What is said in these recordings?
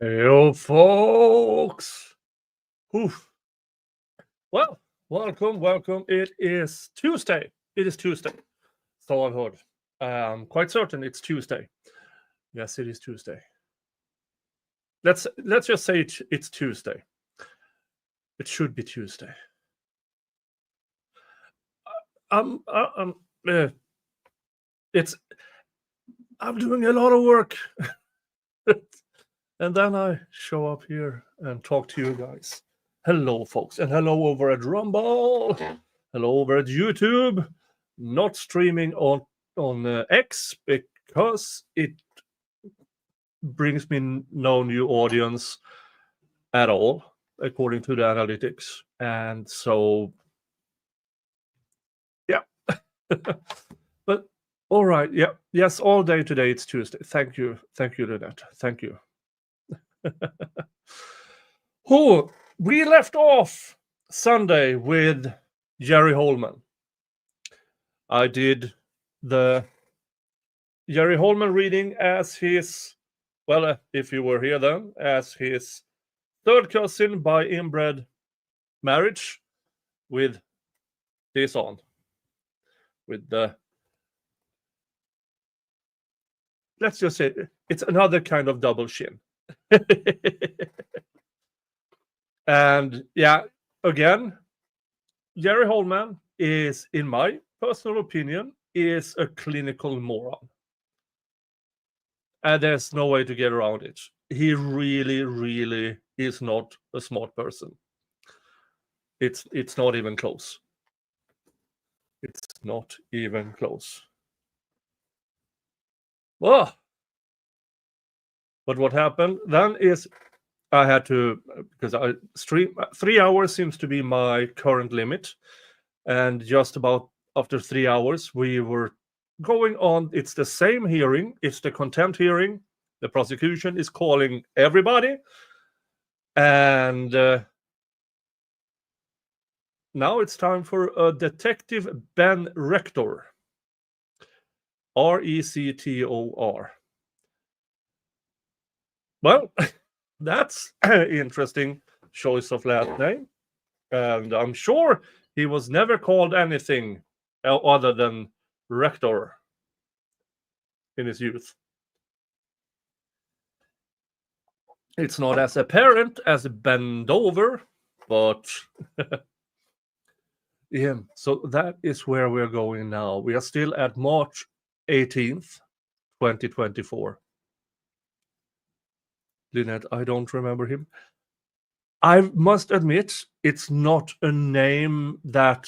Hello, folks. Oof. Well, welcome. It is Tuesday. So I've heard. I'm quite certain it's Tuesday. Yes, it is Tuesday. Let's just say it's Tuesday. It should be Tuesday. I'm doing a lot of work, and then I show up here and talk to you guys. Hello, folks, and hello over at Rumble. Hello over at YouTube. Not streaming on X because it brings me no new audience at all, according to the analytics. And so, yeah. But all right, yeah, yes, all day today. It's Tuesday. Thank you, Lynette. Thank you. Oh, we left off Sunday with Jerry Holman. I did the Jerry Holman reading as his, well, if you were here then, as his third cousin by inbred marriage with this on. With the, let's just say, it's another kind of double chin. And yeah, again, Jerry Holman is, in my personal opinion, is a clinical moron. And there's no way to get around it. He really is not a smart person. It's not even close. It's not even close. Oh. But what happened then is I had to, because I stream 3 hours seems to be my current limit. And just about after 3 hours, we were going on. It's the same hearing. It's the contempt hearing. The prosecution is calling everybody. And now it's time for a Detective Ben Rector. Rector. Well, that's an interesting choice of last name. And I'm sure he was never called anything other than Rector in his youth. It's not as apparent as bend over, but yeah, so that is where we're going now. We are still at March 18th, 2024. Lynette, I don't remember him. I must admit, it's not a name that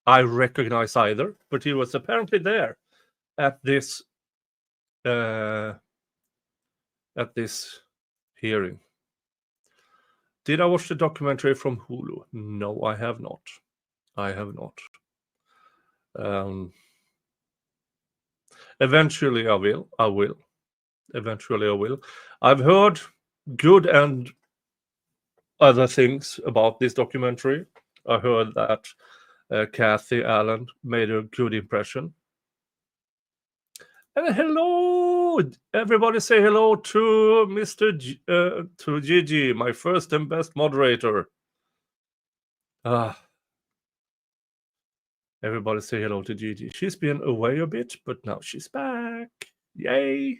I recognize either, but he was apparently there at this hearing. Did I watch the documentary from Hulu? No, I have not. Eventually I will. I've heard good and other things about this documentary. I heard that Kathy Allen made a good impression. And hello, everybody! Say hello to Mr. to Gigi, my first and best moderator. Everybody say hello to Gigi. She's been away a bit, but now she's back. Yay!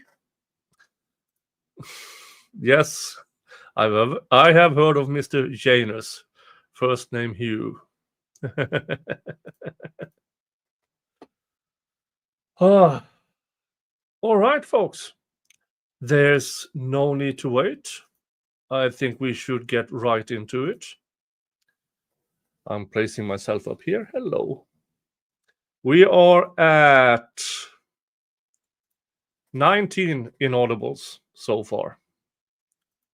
Yes, I have heard of Mr. Janus, first name Hugh. All right, folks. There's no need to wait. I think we should get right into it. I'm placing myself up here. Hello. We are at 19 inaudibles so far.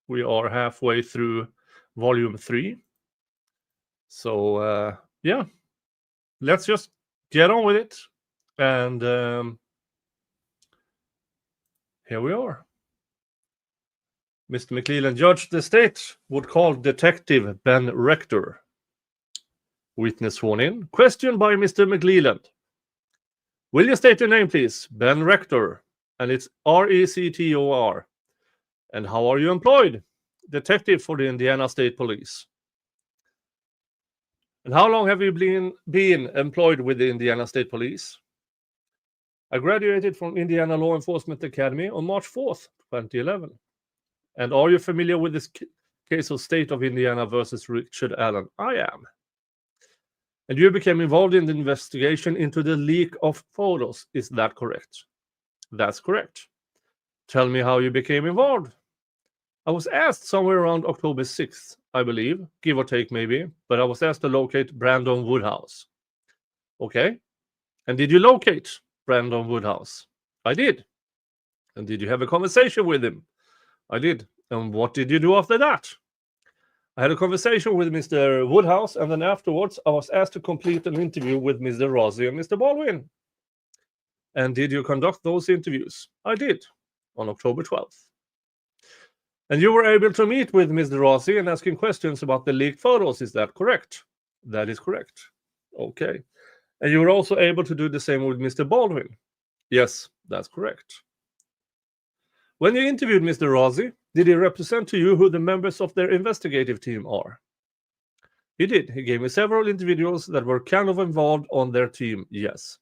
We are halfway through volume 3. So, yeah, let's just get on with it. And here we are. Mr. McClellan, Judge, the state would call Detective Ben Rector. Witness sworn in. Question by Mr. McClellan. Will you state your name, please? Ben Rector. And it's Rector. And how are you employed? detective for the Indiana State Police. And how long have you been employed with the Indiana State Police? I graduated from Indiana Law Enforcement Academy on March 4th, 2011. And are you familiar with this case of State of Indiana versus Richard Allen? I am. And you became involved in the investigation into the leak of photos. Is that correct? That's correct. Tell me how you became involved. I was asked somewhere around October 6th, I believe, give or take maybe, but I was asked to locate Brandon Woodhouse. Okay. And did you locate Brandon Woodhouse? I did. And did you have a conversation with him? I did. And what did you do after that? I had a conversation with Mr. Woodhouse, and then afterwards I was asked to complete an interview with Mr. Rossi and Mr. Baldwin. And did you conduct those interviews? I did, on October 12th. And you were able to meet with Mr. Rossi and ask him questions about the leaked photos. Is that correct? That is correct. Okay. And you were also able to do the same with Mr. Baldwin. Yes, that's correct. When you interviewed Mr. Rossi, did he represent to you who the members of their investigative team are? He did. He gave me several individuals that were kind of involved on their team. Yes.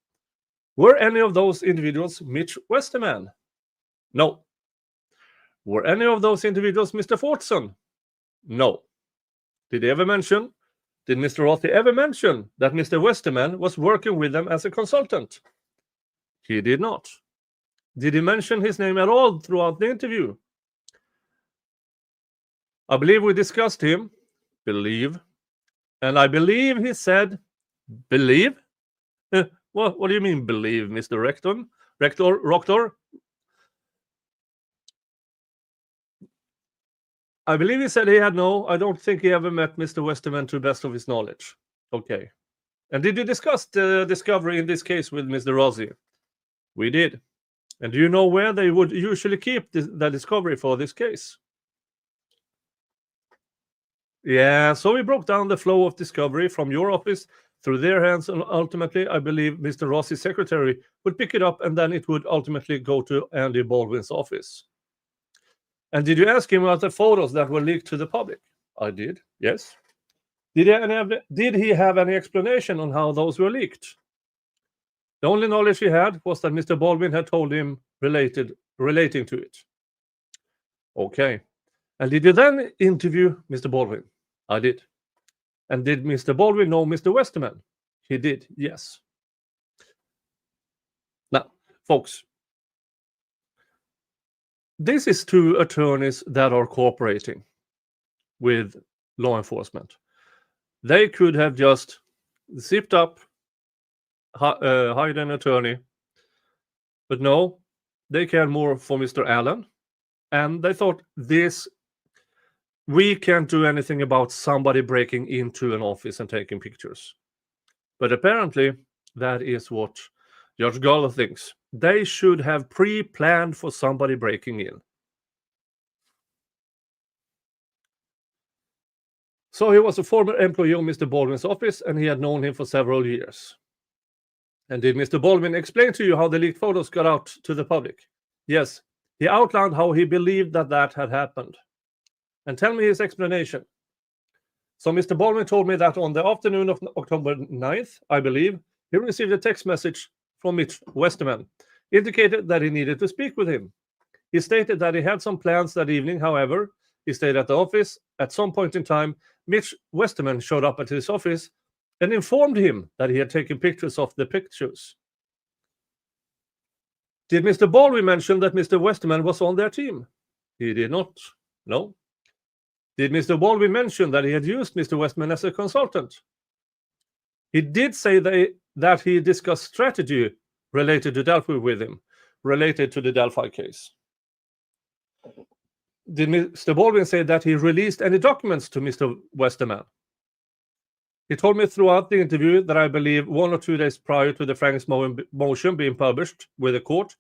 Were any of those individuals Mitch Westerman? No. Were any of those individuals Mr. Fortson? No. Did Mr. Rossi ever mention that Mr. Westerman was working with them as a consultant? He did not. Did he mention his name at all throughout the interview? I believe we discussed him. Believe. And I believe he said, believe? What do you mean, believe, Mr. Rector? Rector? I believe he said he had no. I don't think he ever met Mr. Westerman to the best of his knowledge. Okay. And did you discuss the discovery in this case with Mr. Rossi? We did. And do you know where they would usually keep the discovery for this case? Yeah, so we broke down the flow of discovery from your office through their hands, and ultimately, I believe Mr. Rossi's secretary would pick it up, and then it would ultimately go to Andy Baldwin's office. And did you ask him about the photos that were leaked to the public? I did, yes. Did he have any explanation on how those were leaked? The only knowledge he had was that Mr. Baldwin had told him relating to it. Okay. And did you then interview Mr. Baldwin? I did. And did Mr. Baldwin know Mr. Westerman? He did, yes. Now, folks, this is two attorneys that are cooperating with law enforcement. They could have just zipped up, hired an attorney, but no, they cared more for Mr. Allen, and they thought we can't do anything about somebody breaking into an office and taking pictures. But apparently, that is what Judge Gala thinks. They should have pre-planned for somebody breaking in. So he was a former employee of Mr. Baldwin's office, and he had known him for several years. And did Mr. Baldwin explain to you how the leaked photos got out to the public? Yes, he outlined how he believed that had happened. And tell me his explanation. So Mr. Baldwin told me that on the afternoon of October 9th, I believe, he received a text message from Mitch Westerman, indicated that he needed to speak with him. He stated that he had some plans that evening. However, he stayed at the office. At some point in time, Mitch Westerman showed up at his office and informed him that he had taken pictures of the pictures. Did Mr. Baldwin mention that Mr. Westerman was on their team? He did not. No. Did Mr. Baldwin mention that he had used Mr. Westerman as a consultant? He did say that he discussed strategy related to Delphi with him, related to the Delphi case. Did Mr. Baldwin say that he released any documents to Mr. Westerman? He told me throughout the interview that I believe 1 or 2 days prior to the Frank's motion being published with the court,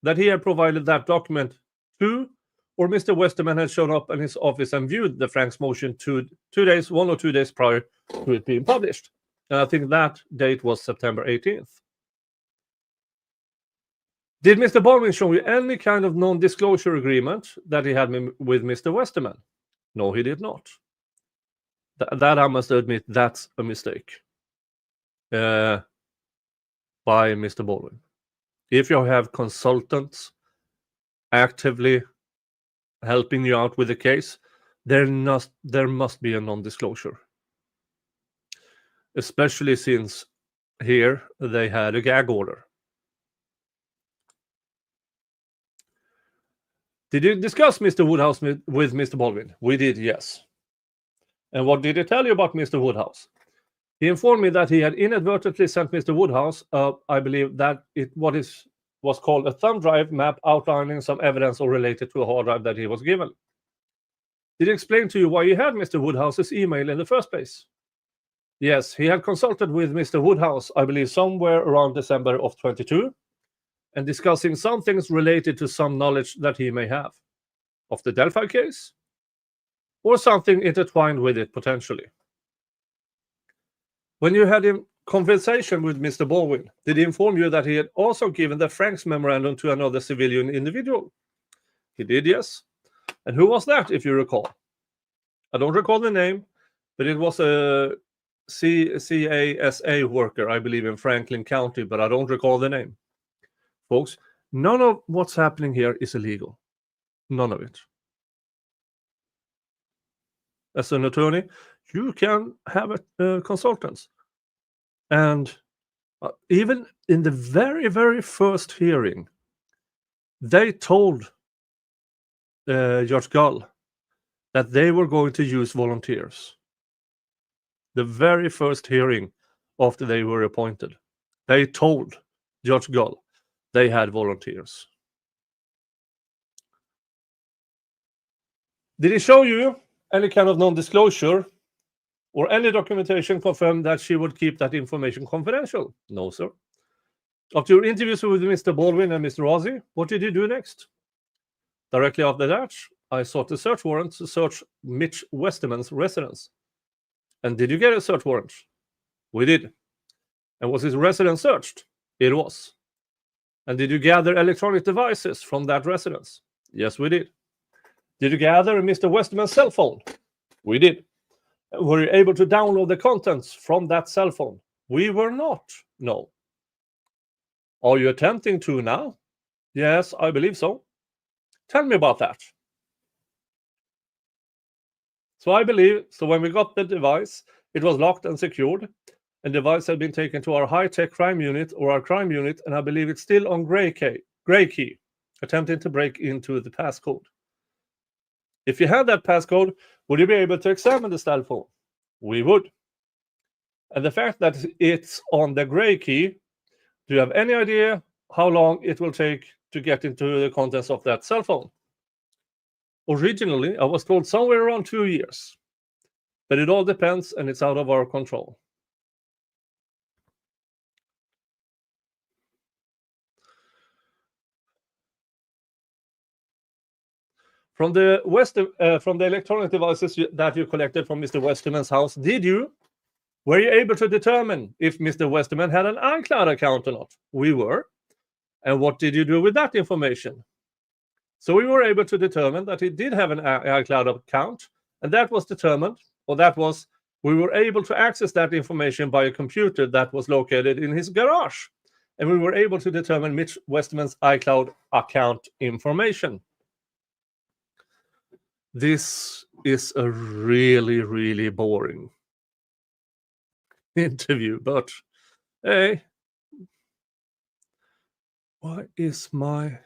that he had provided that document to, or Mr. Westerman had shown up in his office and viewed the Frank's motion 1 or 2 days prior to it being published. And I think that date was September 18th. Did Mr. Baldwin show you any kind of non-disclosure agreement that he had with Mr. Westerman? No, he did not. That I must admit, that's a mistake by Mr. Baldwin. If you have consultants actively helping you out with the case, there must be a non-disclosure. Especially since here they had a gag order. Did you discuss Mr. Woodhouse with Mr. Baldwin? We did, yes. And what did he tell you about Mr. Woodhouse? He informed me that he had inadvertently sent Mr. Woodhouse, I believe that it was called a thumb drive map outlining some evidence or related to a hard drive that he was given. Did he explain to you why he had Mr. Woodhouse's email in the first place? Yes, he had consulted with Mr. Woodhouse, I believe somewhere around December of 22, and discussing some things related to some knowledge that he may have of the Delphi case, or something intertwined with it potentially. When you had a conversation with Mr. Baldwin, did he inform you that he had also given the Franks memorandum to another civilian individual? He did, yes. And who was that, if you recall? I don't recall the name, but it was a CASA worker, I believe, in Franklin County, but I don't recall the name. Folks, none of what's happening here is illegal. None of it. As an attorney, you can have consultants. And even in the very, very first hearing, they told Judge Gull that they were going to use volunteers. The very first hearing after they were appointed, they told Judge Gull they had volunteers. Did he show you any kind of non-disclosure or any documentation confirmed that she would keep that information confidential? No, sir. After your interviews with Mr. Baldwin and Mr. Ozzy, what did you do next? Directly after that, I sought a search warrant to search Mitch Westerman's residence. And did you get a search warrant? We did. And was his residence searched? It was. And did you gather electronic devices from that residence? Yes, we did. Did you gather Mr. Westerman's cell phone? We did. Were you able to download the contents from that cell phone? We were not. No. Are you attempting to now? Yes, I believe so. Tell me about that. So when we got the device, it was locked and secured. And the device had been taken to our high-tech crime unit or our crime unit, and I believe it's still on gray key, attempting to break into the passcode. If you had that passcode, would you be able to examine the cell phone? We would. And the fact that it's on the gray key, do you have any idea how long it will take to get into the contents of that cell phone? Originally, I was told somewhere around 2 years. But it all depends, and it's out of our control. From the electronic devices that you collected from Mr. Westerman's house, were you able to determine if Mr. Westerman had an iCloud account or not? We were. And what did you do with that information? So we were able to determine that he did have an iCloud account, and that was determined, we were able to access that information by a computer that was located in his garage. And we were able to determine Mitch Westerman's iCloud account information. This is a really, really boring interview, but hey, why is my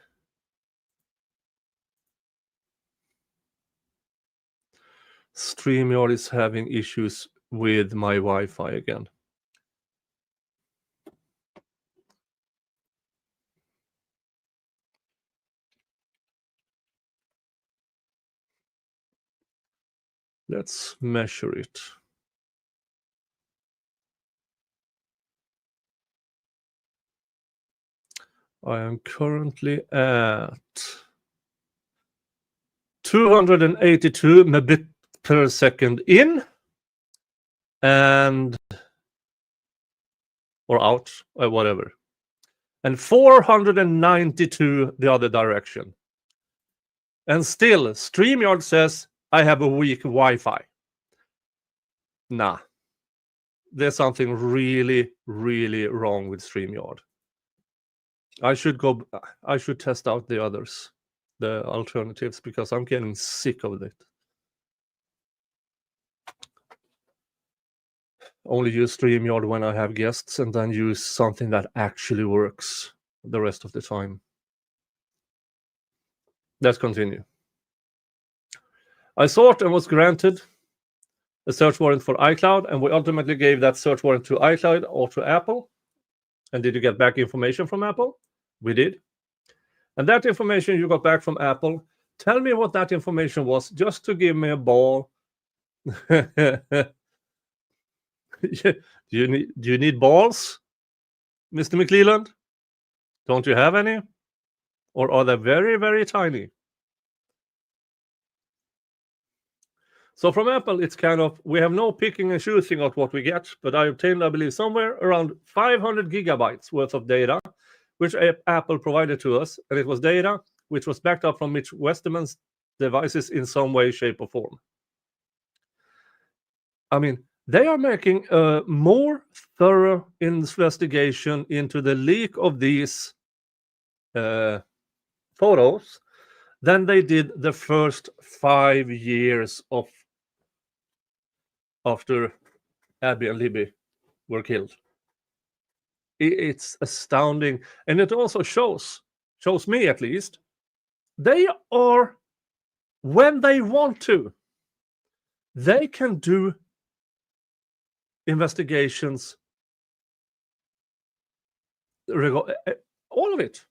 StreamYard is having issues with my Wi-Fi again? Let's measure it. I am currently at 282 megabit per second in or out, or whatever. And 492 the other direction. And still, StreamYard says I have a weak Wi-Fi. Nah. There's something really, really wrong with StreamYard. I should test out the others, the alternatives, because I'm getting sick of it. Only use StreamYard when I have guests, and then use something that actually works the rest of the time. Let's continue. I sought and was granted a search warrant for iCloud, and we ultimately gave that search warrant to iCloud or to Apple. And did you get back information from Apple? We did. And that information you got back from Apple, tell me what that information was, just to give me a ball. Do you need balls, Mr. McClelland? Don't you have any? Or are they very, very tiny? So from Apple, it's kind of, we have no picking and choosing of what we get, but I obtained, I believe, somewhere around 500 gigabytes worth of data, which Apple provided to us, and it was data which was backed up from Mitch Westerman's devices in some way, shape, or form. I mean, they are making a more thorough investigation into the leak of these photos than they did the first 5 years of after Abby and Libby were killed. It's astounding, and it also shows me at least, they are, when they want to, they can do investigations, all of it.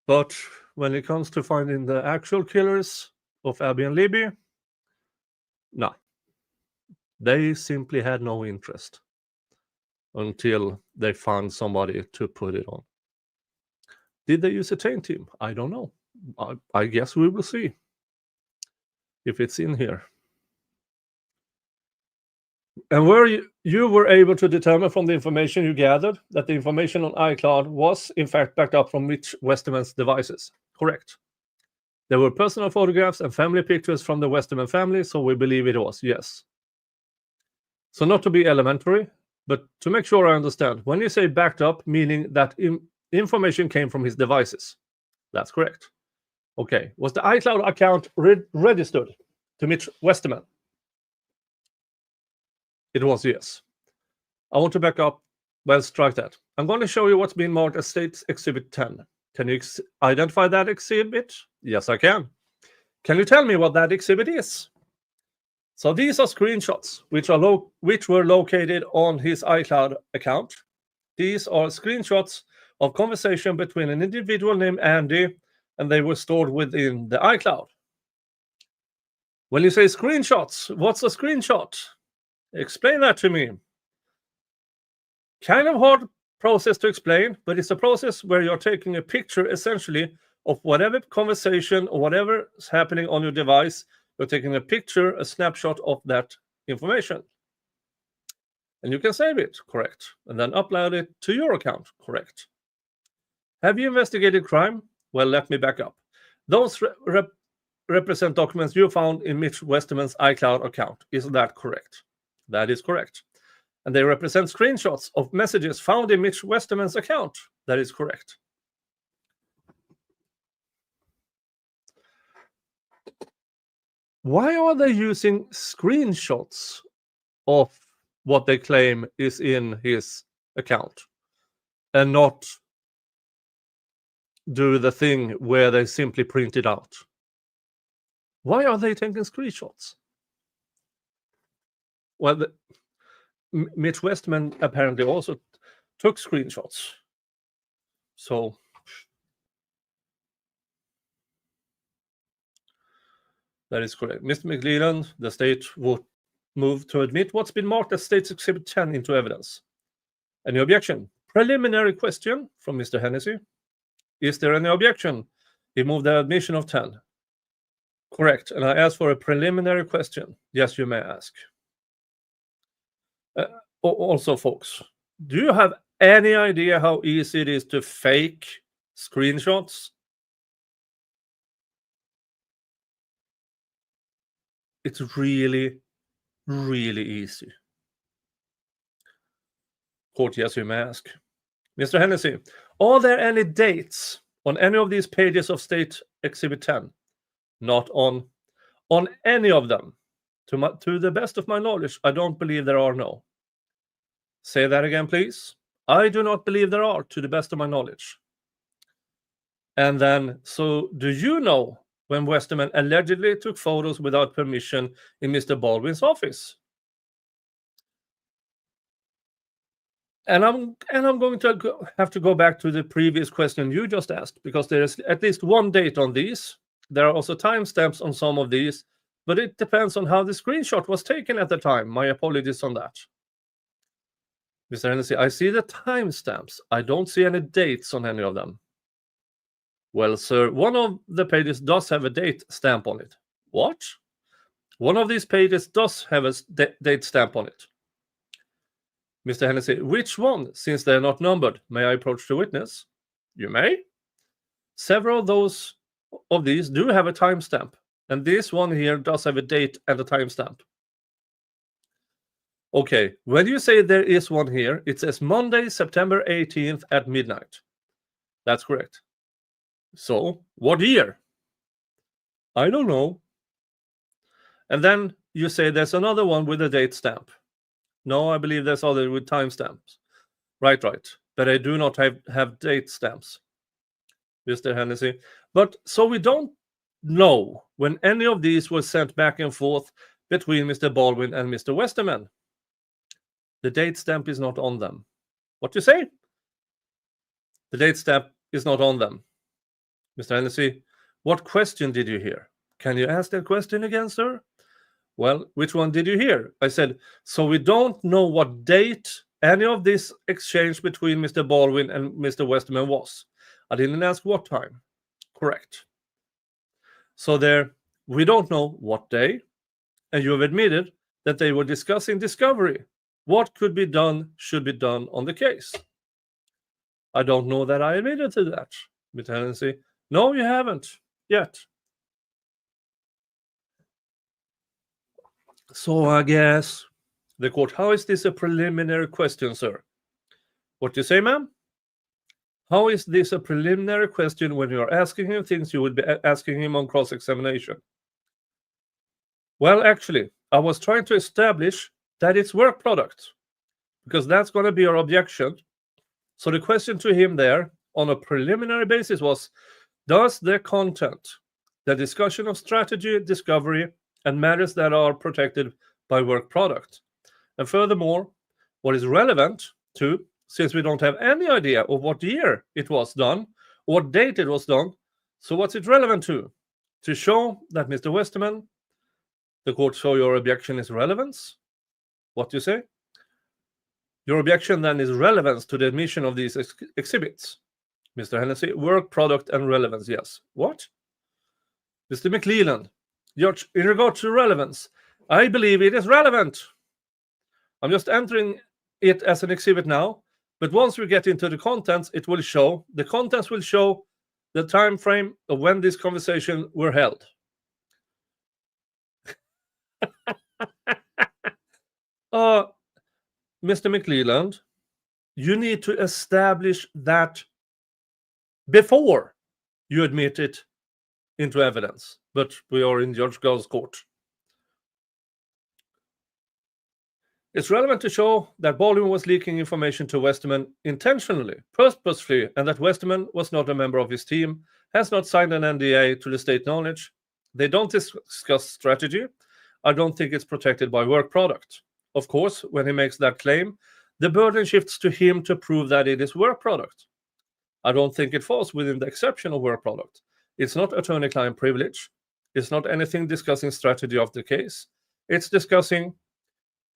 But when it comes to finding the actual killers of Abby and Libby, no. They simply had no interest until they found somebody to put it on. Did they use a taint team? I don't know. I guess we will see if it's in here. And where you were able to determine from the information you gathered that the information on iCloud was in fact backed up from Mitch Westerman's devices. Correct. There were personal photographs and family pictures from the Westerman family, so we believe it was, yes. So not to be elementary, but to make sure I understand, when you say backed up, meaning that information came from his devices. That's correct. Okay. Was the iCloud account registered to Mitch Westerman? It was, yes. I want to back up. Well, strike that. I'm going to show you what's been marked as State's Exhibit 10. Can you identify that exhibit? Yes, I can. Can you tell me what that exhibit is? So these are screenshots which were located on his iCloud account. These are screenshots of conversation between an individual named Andy, and they were stored within the iCloud. When you say screenshots, what's a screenshot? Explain that to me. Kind of hard process to explain, but it's a process where you're taking a picture essentially of whatever conversation or whatever is happening on your device. You're taking a picture, a snapshot of that information. And you can save it, correct, and then upload it to your account, correct. Have you investigated crime? Well, let me back up. Those represent documents you found in Mitch Westerman's iCloud account. Is that correct? That is correct. And they represent screenshots of messages found in Mitch Westerman's account. That is correct. Why are they using screenshots of what they claim is in his account and not do the thing where they simply print it out? Why are they taking screenshots? Well, Mitch Westerman apparently also took screenshots. So that is correct. Mr. McClelland, the state would move to admit what's been marked as State's Exhibit 10 into evidence. Any objection? Preliminary question from Mr. Hennessy. Is there any objection? He moved the admission of 10. Correct. And I asked for a preliminary question. Yes, you may ask. Also, folks, do you have any idea how easy it is to fake screenshots? It's really, really easy. Court, yes, you may ask. Mr. Hennessy, are there any dates on any of these pages of State Exhibit 10? Not on any of them. To the best of my knowledge, I don't believe there are, no. Say that again, please. I do not believe there are, to the best of my knowledge. And then, so do you know when Westerman allegedly took photos without permission in Mr. Baldwin's office? And I'm going to have to go back to the previous question you just asked, because there is at least one date on these. There are also timestamps on some of these, but it depends on how the screenshot was taken at the time. My apologies on that. Mr. Hennessy, I see the timestamps. I don't see any dates on any of them. Well, sir, one of the pages does have a date stamp on it. What? One of these pages does have a date stamp on it. Mr. Hennessy, which one, since they are not numbered? May I approach the witness? You may. Several of these do have a timestamp, and this one here does have a date and a timestamp. Okay, when you say there is one here, it says Monday, September 18th at midnight. That's correct. So, what year? I don't know. And then you say there's another one with a date stamp. No, I believe there's other with timestamps. Right. But I do not have date stamps, Mr. Hennessy. But so we don't know when any of these were sent back and forth between Mr. Baldwin and Mr. Westerman. The date stamp is not on them. What do you say? The date stamp is not on them. Mr. Hennessy, what question did you hear? Can you ask that question again, sir? Well, which one did you hear? I said, so we don't know what date any of this exchange between Mr. Baldwin and Mr. Westerman was. I didn't ask what time. Correct. So there, we don't know what day, and you have admitted that they were discussing discovery. What could be done, should be done on the case. I don't know that I admitted to that, Mr. Hennessy. No, you haven't yet. So I guess the court, how is this a preliminary question, sir? What do you say, ma'am? How is this a preliminary question when you are asking him things you would be asking him on cross-examination? Well, actually, I was trying to establish that it's work product, because that's going to be our objection. So the question to him there on a preliminary basis was, does the content, the discussion of strategy, discovery, and matters that are protected by work product? And furthermore, what is relevant to, since we don't have any idea of what year it was done, or what date it was done, so what's it relevant to? To show that Mr. Westerman, the court show your objection is relevance? What do you say? Your objection then is relevance to the admission of these exhibits. Mr. Hennessy, work product and relevance, yes. What? Mr. McLeland, Judge, in regard to relevance, I believe it is relevant. I'm just entering it as an exhibit now, but once we get into the contents, it will show, the contents will show the time frame of when this conversation were held. Mr. McLeland, you need to establish that before you admit it into evidence. But we are in Judge Gall's court. It's relevant to show that Baldwin was leaking information to Westerman intentionally, purposefully, and that Westerman was not a member of his team, has not signed an NDA to the state knowledge. They don't discuss strategy. I don't think it's protected by work product. Of course, when he makes that claim, the burden shifts to him to prove that it is work product. I don't think it falls within the exception of work product. It's not attorney-client privilege. It's not anything discussing strategy of the case. It's discussing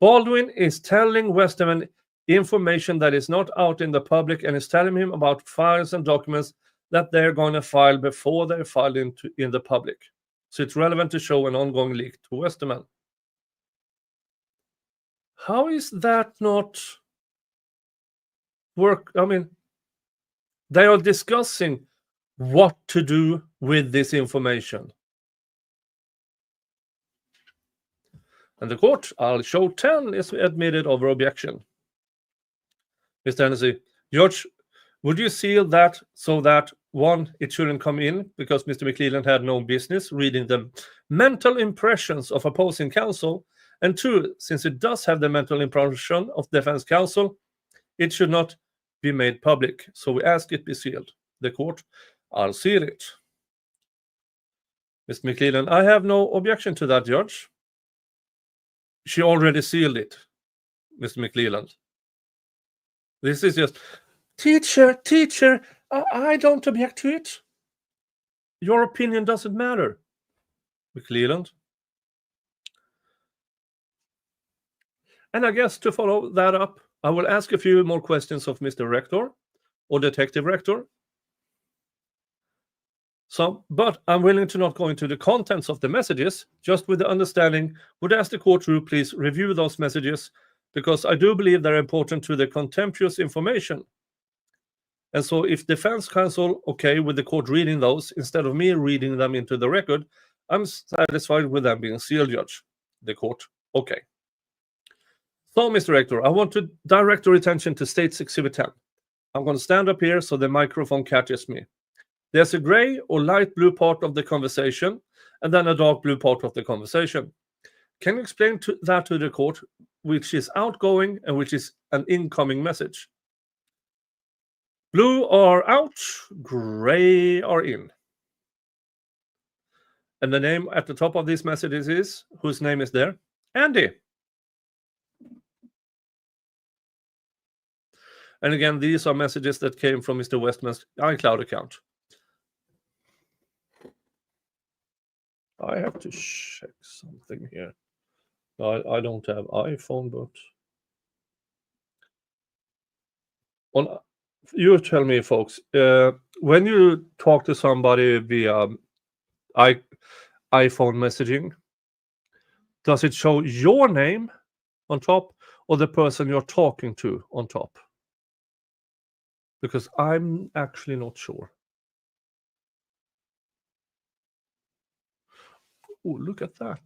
Baldwin is telling Westerman information that is not out in the public and is telling him about files and documents that they're going to file before they're filed in the public. So it's relevant to show an ongoing leak to Westerman. How is that not work? I mean, they are discussing what to do with this information. And the court, I'll show 10 is admitted over objection. Mr. Hennessy, Judge, would you seal that so that, 1, it shouldn't come in because Mr. McClelland had no business reading the mental impressions of opposing counsel, and 2, since it does have the mental impression of defense counsel, it should not be made public. So we ask it be sealed. The court, I'll seal it. Mr. McClelland, I have no objection to that, Judge. She already sealed it, Mr. McClelland. This is just, teacher, I don't object to it. Your opinion doesn't matter, McClelland. And I guess to follow that up, I will ask a few more questions of Mr. Rector or Detective Rector. But I'm willing to not go into the contents of the messages, just with the understanding, would ask the court to please review those messages, because I do believe they're important to the contemptuous information. And so if defense counsel okay with the court reading those, instead of me reading them into the record, I'm satisfied with them being sealed, Judge. The court, okay. So, Mr. Rector, I want to direct your attention to State's Exhibit 10. I'm going to stand up here so the microphone catches me. There's a gray or light blue part of the conversation, and then a dark blue part of the conversation. Can you explain that to the court, which is outgoing and which is an incoming message? Blue are out, gray are in. And the name at the top of these messages is, whose name is there? Andy. And again, these are messages that came from Mr. Westman's iCloud account. I have to check something here. I don't have iPhone, but you tell me, folks, when you talk to somebody via iPhone messaging, does it show your name on top or the person you're talking to on top? Because I'm actually not sure. Oh, look at that.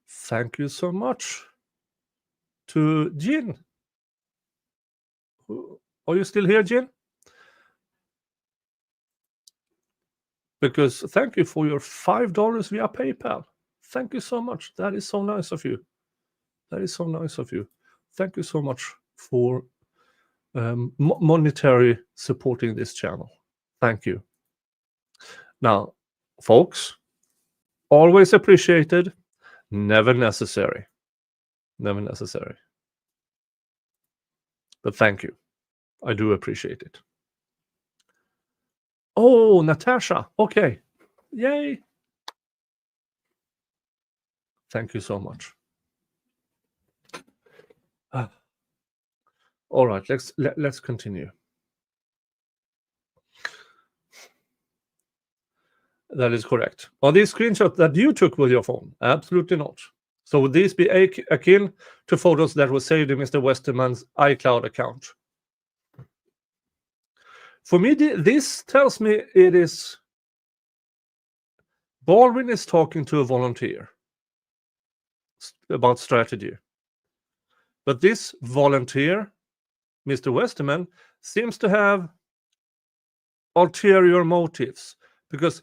Thank you so much to Jin. Are you still here, Jin? Because thank you for your $5 via PayPal. Thank you so much. That is so nice of you. That is so nice of you. Thank you so much for monetary supporting this channel. Thank you. Now, folks, always appreciated, never necessary. Never necessary. But thank you. I do appreciate it. Oh, Natasha. Okay. Yay. Thank you so much. All right, let's continue. That is correct. Are these screenshots that you took with your phone? Absolutely not. So would these be akin to photos that were saved in Mr. Westerman's iCloud account? For me, this tells me it is Baldwin is talking to a volunteer about strategy. But this volunteer, Mr. Westerman, seems to have ulterior motives, because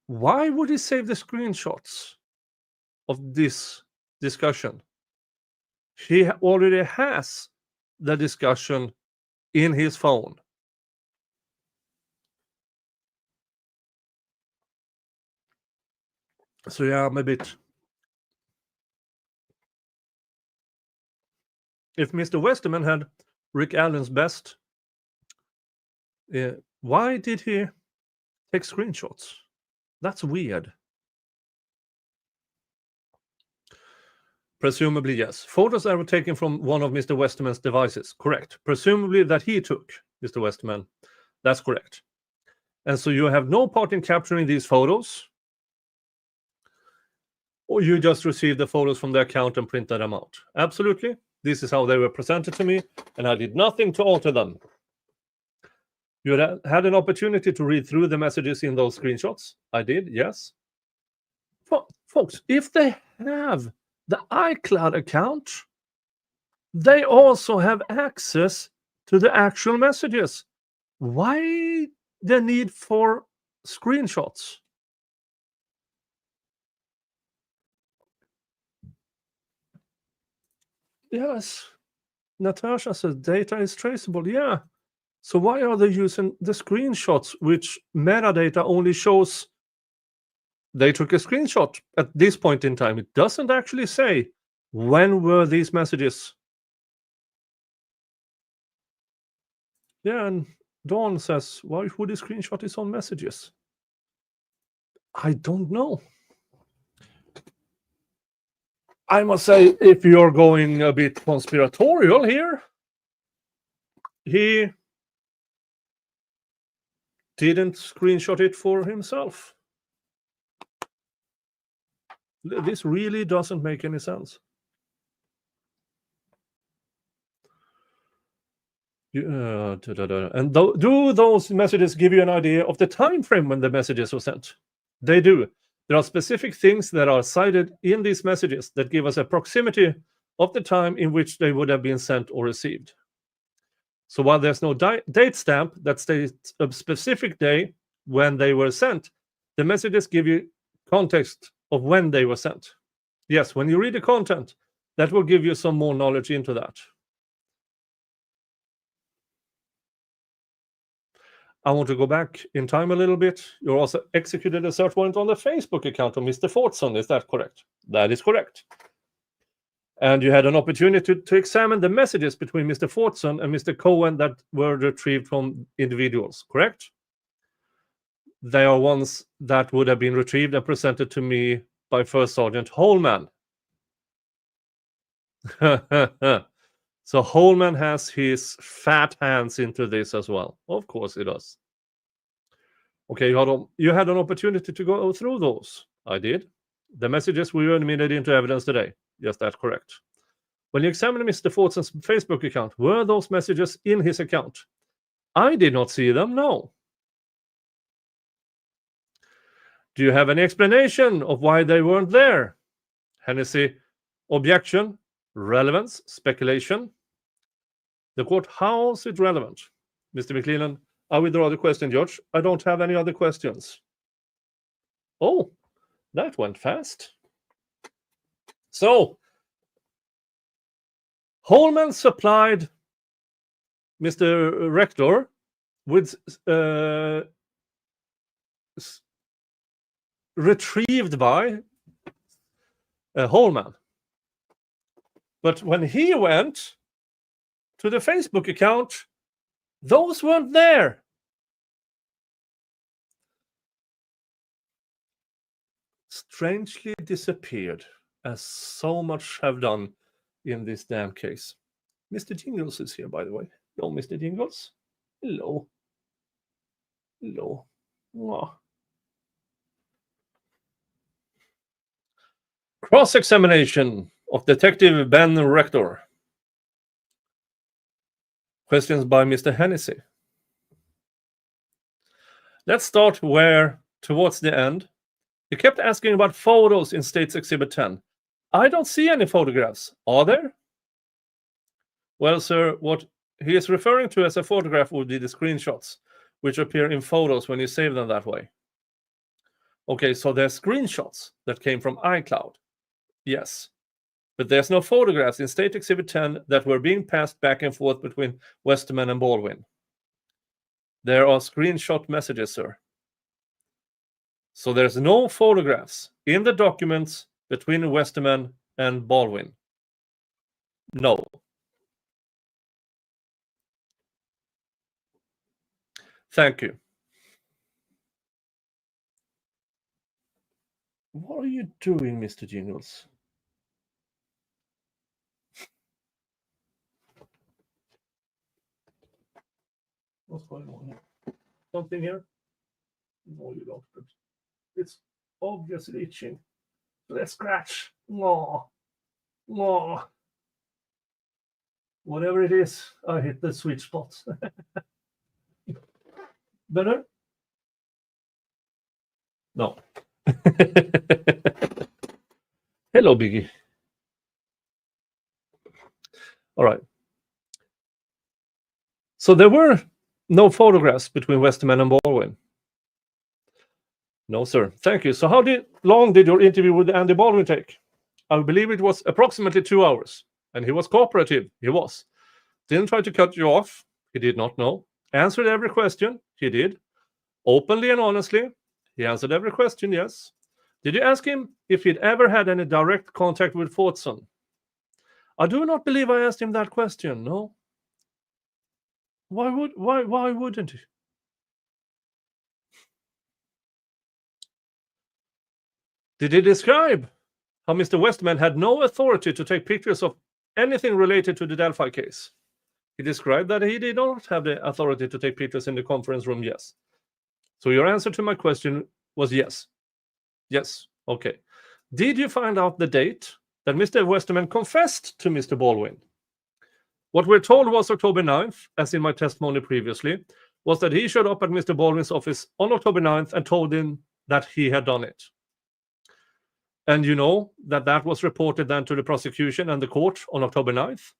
why would he save the screenshots of this discussion? He already has the discussion in his phone. So yeah, I'm a bit... If Mr. Westerman had Rick Allen's best, why did he take screenshots? That's weird. Presumably, yes. Photos that were taken from one of Mr. Westerman's devices. Correct. Presumably that he took, Mr. Westerman. That's correct. And so you have no part in capturing these photos, or you just received the photos from the account and printed them out. Absolutely. This is how they were presented to me, and I did nothing to alter them. You had an opportunity to read through the messages in those screenshots. I did, yes. folks, if they have the iCloud account, they also have access to the actual messages. Why the need for screenshots? Yes, Natasha says data is traceable. Yeah. So why are they using the screenshots, which metadata only shows they took a screenshot at this point in time? It doesn't actually say when were these messages. Yeah, and Dawn says, why would a screenshot his own messages? I don't know. I must say, if you're going a bit conspiratorial here, he didn't screenshot it for himself. This really doesn't make any sense. And do those messages give you an idea of the time frame when the messages were sent? They do. There are specific things that are cited in these messages that give us a proximity of the time in which they would have been sent or received. So while there's no date stamp that states a specific day when they were sent, the messages give you context of when they were sent. Yes, when you read the content, that will give you some more knowledge into that. I want to go back in time a little bit. You also executed a search warrant on the Facebook account of Mr. Fortson. Is that correct? That is correct. And you had an opportunity to examine the messages between Mr. Fortson and Mr. Cohen that were retrieved from individuals, correct? They are ones that would have been retrieved and presented to me by First Sergeant Holman. So Holman has his fat hands into this as well. Of course he does. Okay, you had an opportunity to go through those. I did. The messages were admitted into evidence today. Yes, that's correct. When you examine Mr. Fortson's Facebook account, were those messages in his account? I did not see them, no. Do you have any explanation of why they weren't there? Hennessy, objection, relevance, speculation. The court, how is it relevant? Mr. McLellan, I withdraw the question, Judge. I don't have any other questions. Oh, that went fast. So, Holman supplied Mr. Rector with retrieved by Holman. But when he went to the Facebook account, those weren't there. Strangely disappeared, as so much have done in this damn case. Mr. Jingles is here, by the way. Hello, Mr. Jingles. Hello. Hello. Oh. Cross-examination of Detective Ben Rector. Questions by Mr. Hennessy. Let's start where, towards the end, you kept asking about photos in State's Exhibit 10. I don't see any photographs. Are there? Well, sir, what he is referring to as a photograph would be the screenshots, which appear in photos when you save them that way. Okay, so there's screenshots that came from iCloud. Yes. But there's no photographs in State Exhibit 10 that were being passed back and forth between Westerman and Baldwin. There are screenshot messages, sir. So there's no photographs in the documents between Westerman and Baldwin. No. Thank you. What are you doing, Mr. Jingles? What's going on here? Something here? No, you don't. It's obviously itching. Let's scratch. No. No. Whatever it is, I hit the sweet spot. Better? No. Hello, Biggie. All right. So there were no photographs between Westerman and Baldwin. No, sir. Thank you. So how long did your interview with Andy Baldwin take? I believe it was approximately 2 hours. And he was cooperative. He was. Didn't try to cut you off. He did not know. Answered every question. He did. Openly and honestly. He answered every question, yes. Did you ask him if he'd ever had any direct contact with Fortson? I do not believe I asked him that question, no. Why wouldn't he? Did he describe how Mr. Westman had no authority to take pictures of anything related to the Delphi case? He described that he did not have the authority to take pictures in the conference room, yes. So your answer to my question was yes. Yes, okay. Did you find out the date that Mr. Westerman confessed to Mr. Baldwin? What we're told was October 9th, as in my testimony previously, was that he showed up at Mr. Baldwin's office on October 9th and told him that he had done it. And you know that was reported then to the prosecution and the court on October 9th?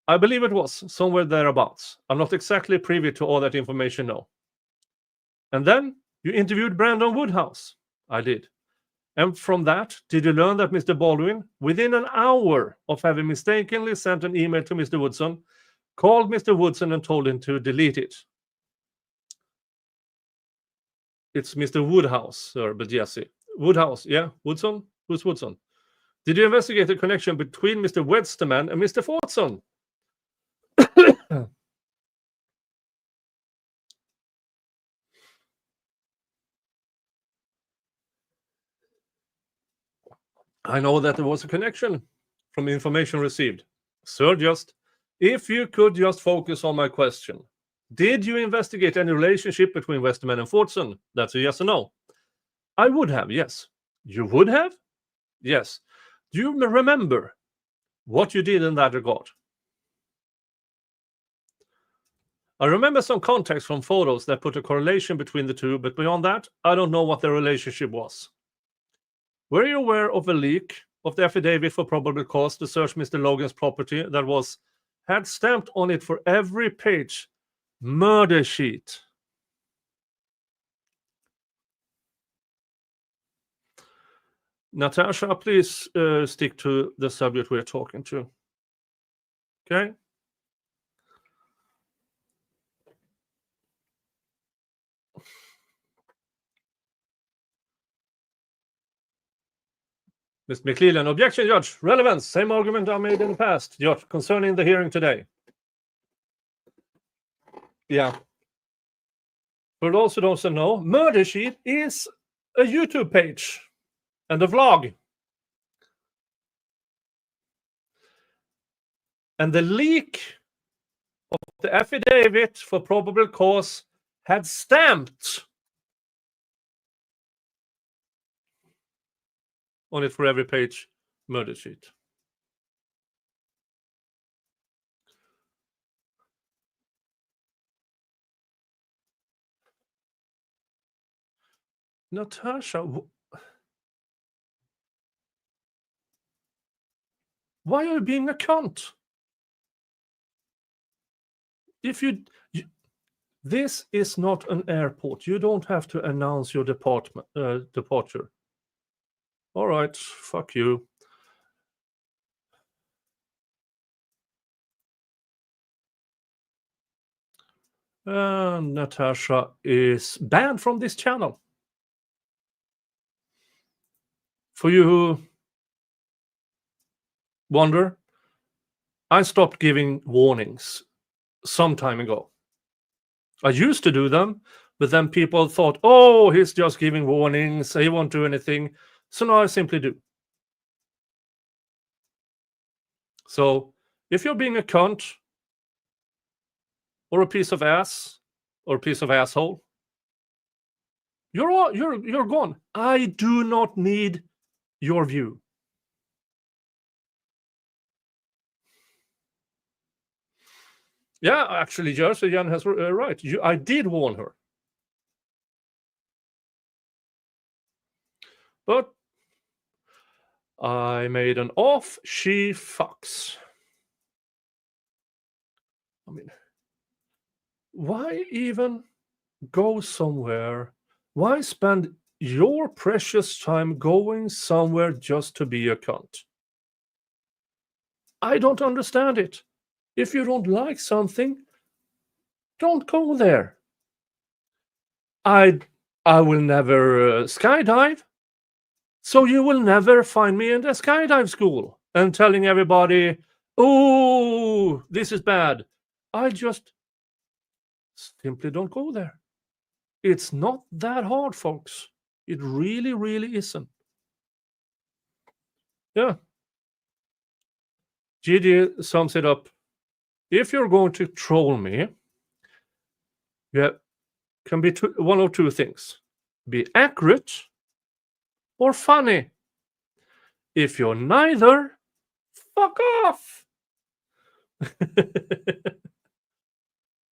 I believe it was, somewhere thereabouts. I'm not exactly privy to all that information, no. And then you interviewed Brandon Woodhouse. I did. And from that, did you learn that Mr. Baldwin, within an hour of having mistakenly sent an email to Mr. Woodson, called Mr. Woodson and told him to delete it? It's Mr. Woodhouse, sir, but yes. Woodhouse, yeah? Woodson? Who's Woodson? Did you investigate the connection between Mr. Westerman and Mr. Fortson? I know that there was a connection from information received. Sir, if you could just focus on my question. Did you investigate any relationship between Westerman and Fortson? That's a yes or no. I would have, yes. You would have? Yes. Do you remember what you did in that regard? I remember some context from photos that put a correlation between the two, but beyond that, I don't know what the relationship was. Were you aware of a leak of the affidavit for probable cause to search Mr. Logan's property that had stamped on it for every page murder sheet? Natasha, please stick to the subject we're talking to. Okay? Mr. McClellan, objection, Judge. Relevance. Same argument I made in the past, Judge, concerning the hearing today. Yeah. For those who don't know, Murder Sheet is a YouTube page and a vlog. And the leak of the affidavit for probable cause had stamped on it for every page murder sheet. Natasha, why are you being a cunt? If this is not an airport. You don't have to announce your departure. All right, fuck you. Natasha is banned from this channel. For you who wonder, I stopped giving warnings some time ago. I used to do them, but then people thought, oh, he's just giving warnings, he won't do anything. So now I simply do. So if you're being a cunt or a piece of ass or a piece of asshole, you're gone. I do not need your view. Yeah, actually, Jersey Jan has right. I did warn her. But I made an off, she fucks. I mean, why even go somewhere? Why spend your precious time going somewhere just to be a cunt? I don't understand it. If you don't like something, don't go there. I will never skydive, so you will never find me in the skydive school and telling everybody, oh, this is bad. I just simply don't go there. It's not that hard, folks. It really, really isn't. Yeah. GD sums it up. If you're going to troll me, can be one of two things. Be accurate or funny. If you're neither, fuck off.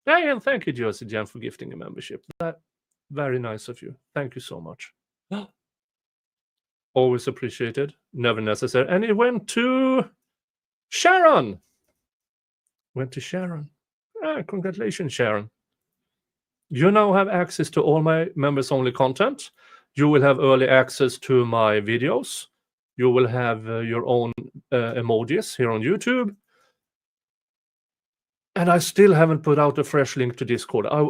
Hey, and thank you, Jersey Jam, for gifting a membership. That very nice of you. Thank you so much. Always appreciated. Never necessary. And it went to Sharon. Congratulations, Sharon. You now have access to all my members-only content. You will have early access to my videos. You will have your own emojis here on YouTube. And I still haven't put out a fresh link to Discord. I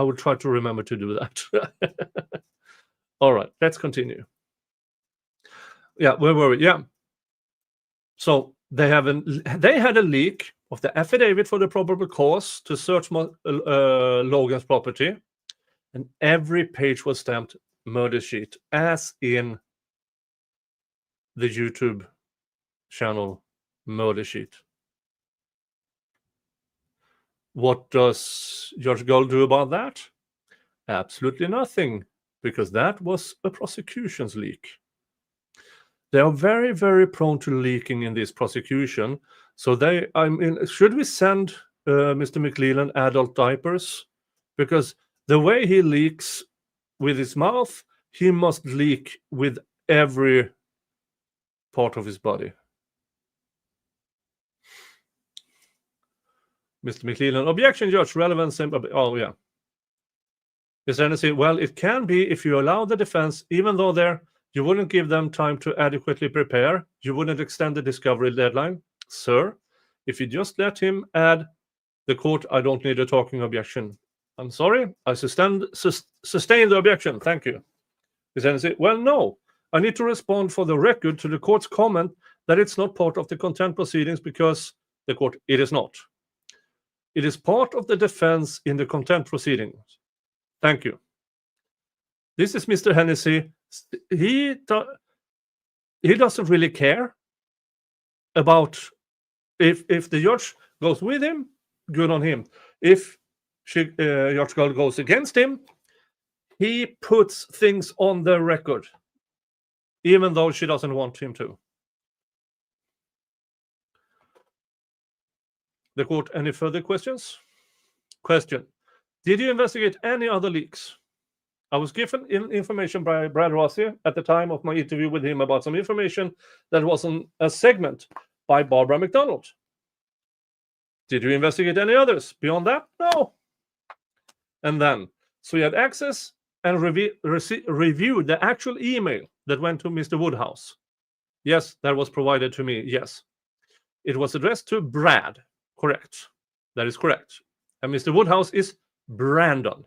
will try to remember to do that. All right, let's continue. Yeah, where were we? Yeah. So they had a leak of the affidavit for the probable cause to search Logan's property, and every page was stamped murder sheet, as in the YouTube channel murder sheet. What does George Gold do about that? Absolutely nothing, because that was a prosecution's leak. They are very, very prone to leaking in this prosecution. So should we send Mr. McLeland adult diapers? Because the way he leaks with his mouth, he must leak with every part of his body. Mr. McLeland, objection, Judge, relevance. Oh, yeah. Is there anything? Well, it can be if you allow the defense, even though you wouldn't give them time to adequately prepare. You wouldn't extend the discovery deadline. Sir, if you just let him add the court, I don't need a talking objection. I'm sorry. I sustain the objection. Thank you. Is there anything? Well, no. I need to respond for the record to the court's comment that it's not part of the contempt proceedings because the court, it is not. It is part of the defense in the contempt proceedings. Thank you. This is Mr. Hennessy. He doesn't really care about if the judge goes with him, good on him. If Judge Gold goes against him, he puts things on the record, even though she doesn't want him to. The court, any further questions? Question. Did you investigate any other leaks? I was given information by Brad Rossi at the time of my interview with him about some information that was on a segment by Barbara McDonald. Did you investigate any others? Beyond that, no. And then, so you had access and reviewed the actual email that went to Mr. Woodhouse. Yes, that was provided to me, yes. It was addressed to Brad, correct. That is correct. And Mr. Woodhouse is Brandon.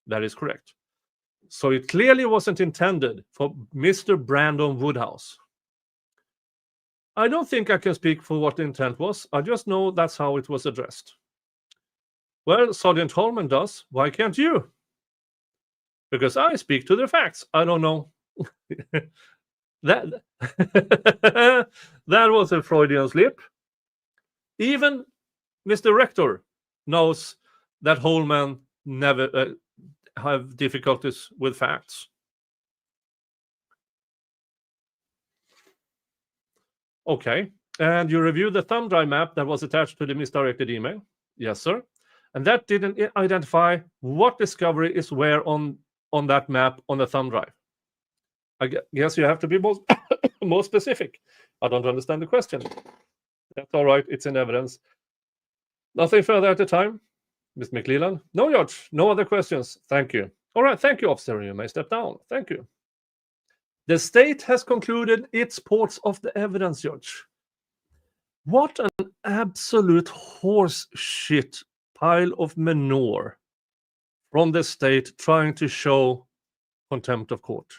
That is correct. So it clearly wasn't intended for Mr. Brandon Woodhouse. I don't think I can speak for what the intent was. I just know that's how it was addressed. Well, Sergeant Holman does. Why can't you? Because I speak to the facts. I don't know. That was a Freudian slip. Even Mr. Rector knows that Holman never have difficulties with facts. Okay. And you reviewed the thumb drive map that was attached to the misdirected email? Yes, sir. And that didn't identify what discovery is where on that map on the thumb drive. I guess you have to be more specific. I don't understand the question. That's all right. It's in evidence. Nothing further at the time. Mr. McLeland? No, Judge. No other questions. Thank you. All right. Thank you, officer. You may step down. Thank you. The state has concluded its parts of the evidence, Judge. What an absolute horse shit pile of manure from the state trying to show contempt of court.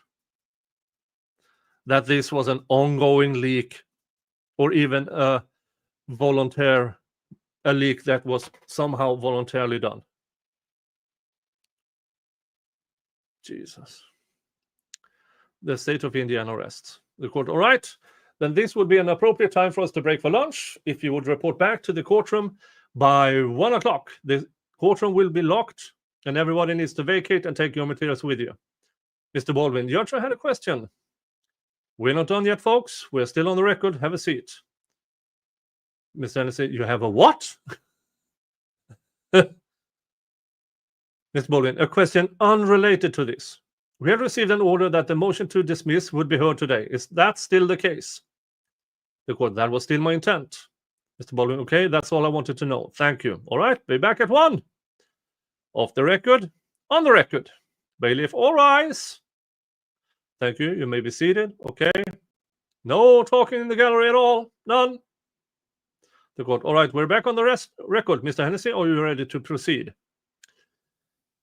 That this was an ongoing leak or even a leak that was somehow voluntarily done. Jesus. The state of Indiana rests. The court, all right, then this would be an appropriate time for us to break for lunch. If you would report back to the courtroom by 1 o'clock, the courtroom will be locked and everybody needs to vacate and take your materials with you. Mr. Baldwin, Judge, I had a question. We're not done yet, folks. We're still on the record. Have a seat. Mr. Hennessy, you have a what? Mr. Baldwin, a question unrelated to this. We have received an order that the motion to dismiss would be heard today. Is that still the case? The court, that was still my intent. Mr. Baldwin, okay, that's all I wanted to know. Thank you. All right, be back at 1. Off the record, on the record. Bailiff, all rise. Thank you. You may be seated. Okay. No talking in the gallery at all. None. The court, all right, we're back on the record. Mr. Hennessy, are you ready to proceed?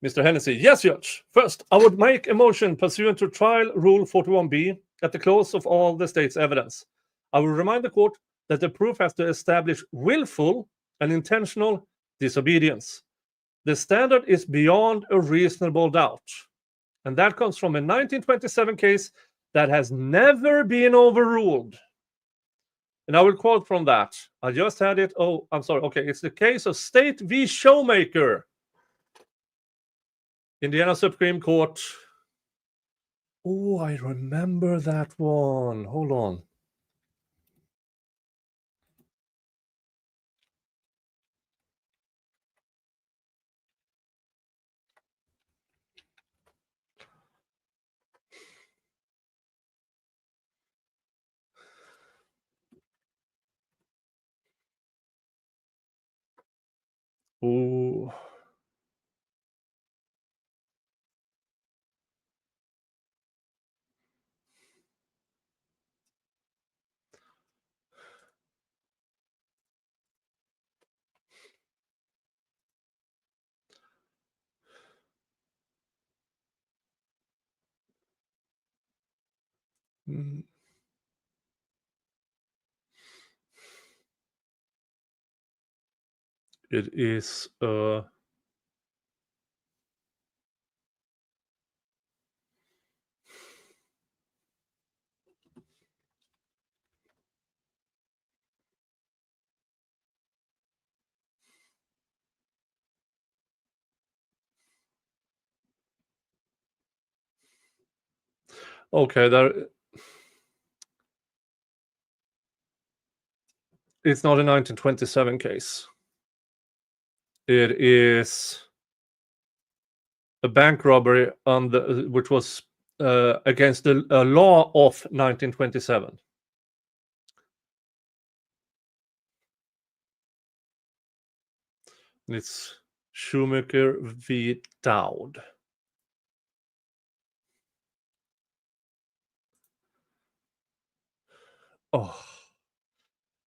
Mr. Hennessy, yes, Judge. First, I would make a motion pursuant to Trial Rule 41B at the close of all the state's evidence. I will remind the court that the proof has to establish willful and intentional disobedience. The standard is beyond a reasonable doubt. And that comes from a 1927 case that has never been overruled. And I will quote from that. I just had it. Oh, I'm sorry. Okay, it's the case of State v. Showmaker. Indiana Supreme Court. Oh, I remember that one. Hold on. Oh. It is okay, it's not a 1927 case. It is a bank robbery which was against the law of 1927. And it's Shoemaker v. Dowd. Oh,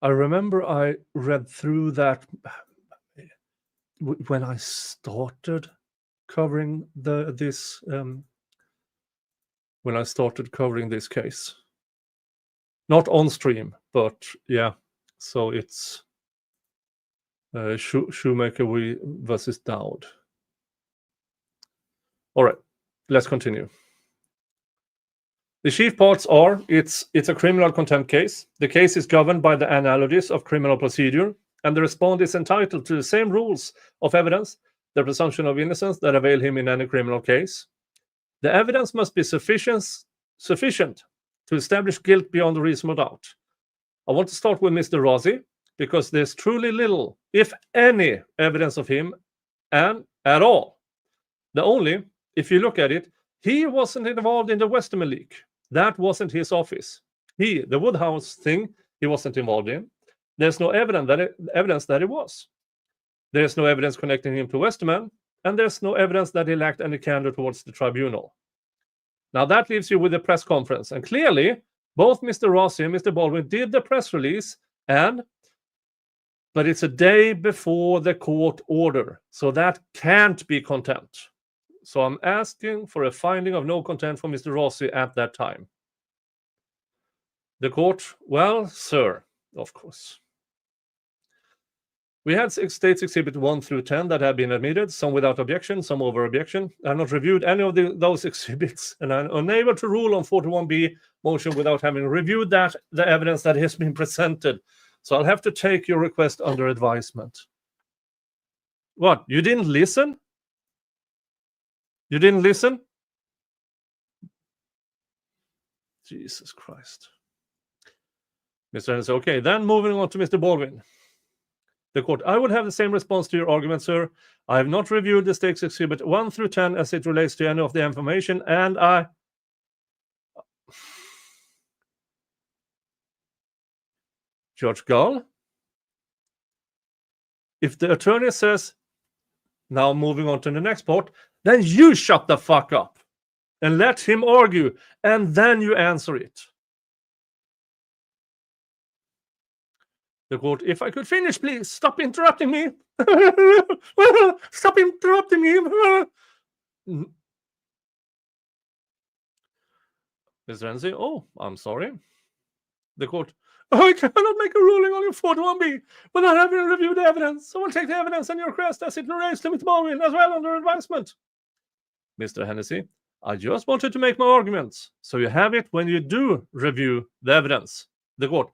I remember I read through that when I started covering this case. Not on stream, but yeah. So it's Shoemaker versus Dowd. All right, let's continue. The chief parts are, it's a criminal contempt case. The case is governed by the analogies of criminal procedure, and the respondent is entitled to the same rules of evidence, the presumption of innocence that avail him in any criminal case. The evidence must be sufficient to establish guilt beyond a reasonable doubt. I want to start with Mr. Rossi, because there's truly little, if any, evidence of him, and at all. The only, if you look at it, he wasn't involved in the Westerman leak. That wasn't his office. The Woodhouse thing, he wasn't involved in. There's no evidence that it was. There's no evidence connecting him to Westerman, and there's no evidence that he lacked any candor towards the tribunal. Now that leaves you with the press conference, and clearly both Mr. Rossi and Mr. Baldwin did the press release, but it's a day before the court order, so that can't be contempt. So I'm asking for a finding of no contempt for Mr. Rossi at that time. The court, well, sir, of course. We had States Exhibit 1 through 10 that have been admitted, some without objection, some over objection. I have not reviewed any of those exhibits, and I'm unable to rule on 41B motion without having reviewed the evidence that has been presented. So I'll have to take your request under advisement. What? You didn't listen? You didn't listen? Jesus Christ. Mr. Henderson, okay, then moving on to Mr. Baldwin. The court, I would have the same response to your argument, sir. I have not reviewed the States Exhibit 1 through 10 as it relates to any of the information, and I... Judge Gull, if the attorney says, now moving on to the next part, then you shut the fuck up and let him argue, and then you answer it. The court, if I could finish, please. Stop interrupting me. Stop interrupting me. Mr. Renzi, oh, I'm sorry. The court, I cannot make a ruling on your 41B without having reviewed the evidence. I will take the evidence and your request as it relates to Mr. Baldwin as well under advisement. Mr. Hennessy, I just wanted to make my arguments, so you have it when you do review the evidence. The court,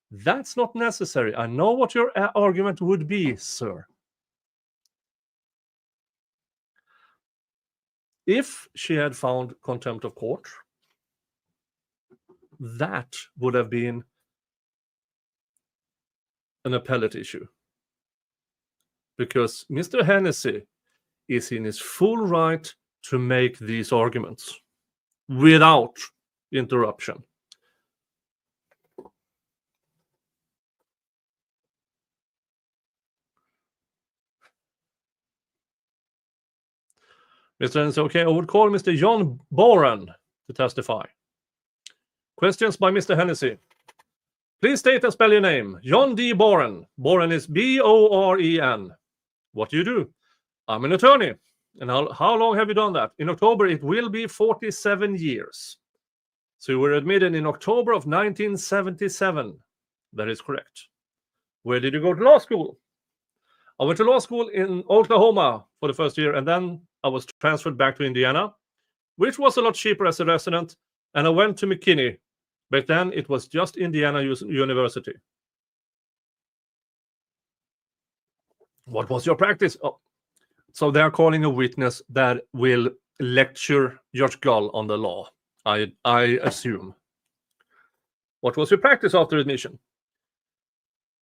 that's not necessary. I know what your argument would be, sir. If she had found contempt of court, that would have been an appellate issue. Because Mr. Hennessy is in his full right to make these arguments without interruption. Mr. Hennessy, okay, I would call Mr. John Boren to testify. Questions by Mr. Hennessy. Please state and spell your name. John D. Boren. Boren is B-O-R-E-N. What do you do? I'm an attorney. And how long have you done that? In October, it will be 47 years. So you were admitted in October of 1977. That is correct. Where did you go to law school? I went to law school in Oklahoma for the first year, and then I was transferred back to Indiana, which was a lot cheaper as a resident, and I went to McKinney. Back then, it was just Indiana University. What was your practice? Oh. So they are calling a witness that will lecture Judge Gull on the law, I assume. What was your practice after admission?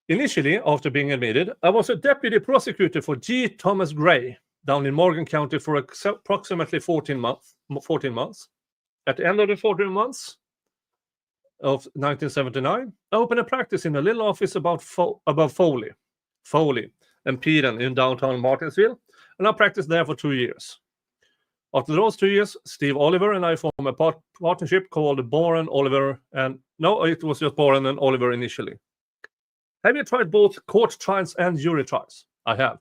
Initially, after being admitted, I was a deputy prosecutor for G. Thomas Gray down in Morgan County for approximately 14 months. At the end of the 14 months of 1979, I opened a practice in a little office above Foley and Peden in downtown Martinsville, and I practiced there for 2 years. After those 2 years, Steve Oliver and I formed a partnership called Boren, Oliver, and no, it was just Boren and Oliver initially. Have you tried both court trials and jury trials? I have.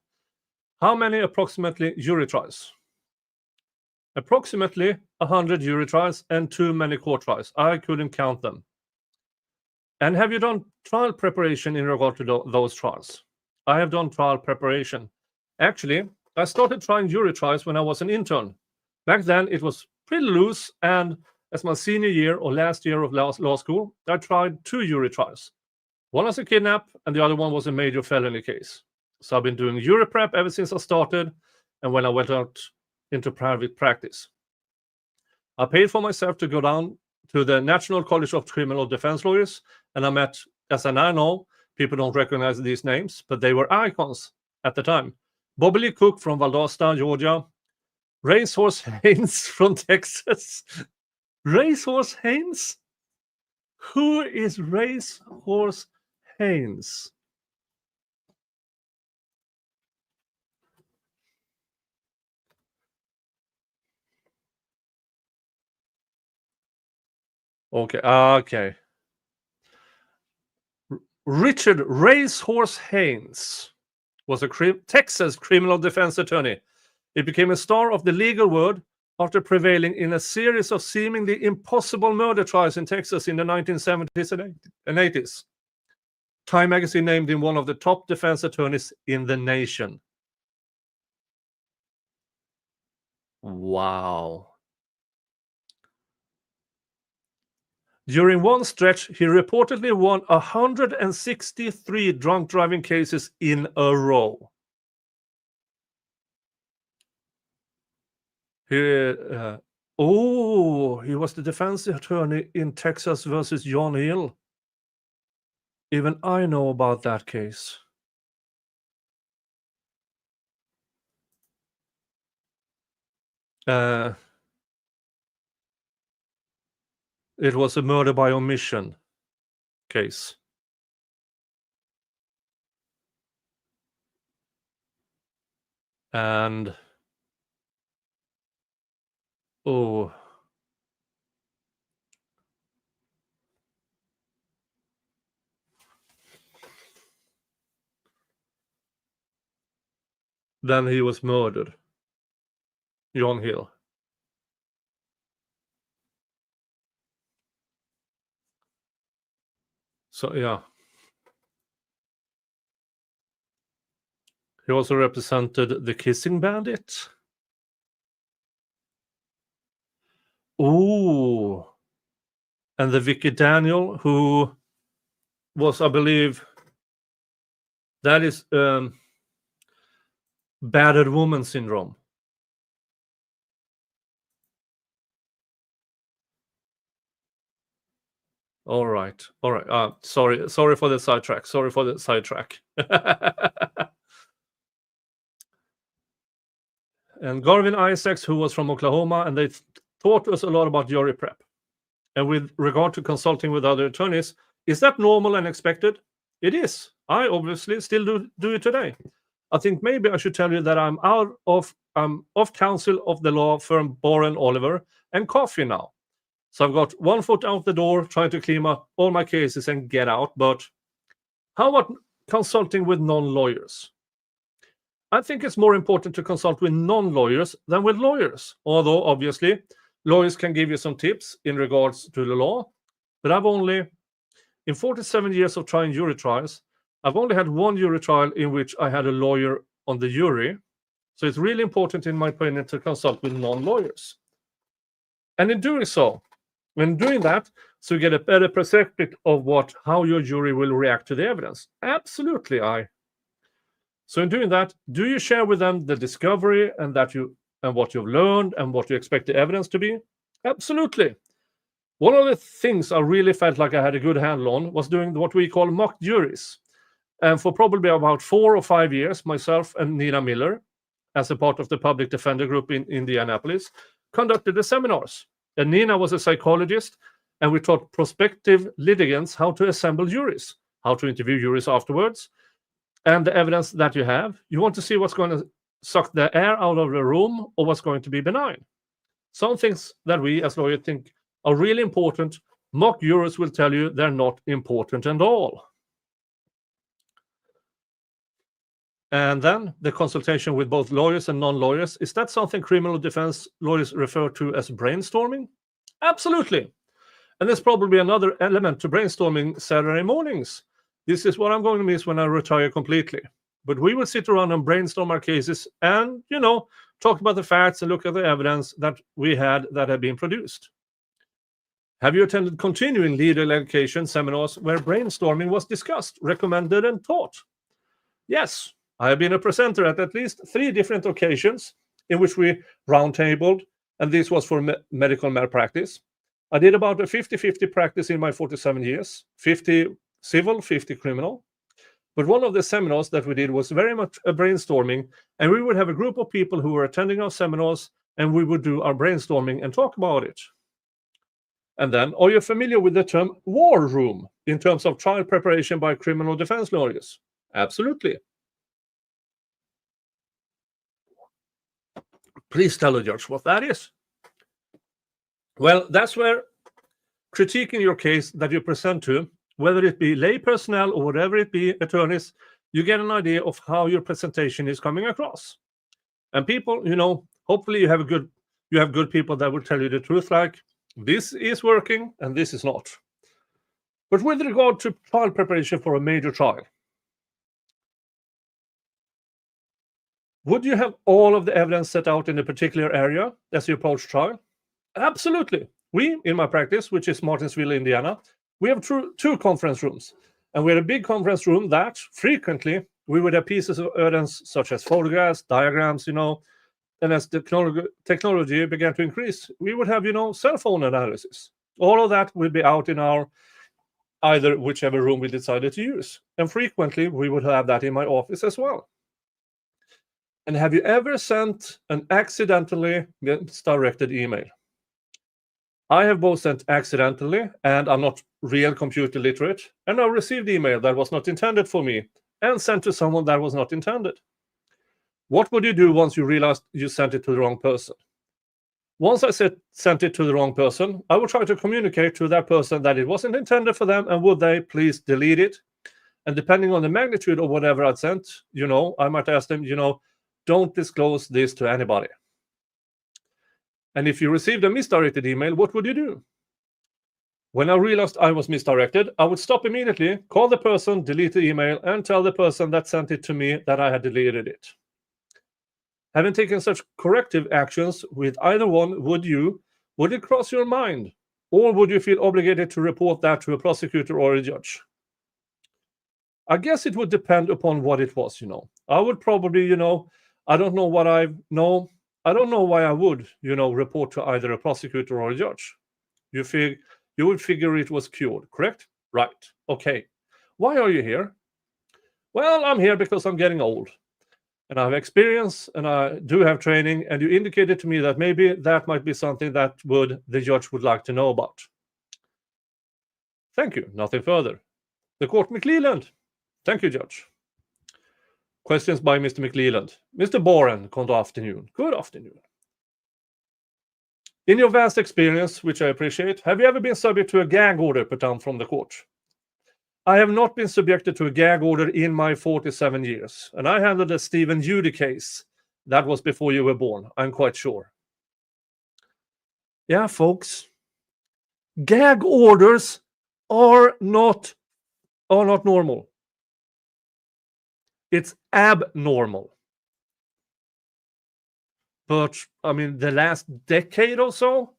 How many approximately jury trials? Approximately 100 jury trials and too many court trials. I couldn't count them. And have you done trial preparation in regard to those trials? I have done trial preparation. Actually, I started trying jury trials when I was an intern. Back then, it was pretty loose, and as my senior year or last year of law school, I tried 2 jury trials. One was a kidnap, and the other one was a major felony case. So I've been doing jury prep ever since I started, and when I went out into private practice. I paid for myself to go down to the National College of Criminal Defense Lawyers, and I met, as I now know, people don't recognize these names, but they were icons at the time. Bobby Lee Cook from Valdosta, Georgia. Racehorse Haynes from Texas. Racehorse Haynes? Who is Racehorse Haynes? Okay. Richard Racehorse Haynes was a Texas criminal defense attorney. He became a star of the legal world after prevailing in a series of seemingly impossible murder trials in Texas in the 1970s and 80s. Time magazine named him one of the top defense attorneys in the nation. Wow. During one stretch, he reportedly won 163 drunk driving cases in a row. He was the defense attorney in Texas versus John Hill. Even I know about that case. It was a murder by omission case. And then he was murdered. John Hill. So yeah. He also represented the Kissing Bandit. And the Vicky Daniel, who was, I believe, that is battered woman syndrome. All right. Sorry for the sidetrack. And Garvin Isaacs, who was from Oklahoma, and they taught us a lot about jury prep. And with regard to consulting with other attorneys, is that normal and expected? It is. I obviously still do it today. I think maybe I should tell you that I'm off counsel of the law firm Boren Oliver and Coffey now. So I've got one foot out the door, trying to clean up all my cases and get out. But how about consulting with non-lawyers? I think it's more important to consult with non-lawyers than with lawyers. Although, obviously, lawyers can give you some tips in regards to the law. But in 47 years of trying jury trials, I've only had one jury trial in which I had a lawyer on the jury. So it's really important, in my opinion, to consult with non-lawyers. And in doing so, when doing that, so you get a better perspective of how your jury will react to the evidence. Absolutely, So in doing that, do you share with them the discovery and what you've learned and what you expect the evidence to be? Absolutely. One of the things I really felt like I had a good handle on was doing what we call mock juries. And for probably about 4 or 5 years, myself and Nina Miller, as a part of the public defender group in Indianapolis, conducted the seminars. And Nina was a psychologist, and we taught prospective litigants how to assemble juries, how to interview juries afterwards, and the evidence that you have. You want to see what's going to suck the air out of the room or what's going to be benign. Some things that we as lawyers think are really important, mock jurors will tell you they're not important at all. And then the consultation with both lawyers and non-lawyers. Is that something criminal defense lawyers refer to as brainstorming? Absolutely. And there's probably another element to brainstorming Saturday mornings. This is what I'm going to miss when I retire completely. But we will sit around and brainstorm our cases and, talk about the facts and look at the evidence that we had that had been produced. Have you attended continuing legal education seminars where brainstorming was discussed, recommended, and taught? Yes. I have been a presenter at least 3 different occasions in which we roundtabled, and this was for medical malpractice. I did about a 50-50 practice in my 47 years, 50 civil, 50 criminal. But one of the seminars that we did was very much a brainstorming, and we would have a group of people who were attending our seminars, and we would do our brainstorming and talk about it. And then, are you familiar with the term war room in terms of trial preparation by criminal defense lawyers? Absolutely. Please tell the judge what that is. Well, that's where critiquing your case that you present to, whether it be lay personnel or whatever it be, attorneys, you get an idea of how your presentation is coming across. And people, hopefully you have good people that will tell you the truth, like this is working and this is not. But with regard to trial preparation for a major trial, would you have all of the evidence set out in a particular area as you approach trial? Absolutely. We, in my practice, which is Martinsville, Indiana, we have two conference rooms. And we had a big conference room that frequently we would have pieces of evidence such as photographs, diagrams, and as the technology began to increase, we would have, cell phone analysis. All of that would be out in our either whichever room we decided to use. And frequently we would have that in my office as well. And have you ever sent an accidentally misdirected email? I have both sent accidentally, and I'm not real computer literate, and I received email that was not intended for me and sent to someone that was not intended. What would you do once you realized you sent it to the wrong person? Once I sent it to the wrong person, I would try to communicate to that person that it wasn't intended for them, and would they please delete it? And depending on the magnitude of whatever I'd sent, I might ask them, don't disclose this to anybody. And if you received a misdirected email, what would you do? When I realized I was misdirected, I would stop immediately, call the person, delete the email, and tell the person that sent it to me that I had deleted it. Having taken such corrective actions with either one, would it cross your mind? Or would you feel obligated to report that to a prosecutor or a judge? I guess it would depend upon what it was, I would probably, I don't know why I would, report to either a prosecutor or a judge. You would figure it was cured, correct? Right. Okay. Why are you here? Well, I'm here because I'm getting old. And I have experience and I do have training, and you indicated to me that maybe that might be something that the judge would like to know about. Thank you. Nothing further. The court, McLeland. Thank you, Judge. Questions by Mr. McLeland. Mr. Boren, good afternoon. Good afternoon. In your vast experience, which I appreciate, have you ever been subject to a gag order put down from the court? I have not been subjected to a gag order in my 47 years, and I handled a Stephen Judy case. That was before you were born, I'm quite sure. Yeah, folks, gag orders are not normal. It's abnormal. But, the last decade or so,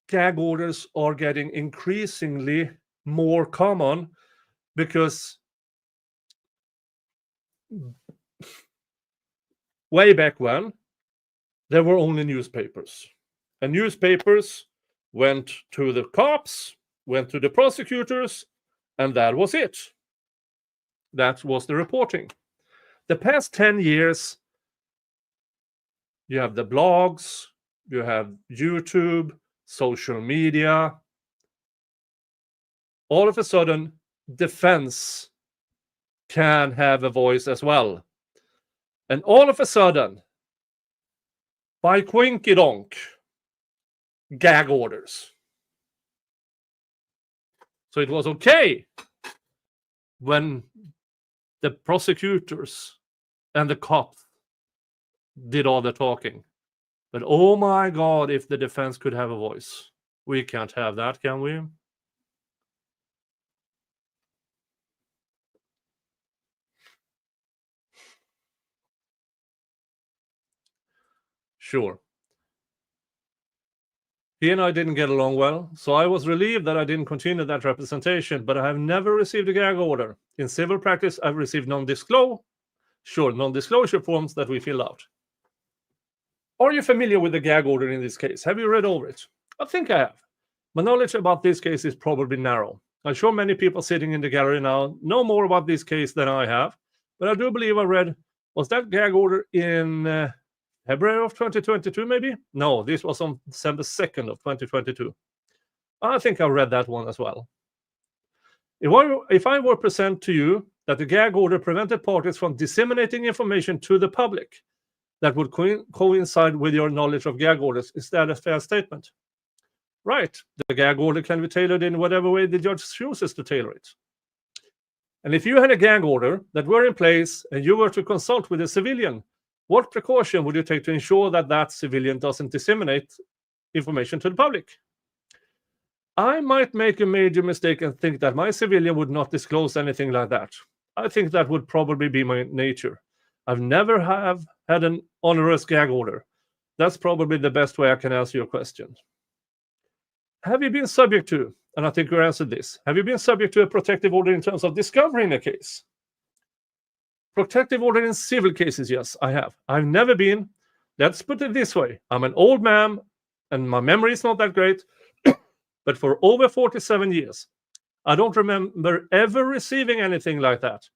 gag orders are getting increasingly more common because way back when, there were only newspapers. And newspapers went to the cops, went to the prosecutors, and that was it. That was the reporting. The past 10 years, you have the blogs, you have YouTube, social media. All of a sudden, defense can have a voice as well. And all of a sudden, by quinky-donk, gag orders. So it was okay when the prosecutors and the cops did all the talking. But oh my God, if the defense could have a voice. We can't have that, can we? Sure. He and I didn't get along well, so I was relieved that I didn't continue that representation, but I have never received a gag order. In civil practice, I've received non-disclosure forms that we filled out. Are you familiar with the gag order in this case? Have you read over it? I think I have. My knowledge about this case is probably narrow. I'm sure many people sitting in the gallery now know more about this case than I have, but I do believe I read, was that gag order in February of 2022, maybe? No, this was on December 2nd of 2022. I think I read that one as well. If I were to present to you that the gag order prevented parties from disseminating information to the public that would coincide with your knowledge of gag orders, is that a fair statement? Right. The gag order can be tailored in whatever way the judge chooses to tailor it. And if you had a gag order that were in place and you were to consult with a civilian, what precaution would you take to ensure that that civilian doesn't disseminate information to the public? I might make a major mistake and think that my civilian would not disclose anything like that. I think that would probably be my nature. I've never had an onerous gag order. That's probably the best way I can answer your question. Have you been subject to, and I think you answered this, have you been subject to a protective order in terms of discovering a case? Protective order in civil cases, yes, I have. I've never been, let's put it this way, I'm an old man and my memory is not that great, but for over 47 years, I don't remember ever receiving anything like that.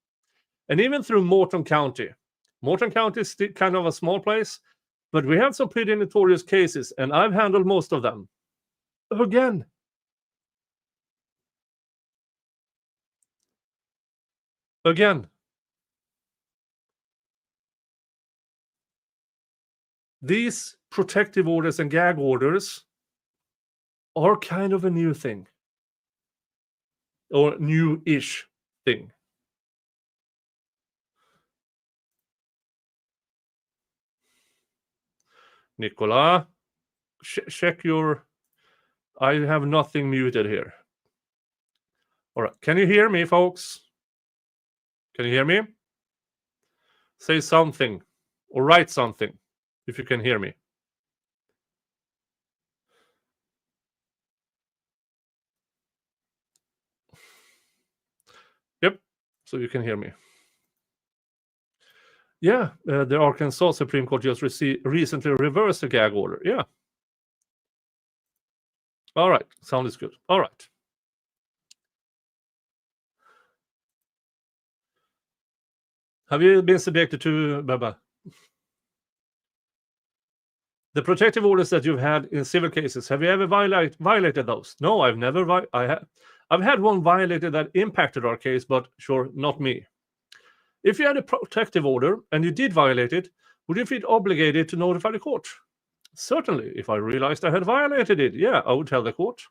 And even through Morton County. Morton County is kind of a small place, but we have some pretty notorious cases, and I've handled most of them. Again. These protective orders and gag orders are kind of a new thing. Or new-ish thing. Nicola, check your... I have nothing muted here. All right. Can you hear me, folks? Can you hear me? Say something or write something if you can hear me. Yep. So you can hear me. Yeah, the Arkansas Supreme Court just recently reversed the gag order. Yeah. All right. Sound is good. All right. Have you been subjected to, Baba? The protective orders that you've had in civil cases, have you ever violated those? No, I've never. I've had one violated that impacted our case, but sure, not me. If you had a protective order and you did violate it, would you feel obligated to notify the court? Certainly. If I realized I had violated it, yeah, I would tell the court.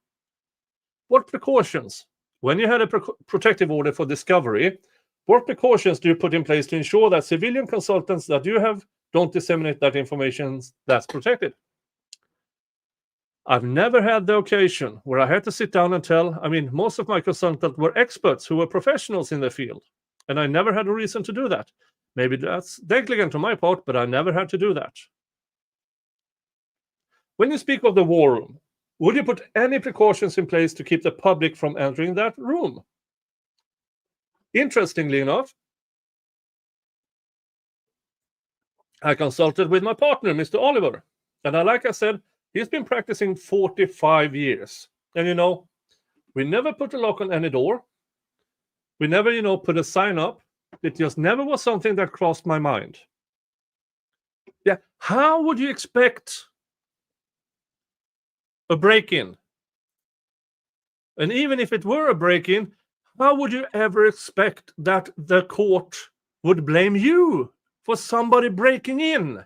What precautions? When you had a protective order for discovery, what precautions do you put in place to ensure that civilian consultants that you have don't disseminate that information that's protected? I've never had the occasion where I had to sit down and tell. I mean, most of my consultants were experts who were professionals in the field, and I never had a reason to do that. Maybe that's negligent on my part, but I never had to do that. When you speak of the war room, would you put any precautions in place to keep the public from entering that room? Interestingly enough, I consulted with my partner, Mr. Oliver, and like I said, he's been practicing 45 years. And, we never put a lock on any door. We never, put a sign up. It just never was something that crossed my mind. Yeah, how would you expect a break-in? And even if it were a break-in, how would you ever expect that the court would blame you for somebody breaking in?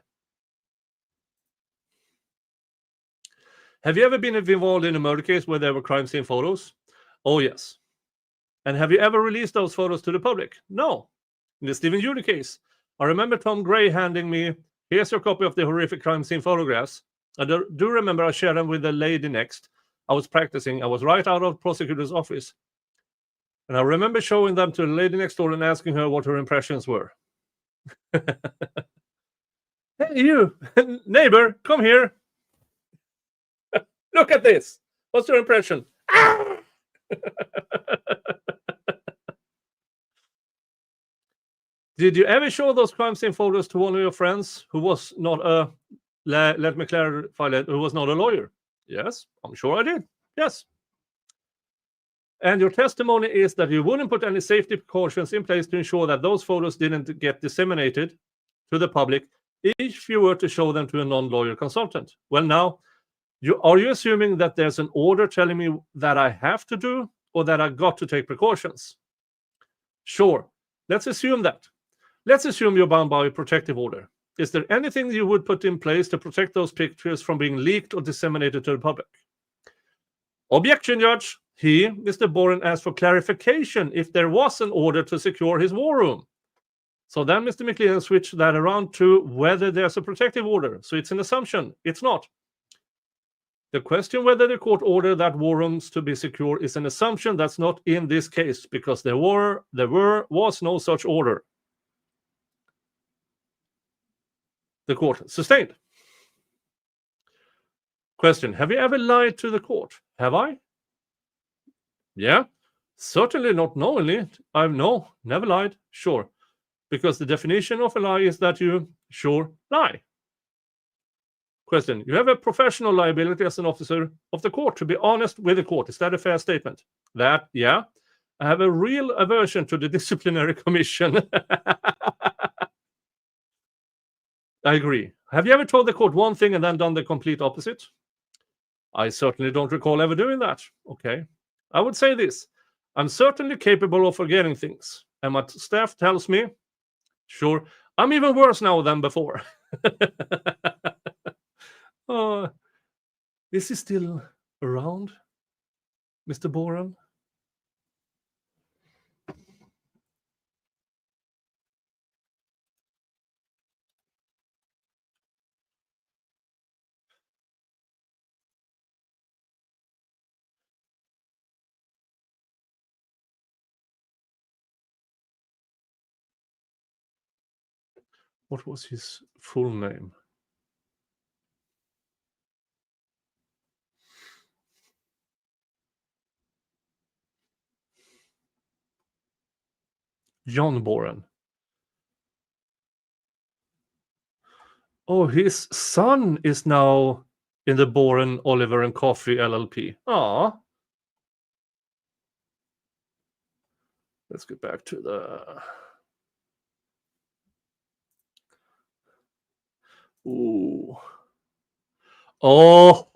Have you ever been involved in a murder case where there were crime scene photos? Oh, yes. And have you ever released those photos to the public? No. In the Stephen Judy case, I remember Tom Gray handing me, here's your copy of the horrific crime scene photographs. I do remember I shared them with the lady next. I was practicing. I was right out of the prosecutor's office. And I remember showing them to the lady next door and asking her what her impressions were. Hey, you, neighbor, come here. Look at this. What's your impression? Did you ever show those crime scene photos to one of your friends who was not a, let me clarify that, who was not a lawyer? Yes, I'm sure I did. Yes. And your testimony is that you wouldn't put any safety precautions in place to ensure that those photos didn't get disseminated to the public if you were to show them to a non-lawyer consultant. Well, now, Are you assuming that there's an order telling me that I have to do or that I got to take precautions? Sure, let's assume that. Let's assume you're bound by a protective order. Is there anything you would put in place to protect those pictures from being leaked or disseminated to the public? Objection, Judge. He, Mr. Boren, asked for clarification if there was an order to secure his war room. So then Mr. McLean switched that around to whether there's a protective order. So it's an assumption. It's not. The question whether the court ordered that war rooms to be secure is an assumption that's not in this case because there was no such order. The court sustained. Question: have you ever lied to the court? Have I? Yeah. Certainly not knowingly. No, never lied. Sure. Because the definition of a lie is that you lie. Question: you have a professional liability as an officer of the court to be honest with the court. Is that a fair statement? That, yeah. I have a real aversion to the disciplinary commission. I agree. Have you ever told the court one thing and then done the complete opposite? I certainly don't recall ever doing that. Okay. I would say this. I'm certainly capable of forgetting things. And my staff tells me, sure, I'm even worse now than before. Is he still around, Mr. Boren? What was his full name? John Boren. Oh, his son is now in the Boren, Oliver and Coffee LLP. Ah. Let's get back to the... Ooh. Oh.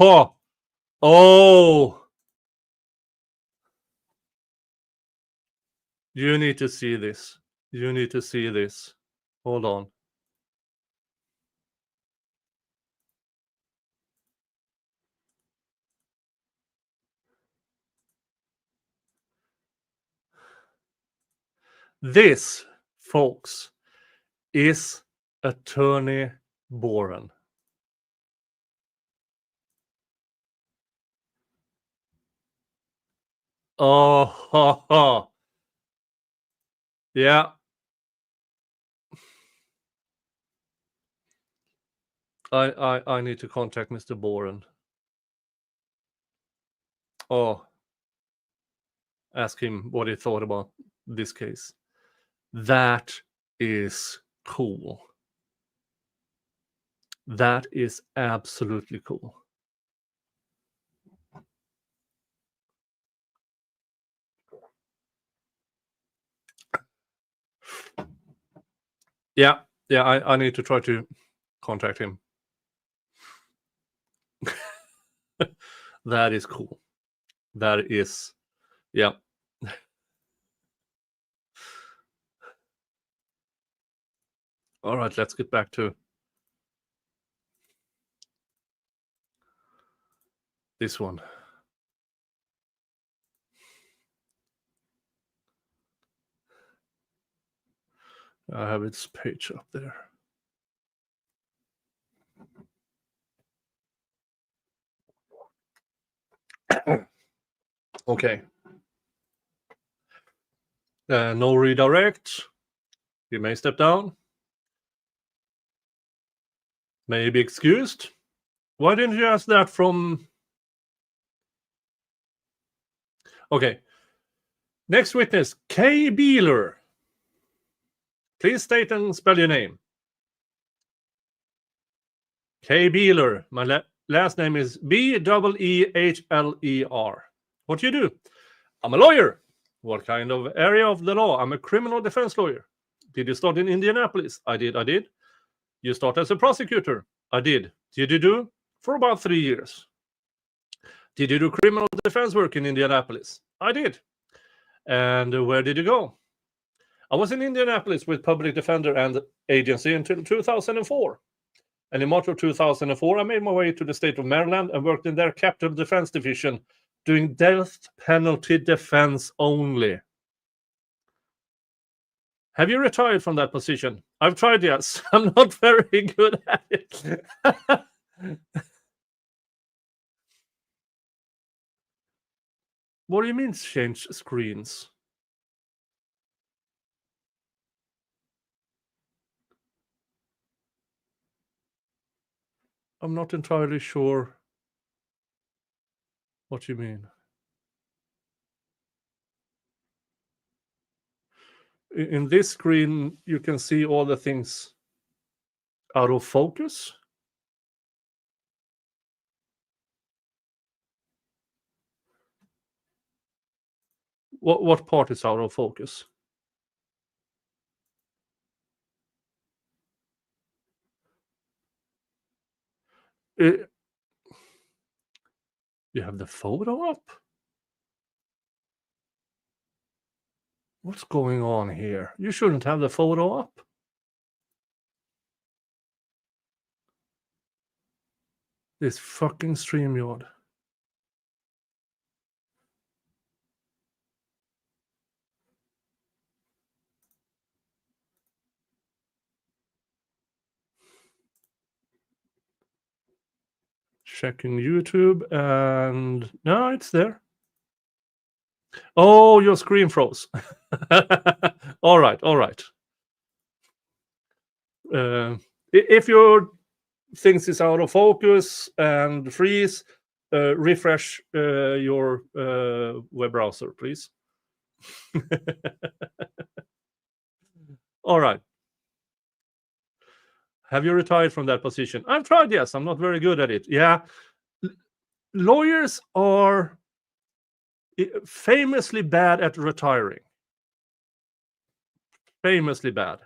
You need to see this. You need to see this. Hold on. This, folks, is Attorney Boren. Oh. Yeah. I need to contact Mr. Boren. Oh. Ask him what he thought about this case. That is cool. That is absolutely cool. Yeah, I need to try to contact him. That is cool. That is, yeah. All right, let's get back to this one. I have its page up there. Okay. No redirect. You may step down. May be excused. Why didn't you ask that from... Okay. Next witness, K. Beeler. Please state and spell your name. K. Beeler. My last name is B-E-E-H-L-E-R. What do you do? I'm a lawyer. What kind of area of the law? I'm a criminal defense lawyer. Did you start in Indianapolis? I did. You start as a prosecutor? I did. Did you do? For about 3 years. Did you do criminal defense work in Indianapolis? I did. And where did you go? I was in Indianapolis with public defender and agency until 2004. And in March of 2004, I made my way to the state of Maryland and worked in their Capital Defense Division, doing death penalty defense only. Have you retired from that position? I've tried, yes. I'm not very good at it. What do you mean change screens? I'm not entirely sure what you mean. In this screen, you can see all the things out of focus. What part is out of focus? You have the photo up? What's going on here? You shouldn't have the photo up. This fucking StreamYard. Checking YouTube, and no, it's there. Oh, your screen froze. All right. If your things is out of focus and freeze, refresh your web browser, please. All right. Have you retired from that position? I've tried, yes. I'm not very good at it. Yeah. Lawyers are famously bad at retiring. Famously bad.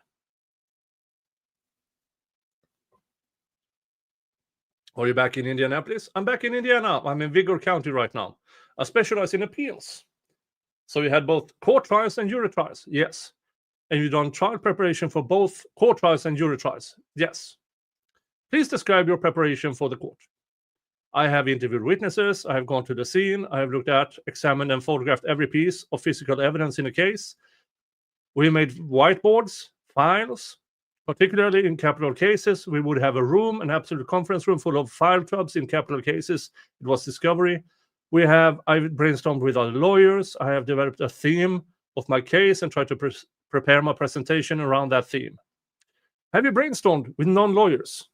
Are you back in Indianapolis? I'm back in Indiana. I'm in Vigor County right now. I specialize in appeals. So you had both court trials and jury trials? Yes. And you've done trial preparation for both court trials and jury trials? Yes. Please describe your preparation for the court. I have interviewed witnesses. I have gone to the scene. I have looked at, examined, and photographed every piece of physical evidence in a case. We made whiteboards, files. Particularly in capital cases, we would have a room, an absolute conference room full of file tubs in capital cases. It was discovery. I've brainstormed with other lawyers. I have developed a theme of my case and tried to prepare my presentation around that theme. Have you brainstormed with non-lawyers?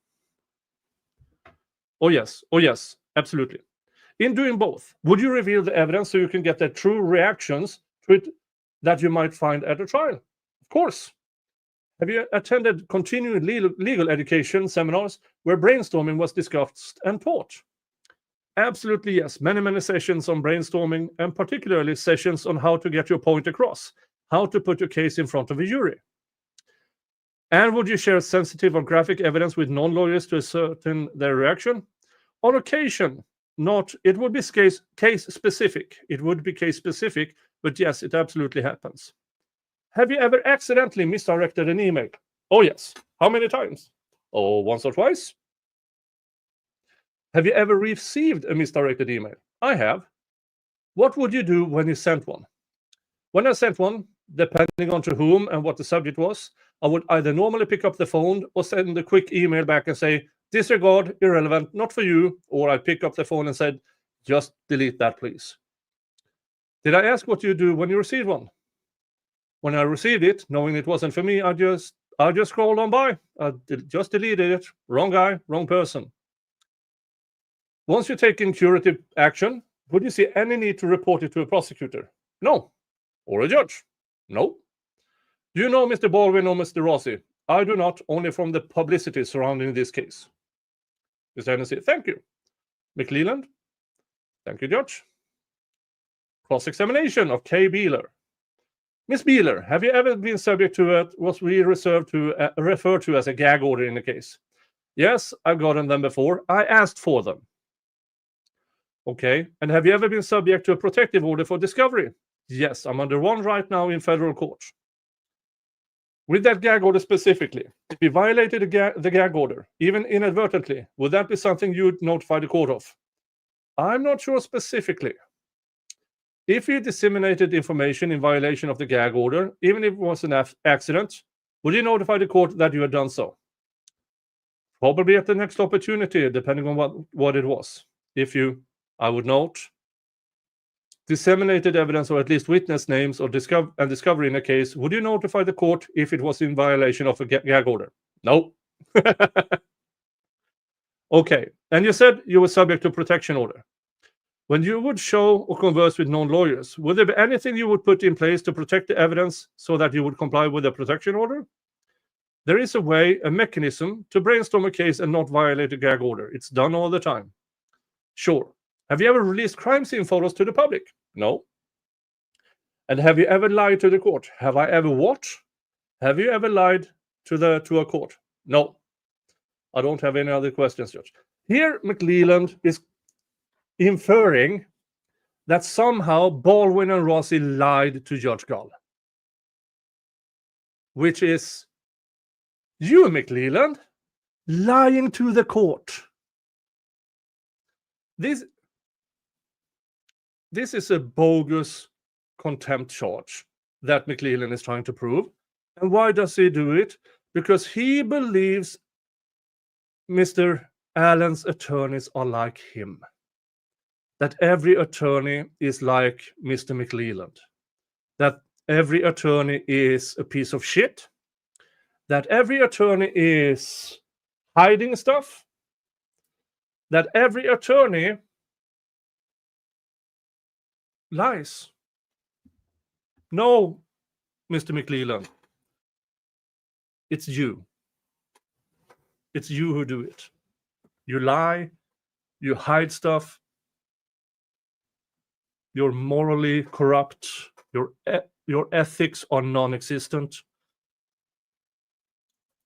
Oh yes, absolutely. In doing both, would you reveal the evidence so you can get the true reactions to it that you might find at a trial? Of course. Have you attended continuing legal education seminars where brainstorming was discussed and taught? Absolutely yes. Many sessions on brainstorming, and particularly sessions on how to get your point across, how to put your case in front of a jury. And would you share sensitive or graphic evidence with non-lawyers to ascertain their reaction? On occasion, not. It would be case specific. It would be case specific, but yes, it absolutely happens. Have you ever accidentally misdirected an email? Oh, yes. How many times? Oh, once or twice. Have you ever received a misdirected email? I have. What would you do when you sent one? When I sent one, depending on to whom and what the subject was, I would either normally pick up the phone or send a quick email back and say, disregard, irrelevant, not for you, or I pick up the phone and said, just delete that, please. Did I ask what you do when you receive one? When I received it, knowing it wasn't for me, I just scrolled on by. I just deleted it. Wrong guy, wrong person. Once you take in curative action, would you see any need to report it to a prosecutor? No. Or a judge? No. Do you know Mr. Baldwin or Mr. Rossi? I do not, only from the publicity surrounding this case. Mr. Hennessy, thank you. McLeland? Thank you, Judge. Cross-examination of Kay Beeler. Miss Beeler, have you ever been subject to what we referred to as a gag order in the case? Yes, I've gotten them before. I asked for them. Okay. And have you ever been subject to a protective order for discovery? Yes, I'm under one right now in federal court. With that gag order specifically, if you violated the gag order, even inadvertently, would that be something you would notify the court of? I'm not sure specifically. If you disseminated information in violation of the gag order, even if it was an accident, would you notify the court that you had done so? Probably at the next opportunity, depending on what it was. If you, I would note, disseminated evidence or at least witness names or discovery in a case, would you notify the court if it was in violation of a gag order? No. Okay, and you said you were subject to protection order. When you would show or converse with non-lawyers, would there be anything you would put in place to protect the evidence so that you would comply with the protection order? There is a way, a mechanism to brainstorm a case and not violate a gag order. It's done all the time. Sure. Have you ever released crime scene photos to the public? No. And have you ever lied to the court? Have I ever what? Have you ever lied to a court? No. I don't have any other questions, Judge. Here, McLeland is inferring that somehow Baldwin and Rossi lied to Judge Gull, which is you, McLeland, lying to the court. This is a bogus contempt charge that McLeland is trying to prove. And why does he do it? Because he believes Mr. Allen's attorneys are like him. That every attorney is like Mr. McLeland. That every attorney is a piece of shit. That every attorney is hiding stuff. That every attorney lies. No, Mr. McLeland. It's you. It's you who do it. You lie. You hide stuff. You're morally corrupt. Your ethics are non-existent.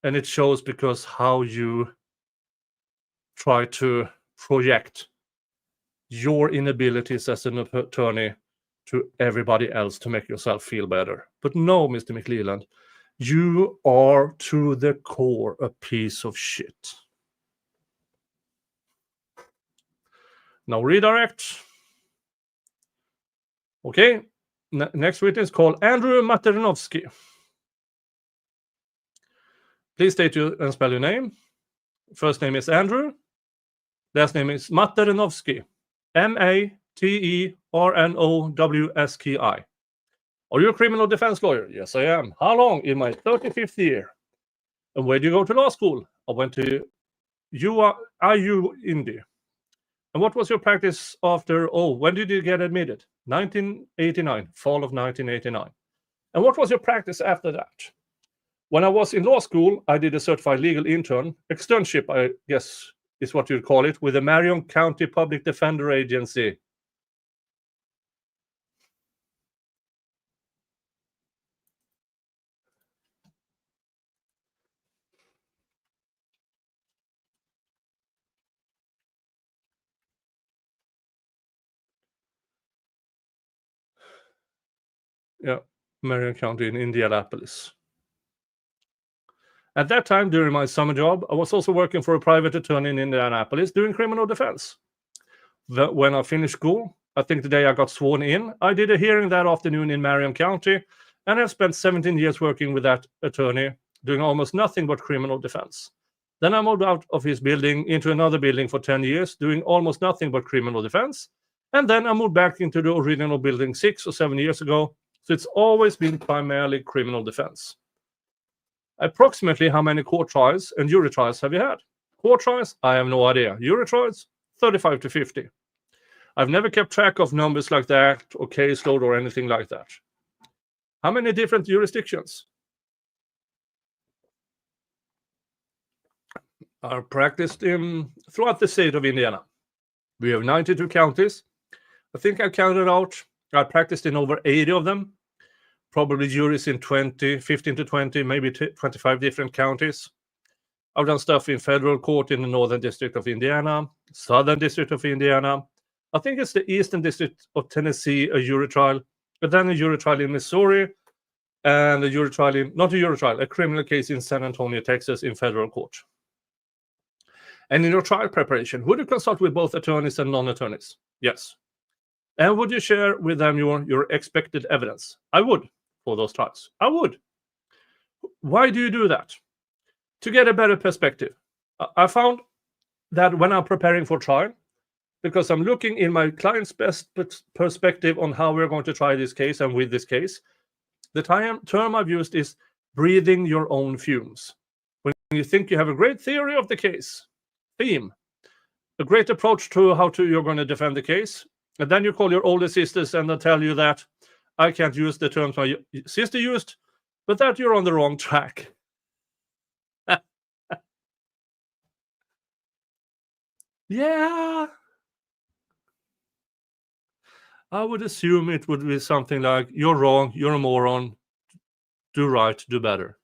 And it shows because how you try to project your inabilities as an attorney to everybody else to make yourself feel better. But no, Mr. McLeland, you are to the core a piece of shit. Now redirect. Okay, next witness called Andrew Materinovsky. Please state and spell your name. First name is Andrew. Last name is Materinovsky. Materinovsky. Are you a criminal defense lawyer? Yes, I am. How long? In my 35th year. And where do you go to law school? I went to IU Indy. And what was your practice after? Oh, when did you get admitted? 1989, fall of 1989. And what was your practice after that? When I was in law school, I did a certified legal externship, I guess is what you'd call it, with the Marion County Public Defender Agency. Yeah, Marion County in Indianapolis. At that time, during my summer job, I was also working for a private attorney in Indianapolis doing criminal defense. When I finished school, I think the day I got sworn in, I did a hearing that afternoon in Marion County, and I've spent 17 years working with that attorney, doing almost nothing but criminal defense. Then I moved out of his building into another building for 10 years, doing almost nothing but criminal defense. And then I moved back into the original building 6 or 7 years ago. So it's always been primarily criminal defense. Approximately how many court trials and jury trials have you had? Court trials? I have no idea. Jury trials? 35 to 50. I've never kept track of numbers like that or caseload or anything like that. How many different jurisdictions? I practiced throughout the state of Indiana. We have 92 counties. I think I counted out. I practiced in over 80 of them. Probably juries in 15 to 20, maybe 25 different counties. I've done stuff in federal court in the Northern District of Indiana, Southern District of Indiana, I think it's the Eastern District of Tennessee, a jury trial, but then a jury trial in Missouri, and a jury trial a criminal case in San Antonio, Texas, in federal court. And in your trial preparation, would you consult with both attorneys and non-attorneys? Yes. And would you share with them your expected evidence? I would, for those trials. I would. Why do you do that? To get a better perspective. I found that when I'm preparing for trial, because I'm looking in my client's best perspective on how we're going to try this case and with this case, the term I've used is breathing your own fumes. When you think you have a great theory of the case, theme, a great approach to how you're going to defend the case, and then you call your older sisters and they'll tell you that I can't use the terms my sister used, but that you're on the wrong track. Yeah. I would assume it would be something like, you're wrong, you're a moron, do right, do better.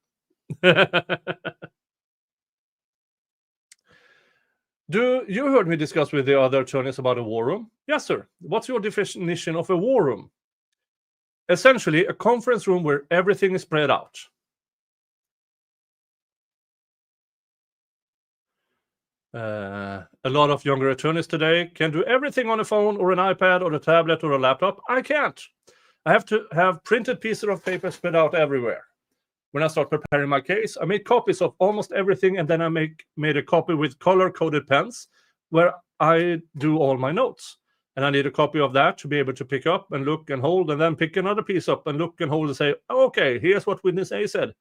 You heard me discuss with the other attorneys about a war room? Yes, sir. What's your definition of a war room? Essentially, a conference room where everything is spread out. A lot of younger attorneys today can do everything on a phone or an iPad or a tablet or a laptop. I can't. I have to have printed pieces of paper spread out everywhere. When I start preparing my case, I made copies of almost everything, and then I made a copy with color-coded pens where I do all my notes. And I need a copy of that to be able to pick up and look and hold, and then pick another piece up and look and hold and say, okay, here's what witness A said.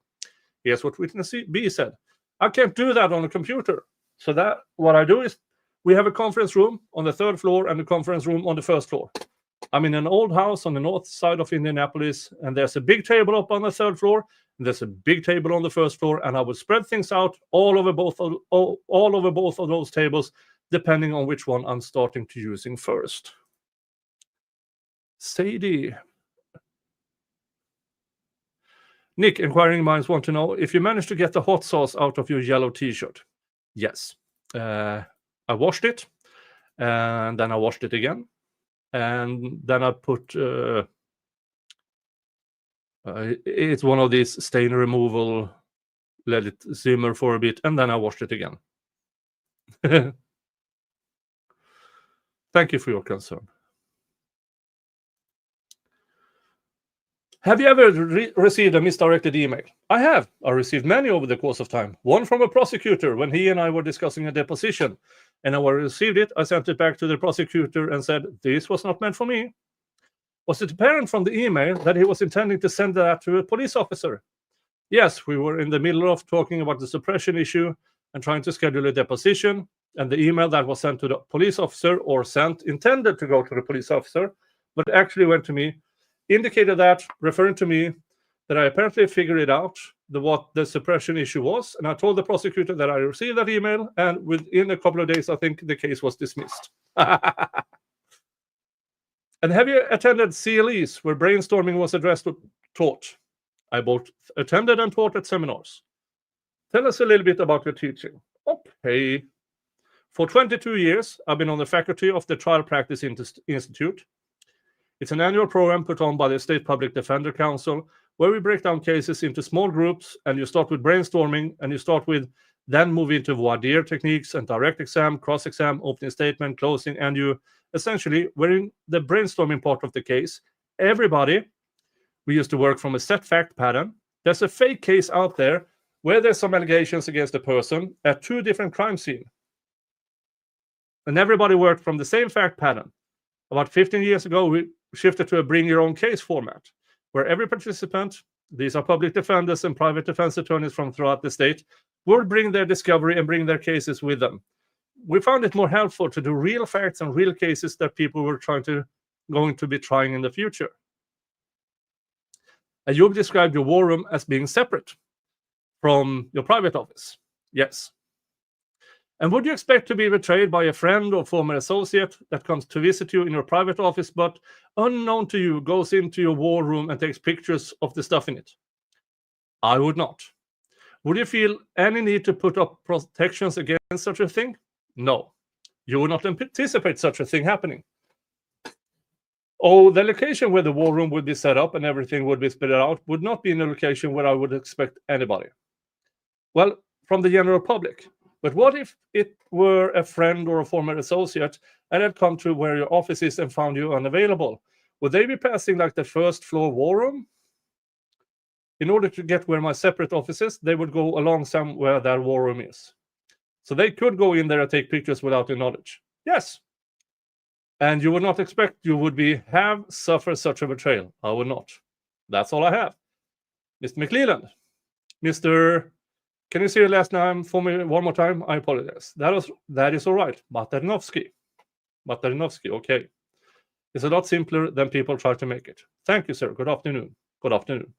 Here's what witness B said. I can't do that on a computer. So that what I do is we have a conference room on the 3rd floor and a conference room on the 1st floor. I'm in an old house on the north side of Indianapolis, and there's a big table up on the 3rd floor, and there's a big table on the 1st floor, and I would spread things out all over both of those tables, depending on which one I'm starting to using first. Sadie. Nick, inquiring minds want to know if you managed to get the hot sauce out of your yellow t-shirt. Yes. I washed it, and then I washed it again, and then I put it's one of these stain removal, let it simmer for a bit, and then I washed it again. Thank you for your concern. Have you ever received a misdirected email? I have. I received many over the course of time. One from a prosecutor when he and I were discussing a deposition. And when I received it, I sent it back to the prosecutor and said, this was not meant for me. Was it apparent from the email that he was intending to send that to a police officer? Yes, we were in the middle of talking about the suppression issue and trying to schedule a deposition. And the email that was sent to the police officer, or intended to go to the police officer, but actually went to me, indicated that, referring to me, that I apparently figured it out, what the suppression issue was. And I told the prosecutor that I received that email, and within a couple of days, I think the case was dismissed. And have you attended CLEs where brainstorming was addressed or taught? I both attended and taught at seminars. Tell us a little bit about your teaching. Okay. For 22 years, I've been on the faculty of the Trial Practice Institute. It's an annual program put on by the State Public Defender Council, where we break down cases into small groups, and you start with brainstorming, and you start with then move into voir dire techniques and direct exam, cross-exam, opening statement, closing, and you essentially, we're in the brainstorming part of the case. Everybody, we used to work from a set fact pattern. There's a fake case out there where there's some allegations against a person at 2 different crime scenes. And everybody worked from the same fact pattern. About 15 years ago, we shifted to a bring your own case format, where every participant, these are public defenders and private defense attorneys from throughout the state, would bring their discovery and bring their cases with them. We found it more helpful to do real facts and real cases that people were going to be trying in the future. And you've described your war room as being separate from your private office. Yes. And would you expect to be betrayed by a friend or former associate that comes to visit you in your private office, but unknown to you goes into your war room and takes pictures of the stuff in it? I would not. Would you feel any need to put up protections against such a thing? No. You would not anticipate such a thing happening. the location where the war room would be set up and everything would be spread out would not be in a location where I would expect anybody. Well, from the general public. But what if it were a friend or a former associate and had come to where your office is and found you unavailable? Would they be passing like the first floor war room? In order to get where my separate office is, they would go along somewhere that war room is. So they could go in there and take pictures without your knowledge. Yes. And you would not expect you would have suffered such a betrayal. I would not. That's all I have. Mr. McLeland. Mr. Can you say your last name for me one more time? I apologize. That is all right. Maternovsky. Okay. It's a lot simpler than people try to make it. Thank you, sir. Good afternoon. Good afternoon.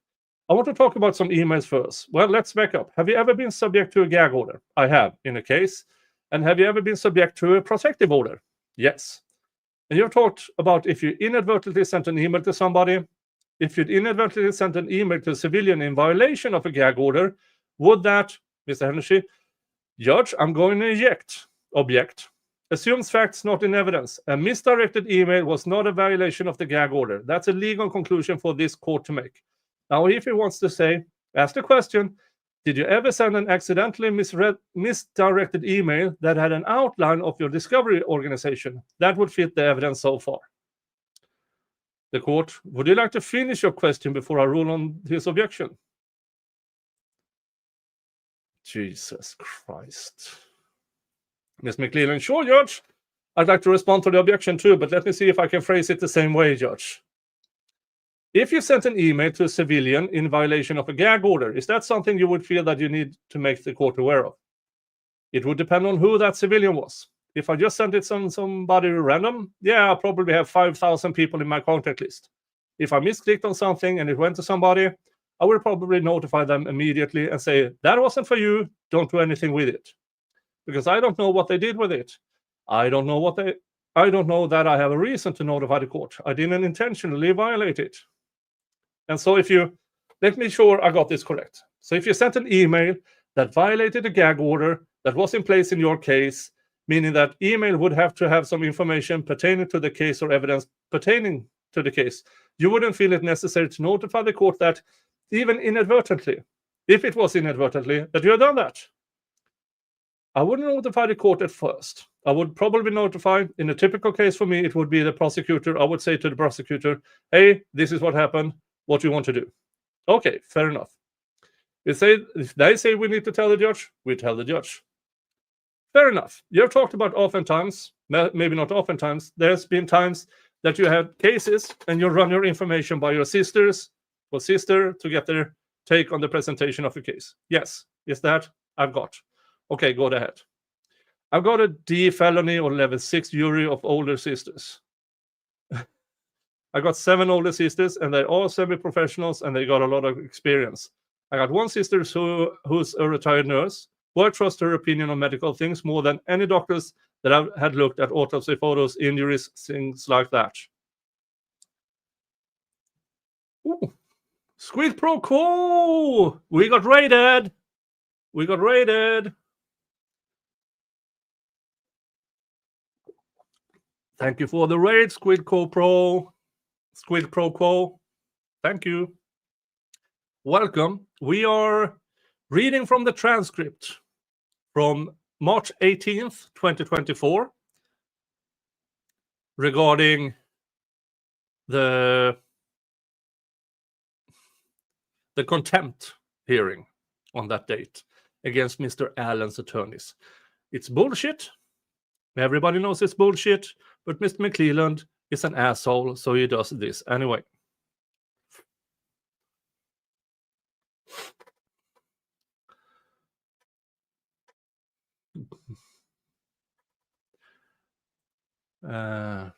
I want to talk about some emails first. Well, let's back up. Have you ever been subject to a gag order? I have, in a case. And have you ever been subject to a protective order? Yes. And you've talked about if you inadvertently sent an email to somebody, if you'd inadvertently sent an email to a civilian in violation of a gag order, would that, Mr. Hennessy, Judge, I'm going to object. Assumes facts not in evidence. A misdirected email was not a violation of the gag order. That's a legal conclusion for this court to make. Now, if he wants to say, ask the question, did you ever send an accidentally misdirected email that had an outline of your discovery organization? That would fit the evidence so far. The court, would you like to finish your question before I rule on his objection? Jesus Christ. Ms. McLeland, sure, Judge. I'd like to respond to the objection too, but let me see if I can phrase it the same way, Judge. If you sent an email to a civilian in violation of a gag order, is that something you would feel that you need to make the court aware of? It would depend on who that civilian was. If I just sent it to somebody random, yeah, I'll probably have 5,000 people in my contact list. If I misclicked on something and it went to somebody, I will probably notify them immediately and say, that wasn't for you, don't do anything with it. Because I don't know what they did with it. I don't know that I have a reason to notify the court. I didn't intentionally violate it. And so let me sure I got this correct. So if you sent an email that violated a gag order that was in place in your case, meaning that email would have to have some information pertaining to the case or evidence pertaining to the case, you wouldn't feel it necessary to notify the court that even inadvertently, if it was inadvertently, that you had done that. I wouldn't notify the court at first. I would probably notify, in a typical case for me, it would be the prosecutor. I would say to the prosecutor, hey, this is what happened. What do you want to do? Okay, fair enough. If they say we need to tell the judge, we tell the judge. Fair enough. You have talked about oftentimes, maybe not oftentimes, there's been times that you had cases and you run your information by your sisters or sister to get their take on the presentation of the case. Yes, is that I've got. Okay, go ahead. I've got a D felony or level 6 jury of older sisters. I got 7 older sisters, and they're all semi-professionals, and they got a lot of experience. I got one sister who's a retired nurse, who I trust her opinion on medical things more than any doctors that I've had looked at autopsy photos, injuries, things like that. Ooh. Squid pro quo! We got raided! Thank you for the raid, Squid Pro Quo. Thank you. Welcome. We are reading from the transcript from March 18th, 2024 regarding the contempt hearing on that date against Mr. Allen's attorneys. It's bullshit. Everybody knows it's bullshit, but Mr. McLeland is an asshole, so he does this anyway.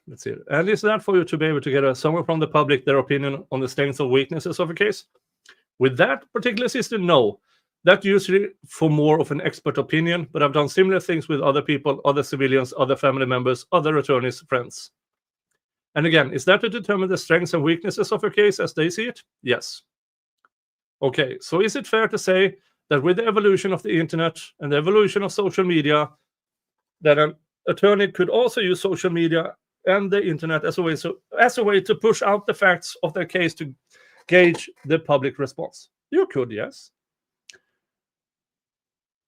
Let's see. And is that for you to be able to get someone from the public their opinion on the strengths or weaknesses of a case? With that particular system, no. That usually for more of an expert opinion, but I've done similar things with other people, other civilians, other family members, other attorneys, friends. And again, is that to determine the strengths and weaknesses of a case as they see it? Yes. Okay, so is it fair to say that with the evolution of the internet and the evolution of social media, that an attorney could also use social media and the internet as a way to push out the facts of their case to gauge the public response. You could, yes.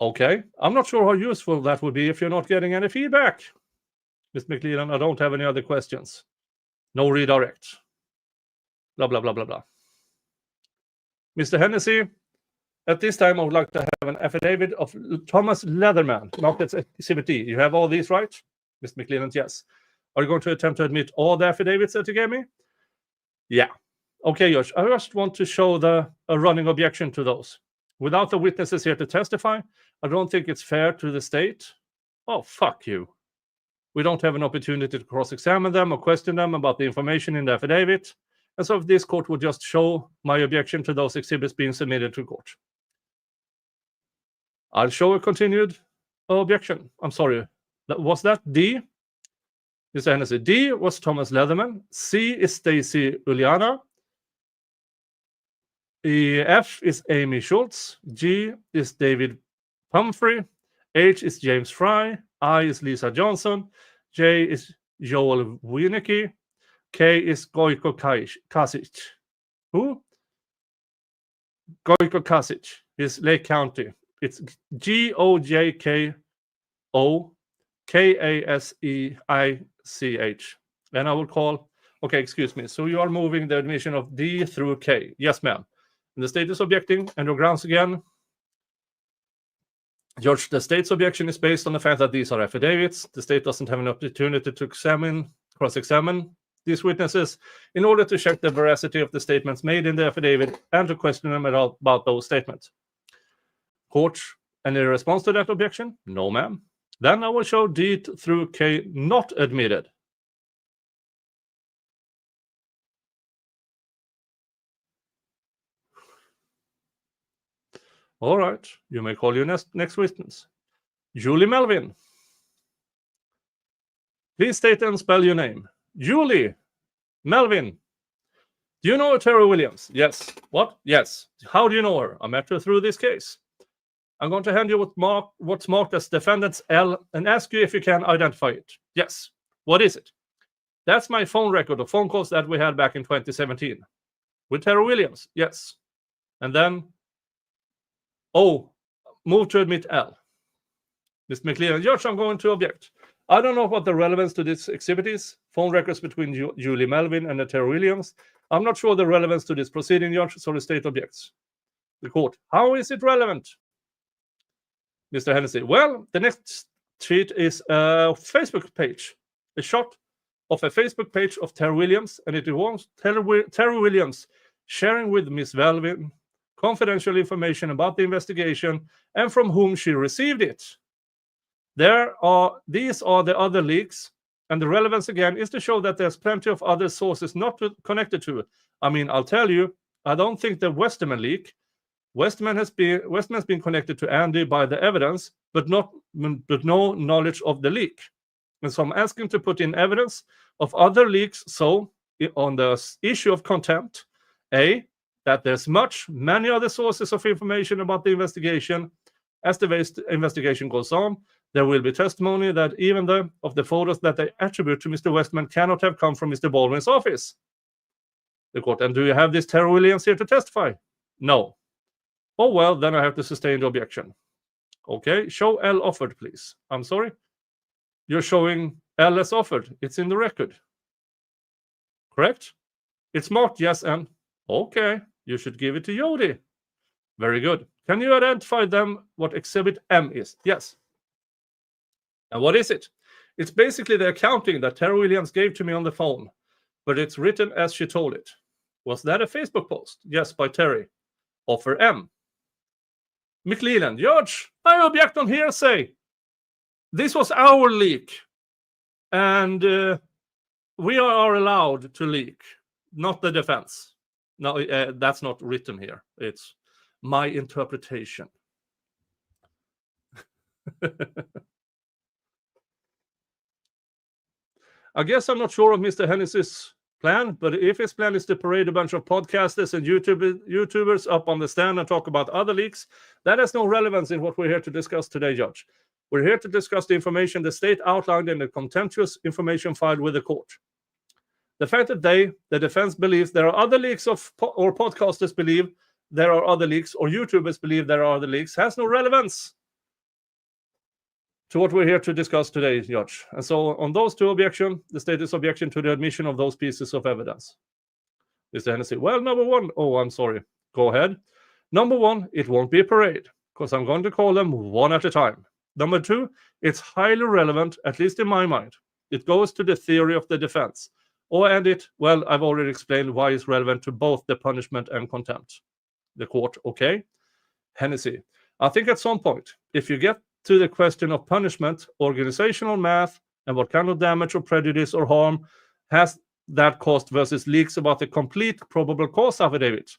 Okay, I'm not sure how useful that would be if you're not getting any feedback. Mr. McLeland, I don't have any other questions. No redirect. Blah, blah, blah, blah, blah. Mr. Hennessy, at this time, I would like to have an affidavit of Thomas Leatherman, marked as Exhibit D. You have all these, right? Mr. McLeland, yes. Are you going to attempt to admit all the affidavits that you gave me? Yeah. Okay, Josh, I just want to show a running objection to those. Without the witnesses here to testify, I don't think it's fair to the state. Oh, fuck you. We don't have an opportunity to cross-examine them or question them about the information in the affidavit. And so if this court would just show my objection to those exhibits being submitted to court. I'll show a continued objection. I'm sorry. Was that D? Mr. Hennessy. D was Thomas Leatherman. C is Stacy Uliana. F is Amy Schultz. G is David Pumphrey. H is James Fry. I is Lisa Johnson. J is Joel Wienicki. K is Gojko Kasic. Who? Gojko Kasic is Lake County. It's Gojko And I will call. Okay, excuse me. So you are moving the admission of D through K. Yes, ma'am. And the state is objecting. And your grounds again. George, the state's objection is based on the fact that these are affidavits. The state doesn't have an opportunity to cross-examine these witnesses in order to check the veracity of the statements made in the affidavit and to question them about those statements. Court, any response to that objection? No, ma'am. Then I will show D through K not admitted. All right, you may call your next witness. Julie Melvin. Please state and spell your name. Julie Melvin. Do you know Terry Williams? Yes. What? Yes. How do you know her? I met her through this case. I'm going to hand you what's marked as defendant's L and ask you if you can identify it. Yes. What is it? That's my phone record of phone calls that we had back in 2017. With Terry Williams? Yes. And then O, move to admit L. Mr. McLean, George, I'm going to object. I don't know what the relevance to this exhibit is. Phone records between Julie Melvin and Terry Williams. I'm not sure the relevance to this proceeding, George, so the state objects. The court, how is it relevant? Mr. Hennessy, well, the next sheet is a Facebook page. A shot of a Facebook page of Terry Williams, and it was Terry Williams sharing with Miss Melvin confidential information about the investigation and from whom she received it. These are the other leaks, and the relevance again is to show that there's plenty of other sources not connected to it. I mean, I'll tell you, I don't think the Westerman leak. Westerman's been connected to Andy by the evidence, but no knowledge of the leak. And so I'm asking to put in evidence of other leaks. So on the issue of contempt, A, that there's many other sources of information about the investigation. As the investigation goes on, there will be testimony that even of the photos that they attribute to Mr. Westman cannot have come from Mr. Baldwin's office. The court, and do you have this Terry Williams here to testify? No. Oh, well, then I have to sustain the objection. Okay, show L offered, please. I'm sorry. You're showing L as offered. It's in the record. Correct? It's marked yes and. Okay, you should give it to Jody. Very good. Can you identify them what Exhibit M is? Yes. And what is it? It's basically the accounting that Terry Williams gave to me on the phone, but it's written as she told it. Was that a Facebook post? Yes, by Terry. Offer M. McLeland, George, I object on hearsay. This was our leak, and we are allowed to leak, not the defense. No, that's not written here. It's my interpretation. I guess I'm not sure of Mr. Hennessy's plan, but if his plan is to parade a bunch of podcasters and YouTubers up on the stand and talk about other leaks, that has no relevance in what we're here to discuss today, Judge. We're here to discuss the information the state outlined in the contemptuous information filed with the court. The fact that the defense believes there are other leaks or podcasters believe there are other leaks, or YouTubers believe there are other leaks, has no relevance to what we're here to discuss today, Judge. And so on those two objections, the state's objection to the admission of those pieces of evidence. Mr. Hennessy, well, number one, oh, I'm sorry. Go ahead. Number one, it won't be a parade, because I'm going to call them one at a time. Number two, it's highly relevant, at least in my mind. It goes to the theory of the defense. And I've already explained why it's relevant to both the punishment and contempt. The court, okay? Hennessy, I think at some point, if you get to the question of punishment, organizational math, and what kind of damage or prejudice or harm has that caused versus leaks about the complete probable cause affidavit,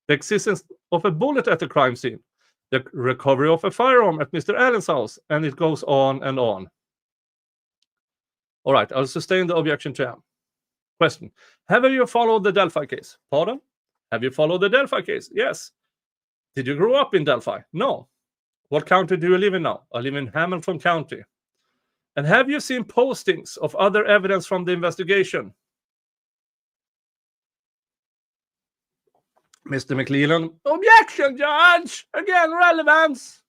the existence of a bullet at the crime scene, the recovery of a firearm at Mr. Allen's house, and it goes on and on. All right, I'll sustain the objection to him. Question, have you followed the Delphi case? Pardon? Have you followed the Delphi case? Yes. Did you grow up in Delphi? No. What county do you live in now? I live in Hamilton County. And have you seen postings of other evidence from the investigation? Mr. McLellan, objection, Judge! Again, relevance.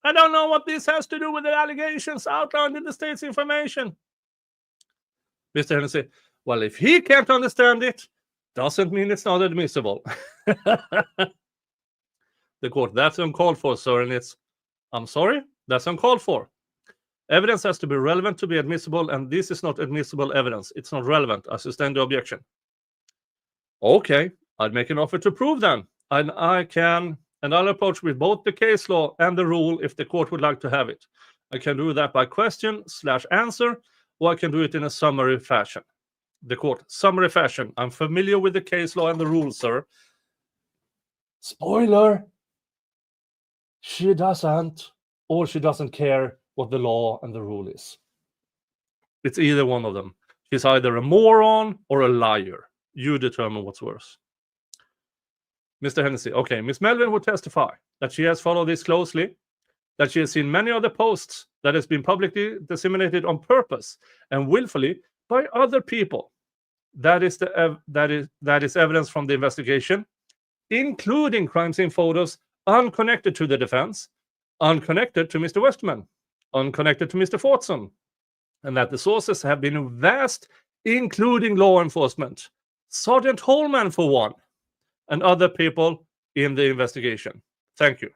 I don't know what this has to do with the allegations outlined in the state's information. Mr. Hennessy, well, if he can't understand it, doesn't mean it's not admissible. The court, that's uncalled for, sir, and I'm sorry, that's uncalled for. Evidence has to be relevant to be admissible, and this is not admissible evidence. It's not relevant. I sustain the objection. Okay, I'd make an offer to prove then. And I'll approach with both the case law and the rule if the court would like to have it. I can do that by question/answer, or I can do it in a summary fashion. The court, summary fashion. I'm familiar with the case law and the rules, sir. Spoiler! She doesn't, or she doesn't care what the law and the rule is. It's either one of them. She's either a moron or a liar. You determine what's worse. Mr. Hennessy, okay, Ms. Melvin would testify that she has followed this closely, that she has seen many other posts that has been publicly disseminated on purpose and willfully by other people. That is evidence from the investigation, including crime scene photos unconnected to the defense, unconnected to Mr. Westman, unconnected to Mr. Fortson, and that the sources have been vast, including law enforcement, Sergeant Holman for one, and other people in the investigation. Thank you.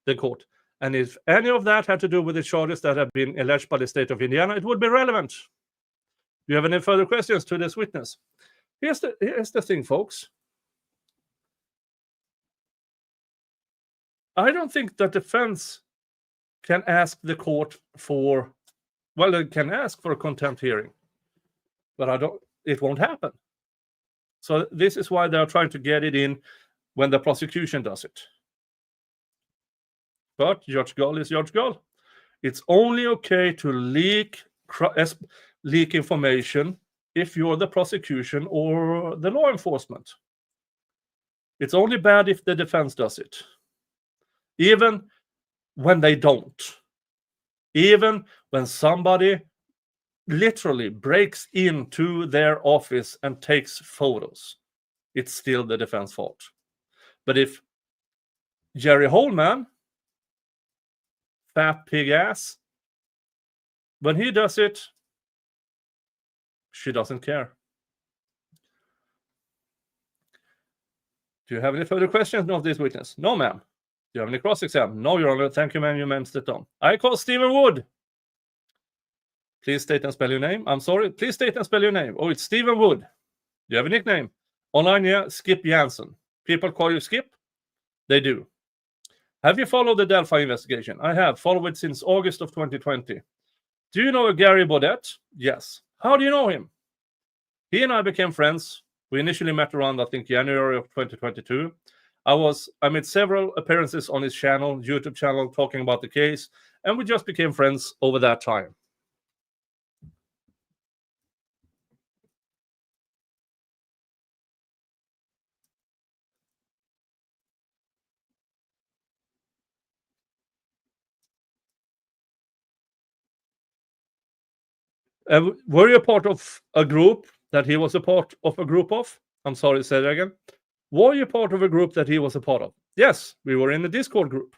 The court. And if any of that had to do with the charges that have been alleged by the state of Indiana, it would be relevant. Do you have any further questions to this witness? Here's the thing, folks. I don't think the defense can ask the court for, well, they can ask for a contempt hearing, but it won't happen. So this is why they're trying to get it in when the prosecution does it. But Judge Gull is Judge Gull. It's only okay to leak information if you're the prosecution or the law enforcement. It's only bad if the defense does it. Even when they don't. Even when somebody literally breaks into their office and takes photos, it's still the defense fault. But if Jerry Holman, fat pig ass, when he does it, she doesn't care. Do you have any further questions of this witness? No, ma'am. Do you have any cross-exam? No, Your Honor. Thank you, ma'am. You may sit down. I call Stephen Wood. Please state and spell your name. I'm sorry. Please state and spell your name. Oh, it's Stephen Wood. Do you have a nickname? Online, yeah, Skip Jansen. People call you Skip? They do. Have you followed the Delphi investigation? I have followed it since August of 2020. Do you know a Gary Baudet? Yes. How do you know him? He and I became friends. We initially met around, I think, January of 2022. I made several appearances on his channel, YouTube channel, talking about the case, and we just became friends over that time. Were you a part of a group that he was a part of a group of? I'm sorry, say that again. Were you part of a group that he was a part of? Yes, we were in a Discord group.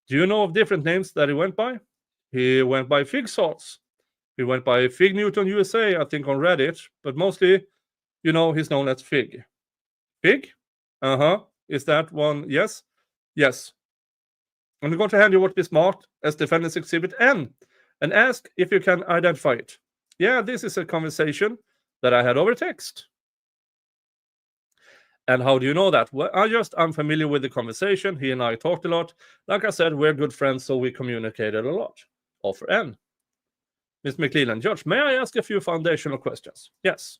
Do you know of different names that he went by? He went by Fig Sauce. He went by Fig Newton USA, I think, on Reddit, but mostly, he's known as Fig. Fig? Is that one? Yes? Yes. I'm going to hand you what is marked as Defendant's Exhibit N and ask if you can identify it. Yeah, this is a conversation that I had over text. And how do you know that? Well, I'm familiar with the conversation. He and I talked a lot. Like I said, we're good friends, so we communicated a lot. Offer N. Ms. McLeland, Judge, may I ask a few foundational questions? Yes.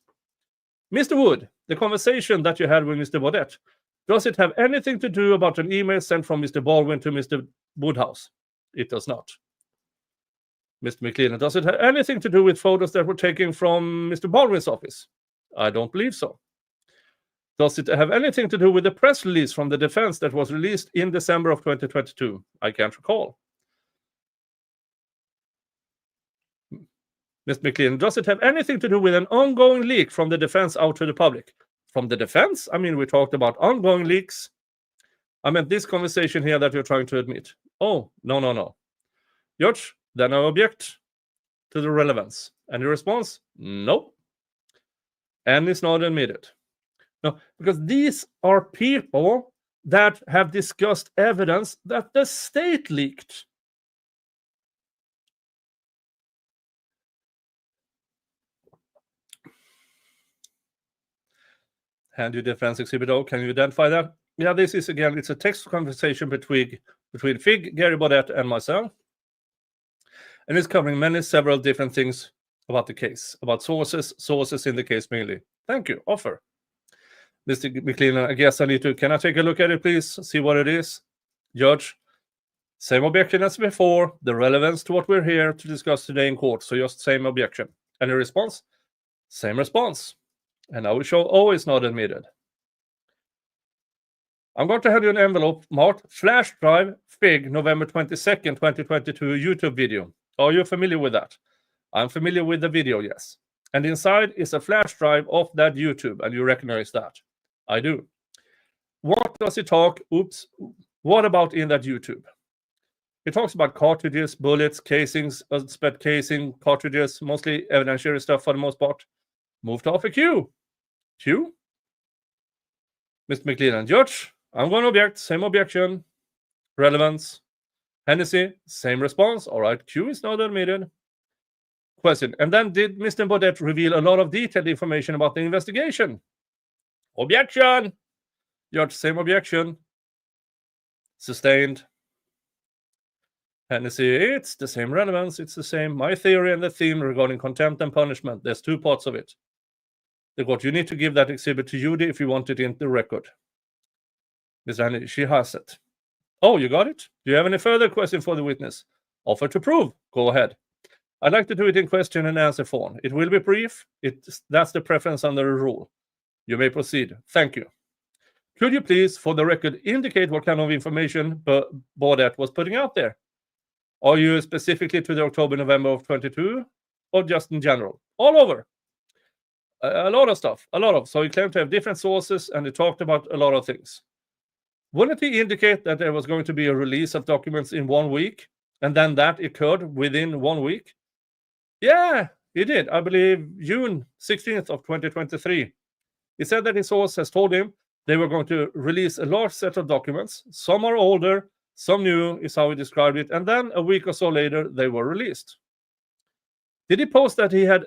Mr. Wood, the conversation that you had with Mr. Baudet, does it have anything to do about an email sent from Mr. Baldwin to Mr. Woodhouse? It does not. Mr. McLeland, does it have anything to do with photos that were taken from Mr. Baldwin's office? I don't believe so. Does it have anything to do with the press release from the defense that was released in December of 2022? I can't recall. Mr. McLean, does it have anything to do with an ongoing leak from the defense out to the public? From the defense? I mean, we talked about ongoing leaks. I meant this conversation here that you're trying to admit. Oh, no. Judge, then I object to the relevance. Any response? No. And it's not admitted. No, because these are people that have discussed evidence that the state leaked. Hand you Defense Exhibit O. Can you identify that? Yeah, this is, again, it's a text conversation between Fig, Gary Baudet, and myself. And it's covering several different things about the case, about sources in the case mainly. Thank you. Offer. Mr. McLean, I guess can I take a look at it, please? See what it is? Judge, same objection as before, the relevance to what we're here to discuss today in court. So just same objection. Any response? Same response. And I will show O is not admitted. I'm going to hand you an envelope marked Flash Drive Fig November 22nd, 2022 YouTube video. Are you familiar with that? I'm familiar with the video, yes. And inside is a flash drive of that YouTube, and you recognize that. I do. What does it talk? What about in that YouTube? It talks about cartridges, bullets, casings, spent casing, cartridges, mostly evidentiary stuff for the most part. Move to offer Q. Q? Mr. McLean and Judge, I'm going to object. Same objection. Relevance. Hennessy, same response. All right, Q is not admitted. Question. And then did Mr. Baudet reveal a lot of detailed information about the investigation? Objection. Judge, same objection. Sustained. Hennessy, it's the same relevance. It's the same. My theory and the theme regarding contempt and punishment. There's two parts of it. The court, you need to give that exhibit to Judy if you want it in the record. Mr. Hennessy, she has it. Oh, you got it? Do you have any further question for the witness? Offer to prove. Go ahead. I'd like to do it in question and answer form. It will be brief. That's the preference under the rule. You may proceed. Thank you. Could you please, for the record, indicate what kind of information Baudet was putting out there? Are you specifically to the October, November of 22, or just in general? All over. A lot of stuff. So he claimed to have different sources, and he talked about a lot of things. Wouldn't he indicate that there was going to be a release of documents in 1 week, and then that occurred within 1 week? Yeah, he did. I believe June 16th of 2023. He said that his source has told him they were going to release a large set of documents. Some are older, some new, is how he described it. And then a week or so later, they were released. Did he post that he had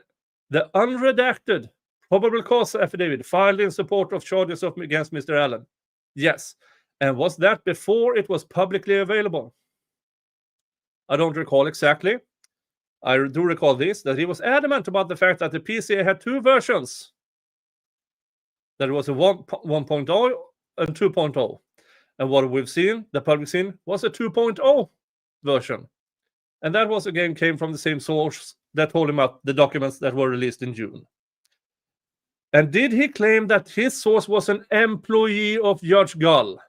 the unredacted probable cause affidavit filed in support of charges against Mr. Allen? Yes. And was that before it was publicly available? I don't recall exactly. I do recall this, that he was adamant about the fact that the PCA had two versions. That it was a 1.0 and 2.0. And what we've seen, the public seen, was a 2.0 version. And that was, again, came from the same source that told him about the documents that were released in June. And did he claim that his source was an employee of Judge Gull?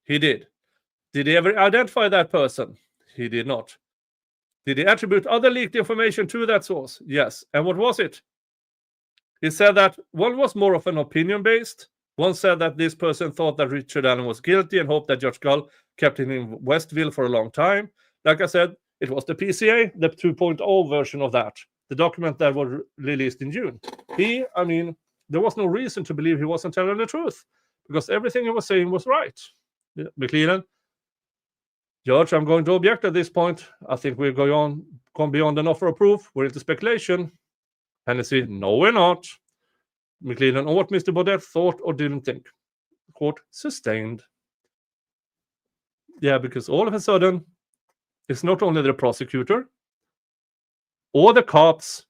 He did. Did he ever identify that person? He did not. Did he attribute other leaked information to that source? Yes. And what was it? He said that one was more of an opinion-based. One said that this person thought that Richard Allen was guilty and hoped that Judge Gull kept him in Westville for a long time. Like I said, it was the PCA, the 2.0 version of that, the document that was released in June. There was no reason to believe he wasn't telling the truth because everything he was saying was right. McLeland, Judge, I'm going to object at this point. I think we're going beyond an offer of proof. We're into speculation. Hennessy, no, we're not. McLeland, on what Mr. Baudet thought or didn't think. Court sustained. Yeah, because all of a sudden, it's not only the prosecutor or the cops,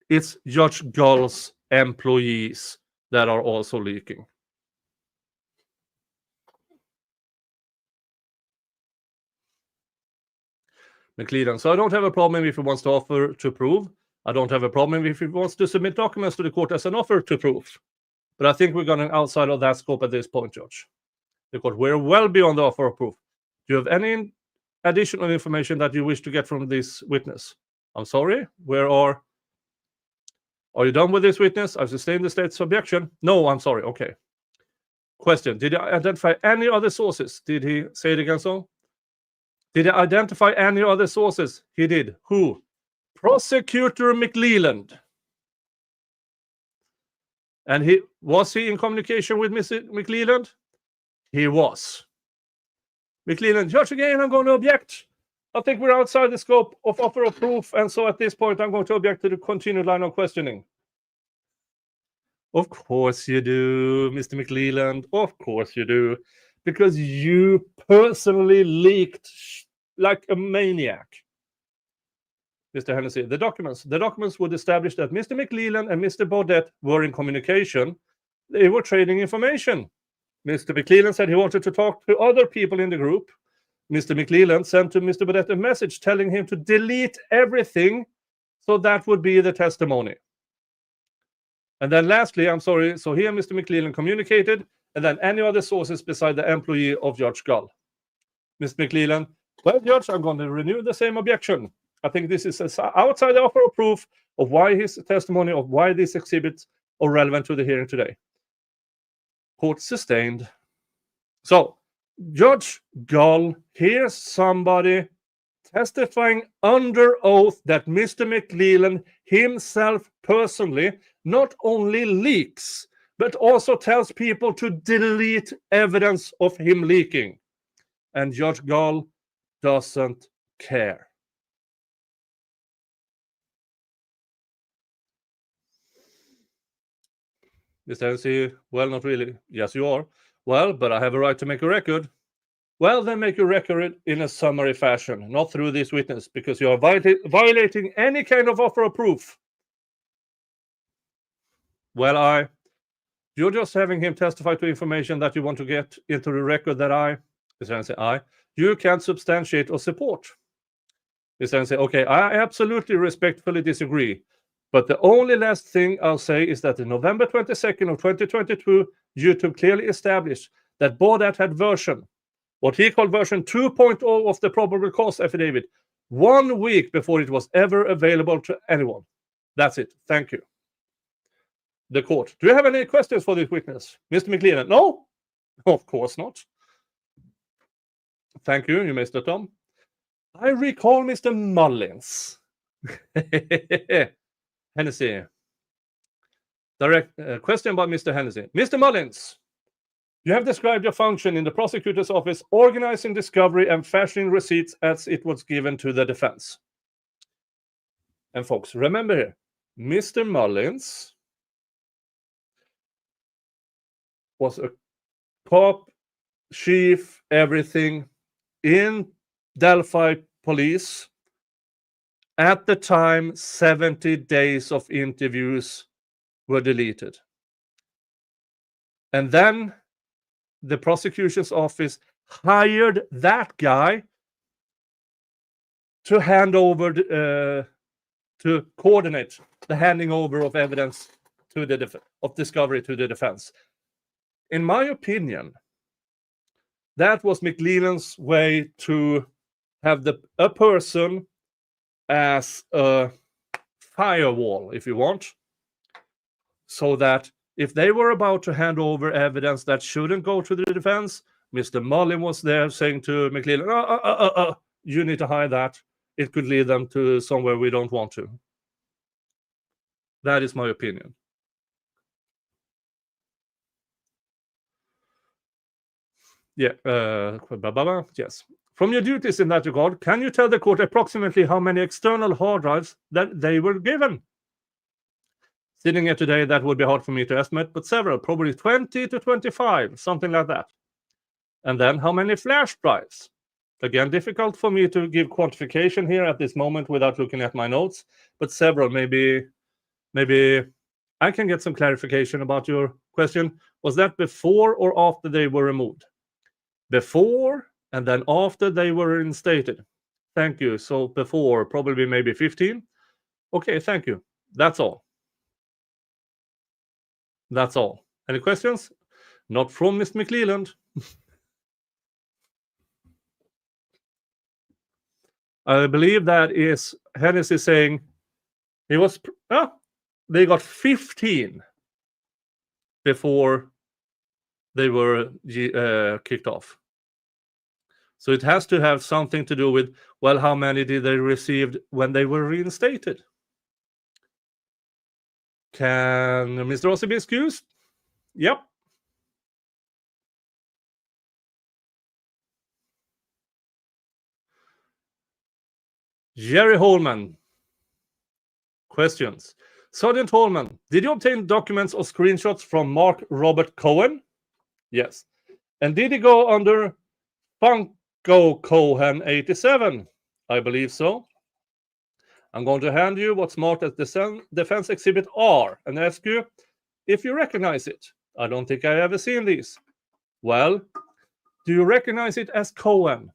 it's Judge Gull's employees that are also leaking. McLeland, so I don't have a problem if he wants to offer to prove. I don't have a problem if he wants to submit documents to the court as an offer to prove. But I think we're going outside of that scope at this point, Judge. Because we're well beyond the offer of proof. Do you have any additional information that you wish to get from this witness? I'm sorry, are you done with this witness? I've sustained the state's objection. No, I'm sorry, okay. Question, did he identify any other sources? Did he say it again so? Did he identify any other sources? He did. Who? Prosecutor McLeland. And was he in communication with Mr. McLeland? He was. McLeland, Judge, again, I'm going to object. I think we're outside the scope of offer of proof, and so at this point, I'm going to object to the continued line of questioning. Of course you do, Mr. McLeland. Of course you do. Because you personally leaked like a maniac. Mr. Hennessy, the documents would establish that Mr. McLeland and Mr. Baudet were in communication. They were trading information. Mr. McLeland said he wanted to talk to other people in the group. Mr. McLeland sent to Mr. Baudet a message telling him to delete everything, so that would be the testimony. And then lastly, I'm sorry, so he and Mr. McLeland communicated, and then any other sources beside the employee of Judge Gull. Mr. McLeland, well, Judge, I'm going to renew the same objection. I think this is outside the offer of proof of why his testimony, of why these exhibits are relevant to the hearing today. Court sustained. So, Judge Gull hears somebody testifying under oath that Mr. McLeland himself personally not only leaks, but also tells people to delete evidence of him leaking. And Judge Gull doesn't care. Mr. Hennessy, well, not really. Yes, you are. Well, but I have a right to make a record. Well, then make a record in a summary fashion, not through this witness, because you are violating any kind of offer of proof. Well, you're just having him testify to information that you want to get into the record that Mr. Hennessy, you can't substantiate or support. Mr. Hennessy, okay, I absolutely respectfully disagree. But the only last thing I'll say is that in November 22nd of 2022, YouTube clearly established that Baudet had what he called version 2.0 of the probable cause affidavit, 1 week before it was ever available to anyone. That's it. Thank you. The court. Do you have any questions for this witness? Mr. McLeland? No? Of course not. Thank you, Mr. Tom. I recall Mr. Mullins. Hennessy. Direct question by Mr. Hennessy. Mr. Mullins, you have described your function in the prosecutor's office, organizing discovery and fashioning receipts as it was given to the defense. And folks, remember here, Mr. Mullins was a cop, chief, everything in Delphi police. At the time, 70 days of interviews were deleted. And then the prosecution's office hired that guy to hand over, to coordinate the handing over of evidence to the of discovery to the defense. In my opinion, that was McLeland's way to have a person as a firewall, if you want, so that if they were about to hand over evidence that shouldn't go to the defense, Mr. Mullin was there saying to McClellan, you need to hide that. It could lead them to somewhere we don't want to. That is my opinion. Yeah, yes. From your duties in that regard, can you tell the court approximately how many external hard drives that they were given? Sitting here today, that would be hard for me to estimate, but several, probably 20 to 25, something like that. And then how many flash drives? Again, difficult for me to give quantification here at this moment without looking at my notes, but several. Maybe I can get some clarification about your question. Was that before or after they were removed? Before, and then after they were reinstated. Thank you. So before, probably maybe 15. Okay, thank you. That's all. That's all. Any questions? Not from Mr. McClelland. I believe that is Hennessy saying he was. They got 15 before they were kicked off. So it has to have something to do with, well, how many did they receive when they were reinstated? Can Mr. Rossi be excused? Yep. Jerry Holman. Questions. Sergeant Holman, did you obtain documents or screenshots from Mark Robert Cohen? Yes. And did he go under Funko Cohen 87? I believe so. I'm going to hand you what's marked as Defense Exhibit R and ask you if you recognize it. I don't think I ever seen these. Well, do you recognize it as Cohen?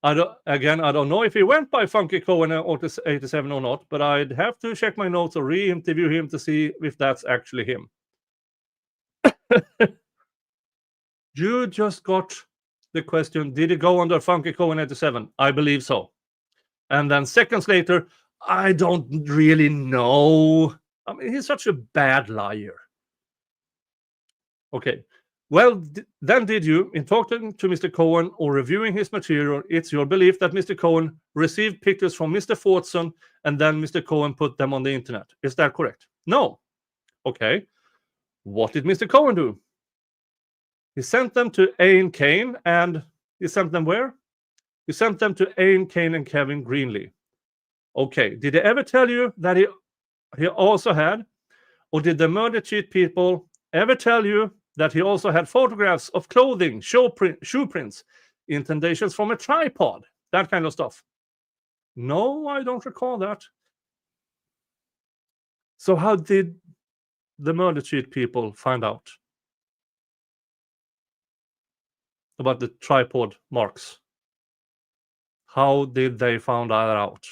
I don't know if he went by Funky Cohen 87 or not, but I'd have to check my notes or re-interview him to see if that's actually him. You just got the question, did he go under Funky Cohen 87? I believe so. And then seconds later, I don't really know. I mean, he's such a bad liar. Okay. Well, then did you, in talking to Mr. Cohen or reviewing his material, it's your belief that Mr. Cohen received pictures from Mr. Fortson and then Mr. Cohen put them on the internet. Is that correct? No. Okay. What did Mr. Cohen do? He sent them to Ian Kane, and he sent them where? He sent them to Ian Kane and Kevin Greenlee. Okay. Did he ever tell you that he also had, or did the murder cheat people ever tell you that he also had photographs of clothing, shoe prints, indentations from a tripod, that kind of stuff? No, I don't recall that. So how did the murder cheat people find out about the tripod marks? How did they find that out?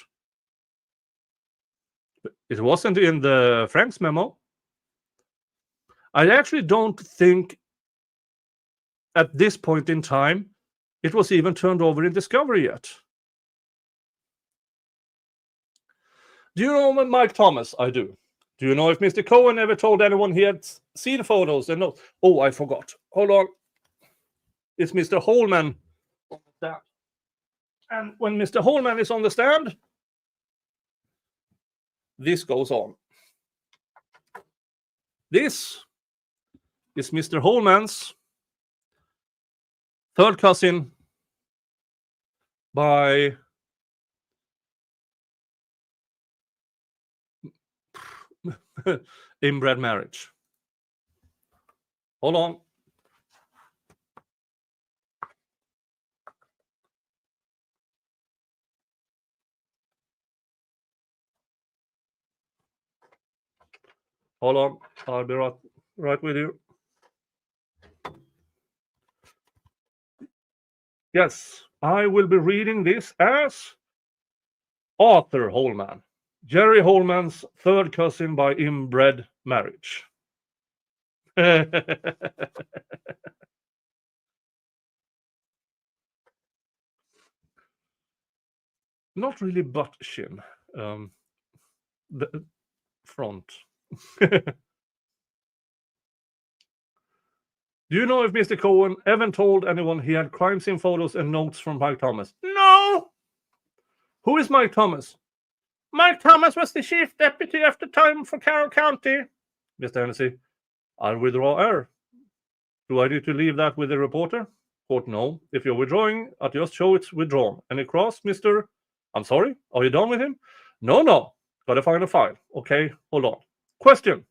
It wasn't in the Frank's memo. I actually don't think at this point in time it was even turned over in discovery yet. Do you know Mike Thomas? I do. Do you know if Mr. Cohen ever told anyone he had seen photos and no? Oh, I forgot. Hold on. It's Mr. Holman on the stand. And when Mr. Holman is on the stand, this goes on. This is Mr. Holman's third cousin by inbred marriage. Hold on. Hold on. I'll be right with you. Yes, I will be reading this as Arthur Holman, Jerry Holman's third cousin by inbred marriage. Not really butt chin. The front. Do you know if Mr. Cohen ever told anyone he had crime scene photos and notes from Mike Thomas? No! Who is Mike Thomas? Mike Thomas was the chief deputy at the time for Carroll County. Mr. Hennessy, I'll withdraw error. Do I need to leave that with the reporter? Court, no. If you're withdrawing, I'll just show it's withdrawn. Any cross, Mr. I'm sorry? Are you done with him? No. Gotta find a file. Okay, hold on. Question.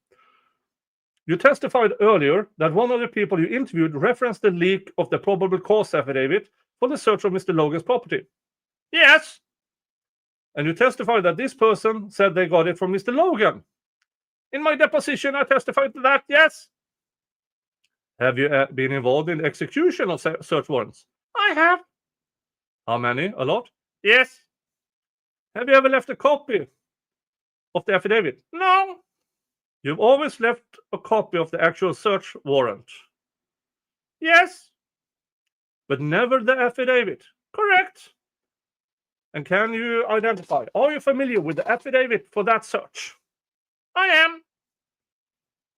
You testified earlier that one of the people you interviewed referenced the leak of the probable cause affidavit for the search of Mr. Logan's property. Yes. And you testified that this person said they got it from Mr. Logan. In my deposition, I testified to that, yes. Have you been involved in the execution of search warrants? I have. How many? A lot? Yes. Have you ever left a copy of the affidavit? No. You've always left a copy of the actual search warrant? Yes. But never the affidavit? Correct. And can you identify? Are you familiar with the affidavit for that search? I am.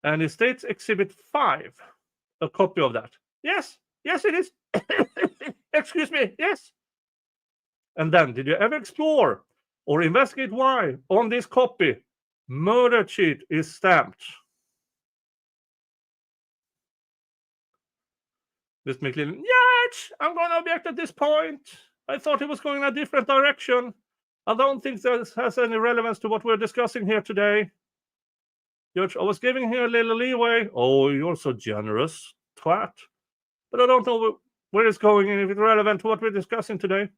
And it states Exhibit 5. A copy of that. Yes, it is. Excuse me, yes. And then, did you ever explore or investigate why on this copy murder cheat is stamped? Mr. McLean, yeah, I'm going to object at this point. I thought it was going in a different direction. I don't think this has any relevance to what we're discussing here today. Judge, I was giving here a little leeway. Oh, you're so generous, twat. But I don't know where it's going and if it's relevant to what we're discussing today.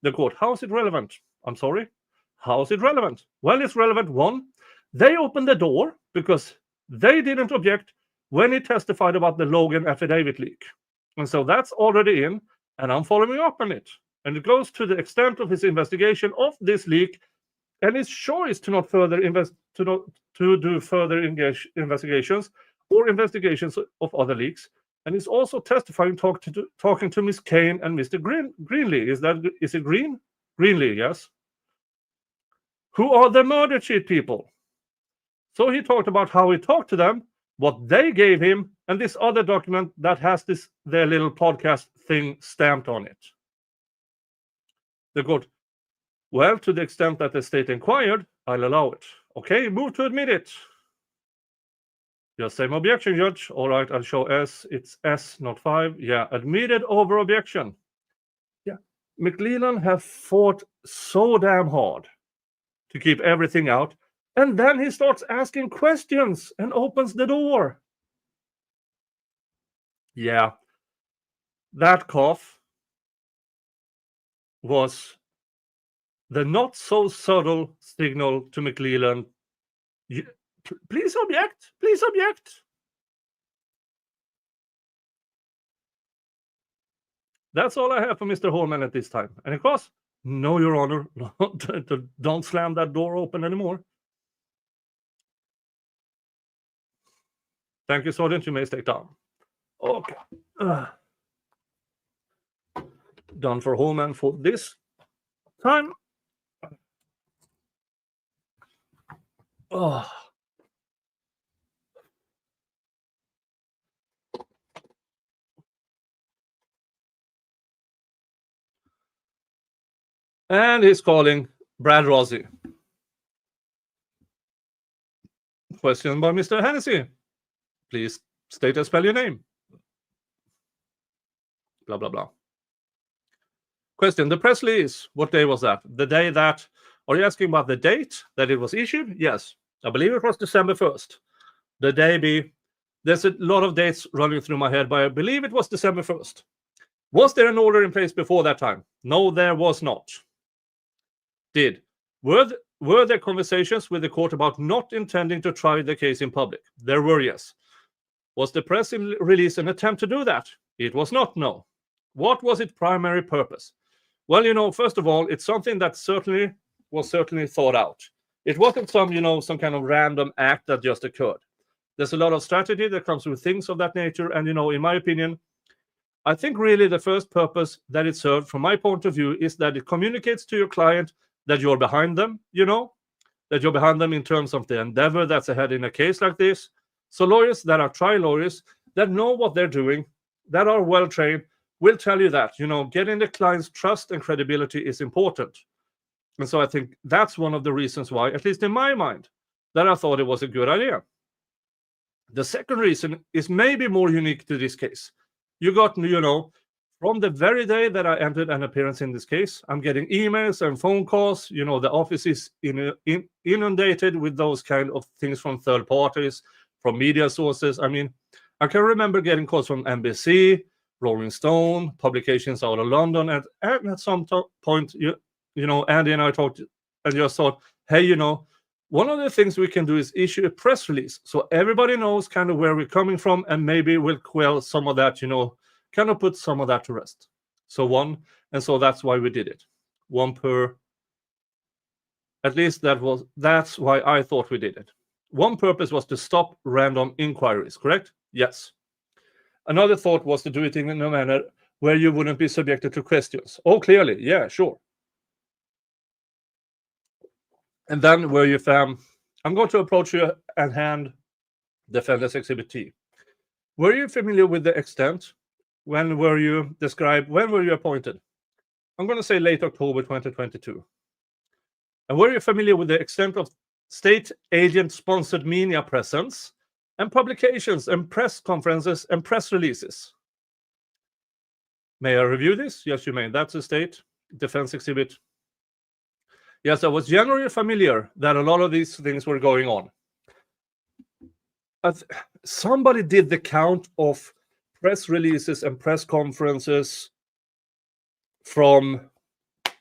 The court, how is it relevant? I'm sorry? How is it relevant? Well, it's relevant. One, they opened the door because they didn't object when he testified about the Logan affidavit leak. And so that's already in, and I'm following up on it. And it goes to the extent of his investigation of this leak and his choice to not further do further investigations or investigations of other leaks. And he's also testifying, talking to Miss Kane and Mr. Greenlee. Is it Green? Greenlee, yes. Who are the murder cheat people? So he talked about how he talked to them, what they gave him, and this other document that has their little podcast thing stamped on it. The court, well, to the extent that the state inquired, I'll allow it. Okay, move to admit it. Just same objection, Judge. All right, I'll show S. It's S, not 5. Yeah, admitted over objection. Yeah, McLeland have fought so damn hard to keep everything out, and then he starts asking questions and opens the door. Yeah, that cough was the not so subtle signal to McLeland. Please object. Please object. That's all I have for Mr. Holman at this time. And of course, no, Your Honor, don't slam that door open anymore. Thank you, Sergeant. You may stay down. Okay. Done for Holman for this time. Oh. And he's calling Brad Rossi. Question by Mr. Hennessy. Please state and spell your name. Blah, blah, blah. Question. The press release, what day was that? The day that, are you asking about the date that it was issued? Yes. I believe it was December 1st. The day there's a lot of dates running through my head, but I believe it was December 1st. Was there an order in place before that time? No, there was not. Were there conversations with the court about not intending to try the case in public? There were, yes. Was the press release an attempt to do that? It was not, no. What was its primary purpose? Well, first of all, it's something that was certainly thought out. It wasn't some kind of random act that just occurred. There's a lot of strategy that comes with things of that nature, and in my opinion, I think really the first purpose that it served, from my point of view, is that it communicates to your client that you're behind them, that you're behind them in terms of the endeavor that's ahead in a case like this. So lawyers that are trial lawyers that know what they're doing, that are well trained, will tell you that, getting the client's trust and credibility is important. And so I think that's one of the reasons why, at least in my mind, that I thought it was a good idea. The second reason is maybe more unique to this case. You got, from the very day that I entered an appearance in this case, I'm getting emails and phone calls. The office is inundated with those kind of things from third parties, from media sources. I mean, I can remember getting calls from NBC, Rolling Stone, publications out of London, and at some point, Andy and I talked and just thought, hey, one of the things we can do is issue a press release so everybody knows kind of where we're coming from, and maybe we'll quell some of that, kind of put some of that to rest. So that's why we did it. One per, at least that's why I thought we did it. One purpose was to stop random inquiries, correct? Yes. Another thought was to do it in a manner where you wouldn't be subjected to questions. Oh, clearly, yeah, sure. And then where you found, I'm going to approach you and hand Defendant's Exhibit T. Were you familiar with the extent? When were you appointed? I'm going to say late October 2022. And were you familiar with the extent of state agent-sponsored media presence and publications and press conferences and press releases? May I review this? Yes, you may. That's a state defense exhibit. Yes, I was generally familiar that a lot of these things were going on. Somebody did the count of press releases and press conferences from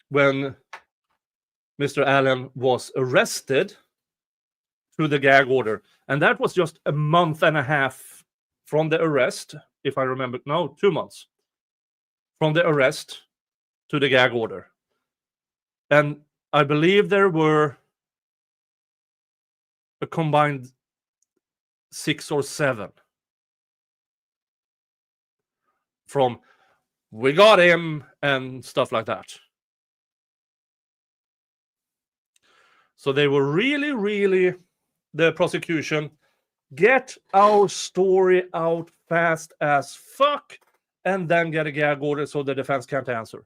when Mr. Allen was arrested through the gag order. And that was just a month and a half from the arrest, if I remember. No, 2 months from the arrest to the gag order. And I believe there were a combined 6 or 7 from we got him and stuff like that. So they were really, the prosecution, get our story out fast as fuck and then get a gag order so the defense can't answer.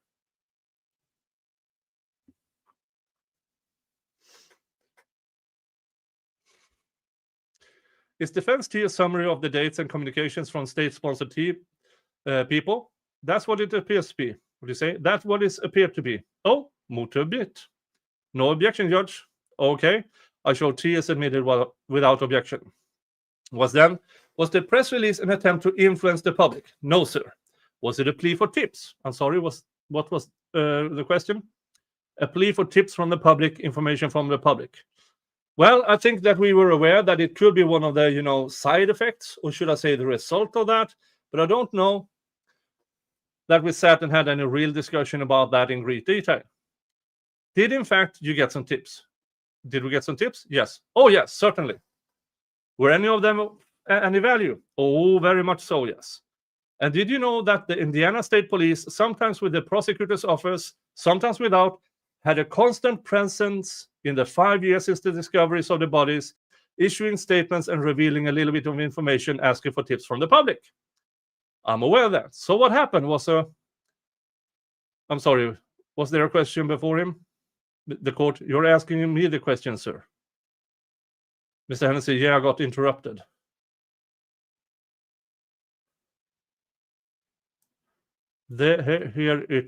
Is Defense T a summary of the dates and communications from state-sponsored people? That's what it appears to be. What do you say? That's what it appeared to be. Oh, move to a bit. No objection, Judge. Okay. I show T is admitted without objection. Was the press release an attempt to influence the public? No, sir. Was it a plea for tips? I'm sorry, what was the question? A plea for tips from the public, information from the public. Well, I think that we were aware that it could be one of the, side effects, or should I say the result of that, but I don't know that we sat and had any real discussion about that in great detail. Did, in fact, you get some tips? Did we get some tips? Yes. Oh, yes, certainly. Were any of them any value? Oh, very much so, yes. And did you know that the Indiana State Police, sometimes with the prosecutor's office, sometimes without, had a constant presence in the 5 years since the discoveries of the bodies, issuing statements and revealing a little bit of information, asking for tips from the public? I'm aware of that. So what happened was I'm sorry, was there a question before him? The court, you're asking me the question, sir. Mr. Hennessy, yeah, I got interrupted. Here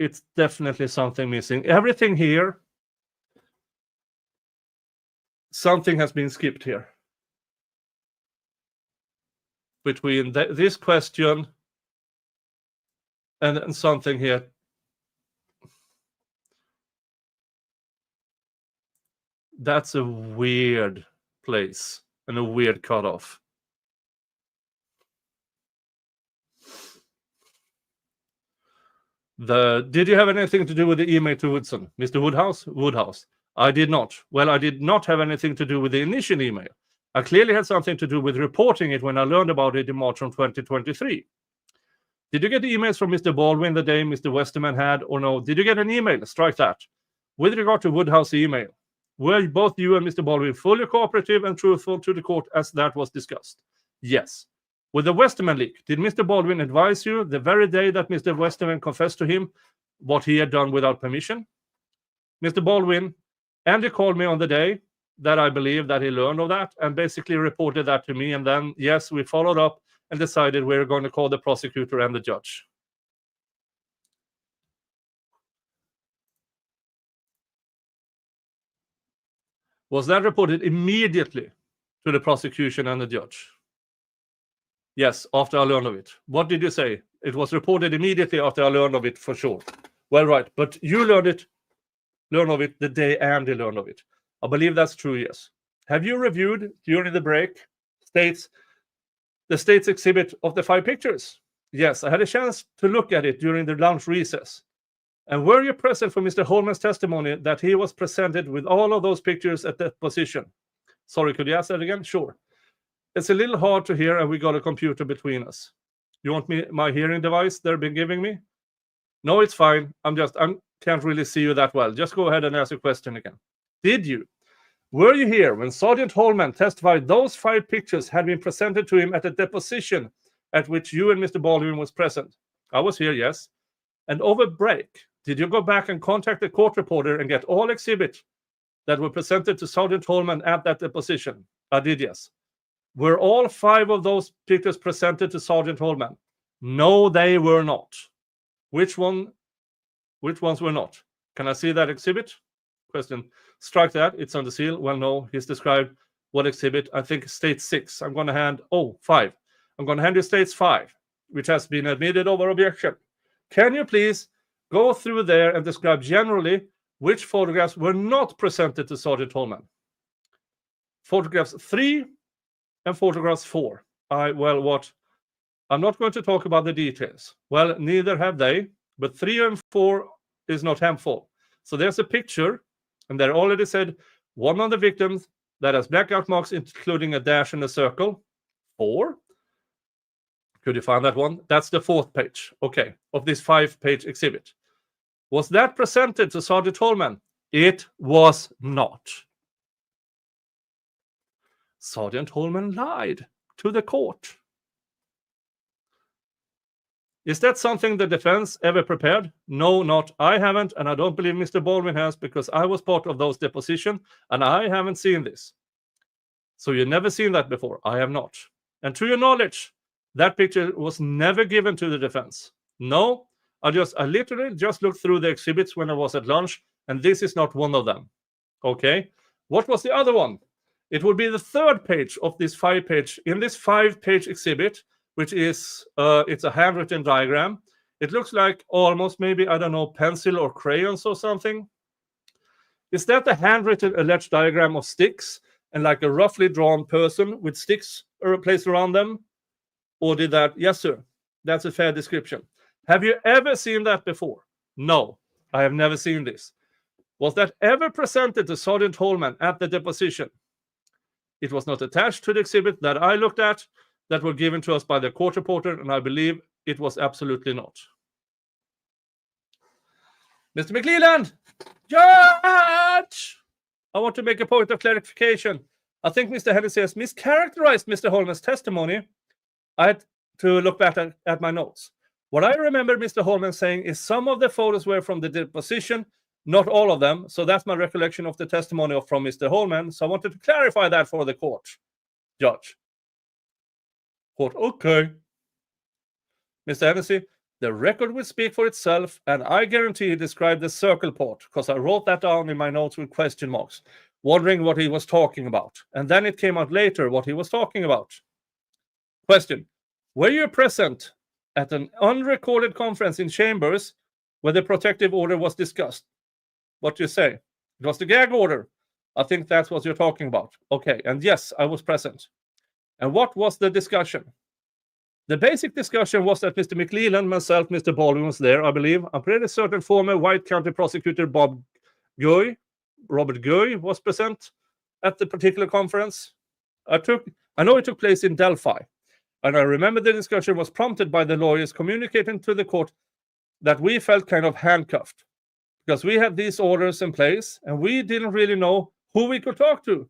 it's definitely something missing. Everything here, something has been skipped here. Between this question and something here. That's a weird place and a weird cutoff. Did you have anything to do with the email to Woodson? Mr. Woodhouse? Woodhouse. I did not. Well, I did not have anything to do with the initial email. I clearly had something to do with reporting it when I learned about it in March of 2023. Did you get emails from Mr. Baldwin the day Mr. Westerman had, or no? Did you get an email? Strike that. With regard to Woodhouse email, were both you and Mr. Baldwin fully cooperative and truthful to the court as that was discussed? Yes. With the Westerman leak, did Mr. Baldwin advise you the very day that Mr. Westerman confessed to him what he had done without permission? Mr. Baldwin, Andy called me on the day that I believe that he learned of that and basically reported that to me. And then, yes, we followed up and decided we were going to call the prosecutor and the judge. Was that reported immediately to the prosecution and the judge? Yes, after I learned of it. What did you say? It was reported immediately after I learned of it, for sure. Well, right, but you learned of it the day Andy learned of it. I believe that's true, yes. Have you reviewed during the break the state's exhibit of the 5 pictures? Yes, I had a chance to look at it during the lunch recess. And were you present for Mr. Holman's testimony that he was presented with all of those pictures at that position? Sorry, could you ask that again? Sure. It's a little hard to hear, and we got a computer between us. You want my hearing device they've been giving me? No, it's fine. I can't really see you that well. Just go ahead and ask a question again. Did you? Were you here when Sergeant Holman testified those 5 pictures had been presented to him at a deposition at which you and Mr. Baldwin was present? I was here, yes. And over break, did you go back and contact the court reporter and get all exhibits that were presented to Sergeant Holman at that deposition? I did, yes. Were all 5 of those pictures presented to Sergeant Holman? No, they were not. Which ones were not? Can I see that exhibit? Question. Strike that. It's on the seal. Well, no, he's described what exhibit. I think state 6. I'm going to hand, 5. I'm going to hand you states 5, which has been admitted over objection. Can you please go through there and describe generally which photographs were not presented to Sergeant Holman? Photographs 3 and photographs 4. I'm not going to talk about the details. Well, neither have they, but 3 and 4 is not harmful. So there's a picture, and they already said one of the victims that has blackout marks, including a dash and a circle. 4. Could you find that one? That's the 4th page, okay, of this 5-page exhibit. Was that presented to Sergeant Holman? It was not. Sergeant Holman lied to the court. Is that something the defense ever prepared? No, not. I haven't, and I don't believe Mr. Baldwin has, because I was part of those depositions, and I haven't seen this. So you've never seen that before? I have not. And to your knowledge, that picture was never given to the defense. No, I literally just looked through the exhibits when I was at lunch, and this is not one of them. Okay, what was the other one? It would be the 3rd page of this 5-page, in this 5-page exhibit, which is, it's a handwritten diagram. It looks like almost maybe, I don't know, pencil or crayons or something. Is that the handwritten alleged diagram of sticks and like a roughly drawn person with sticks placed around them? Or did that? Yes, sir. That's a fair description. Have you ever seen that before? No, I have never seen this. Was that ever presented to Sergeant Holman at the deposition? It was not attached to the exhibit that I looked at that were given to us by the court reporter, and I believe it was absolutely not. Mr. McLeland, Judge! I want to make a point of clarification. I think Mr. Hennessy has mischaracterized Mr. Holman's testimony. I had to look back at my notes. What I remember Mr. Holman saying is some of the photos were from the deposition, not all of them. So that's my recollection of the testimony from Mr. Holman. So I wanted to clarify that for the court, Judge. Court, okay. Mr. Hennessy, the record will speak for itself, and I guarantee he described the circle part, because I wrote that down in my notes with question marks, wondering what he was talking about. And then it came out later what he was talking about. Question, were you present at an unrecorded conference in Chambers where the protective order was discussed? What do you say? It was the gag order. I think that's what you're talking about. Okay, and yes, I was present. And what was the discussion? The basic discussion was that Mr. McLeland, myself, Mr. Baldwin was there, I believe. I'm pretty certain former White County prosecutor Robert Guy was present at the particular conference. I know it took place in Delphi, and I remember the discussion was prompted by the lawyers communicating to the court that we felt kind of handcuffed because we had these orders in place and we didn't really know who we could talk to.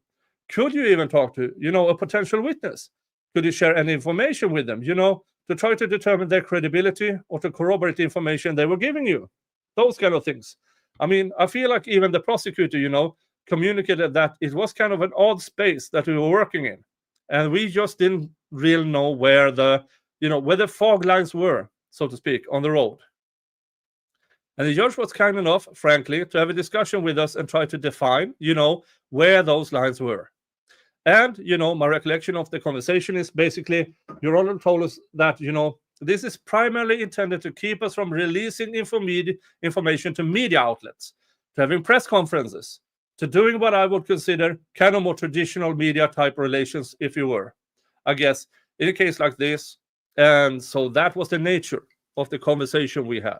Could you even talk to, a potential witness? Could you share any information with them, to try to determine their credibility or to corroborate the information they were giving you? Those kind of things. I mean, I feel like even the prosecutor, communicated that it was kind of an odd space that we were working in. And we just didn't really know where the fog lines were, so to speak, on the road. And the judge was kind enough, frankly, to have a discussion with us and try to define, where those lines were. And, my recollection of the conversation is basically, Your Honor told us that, this is primarily intended to keep us from releasing information to media outlets, to having press conferences, to doing what I would consider kind of more traditional media type relations, if you were, I guess, in a case like this. And so that was the nature of the conversation we had.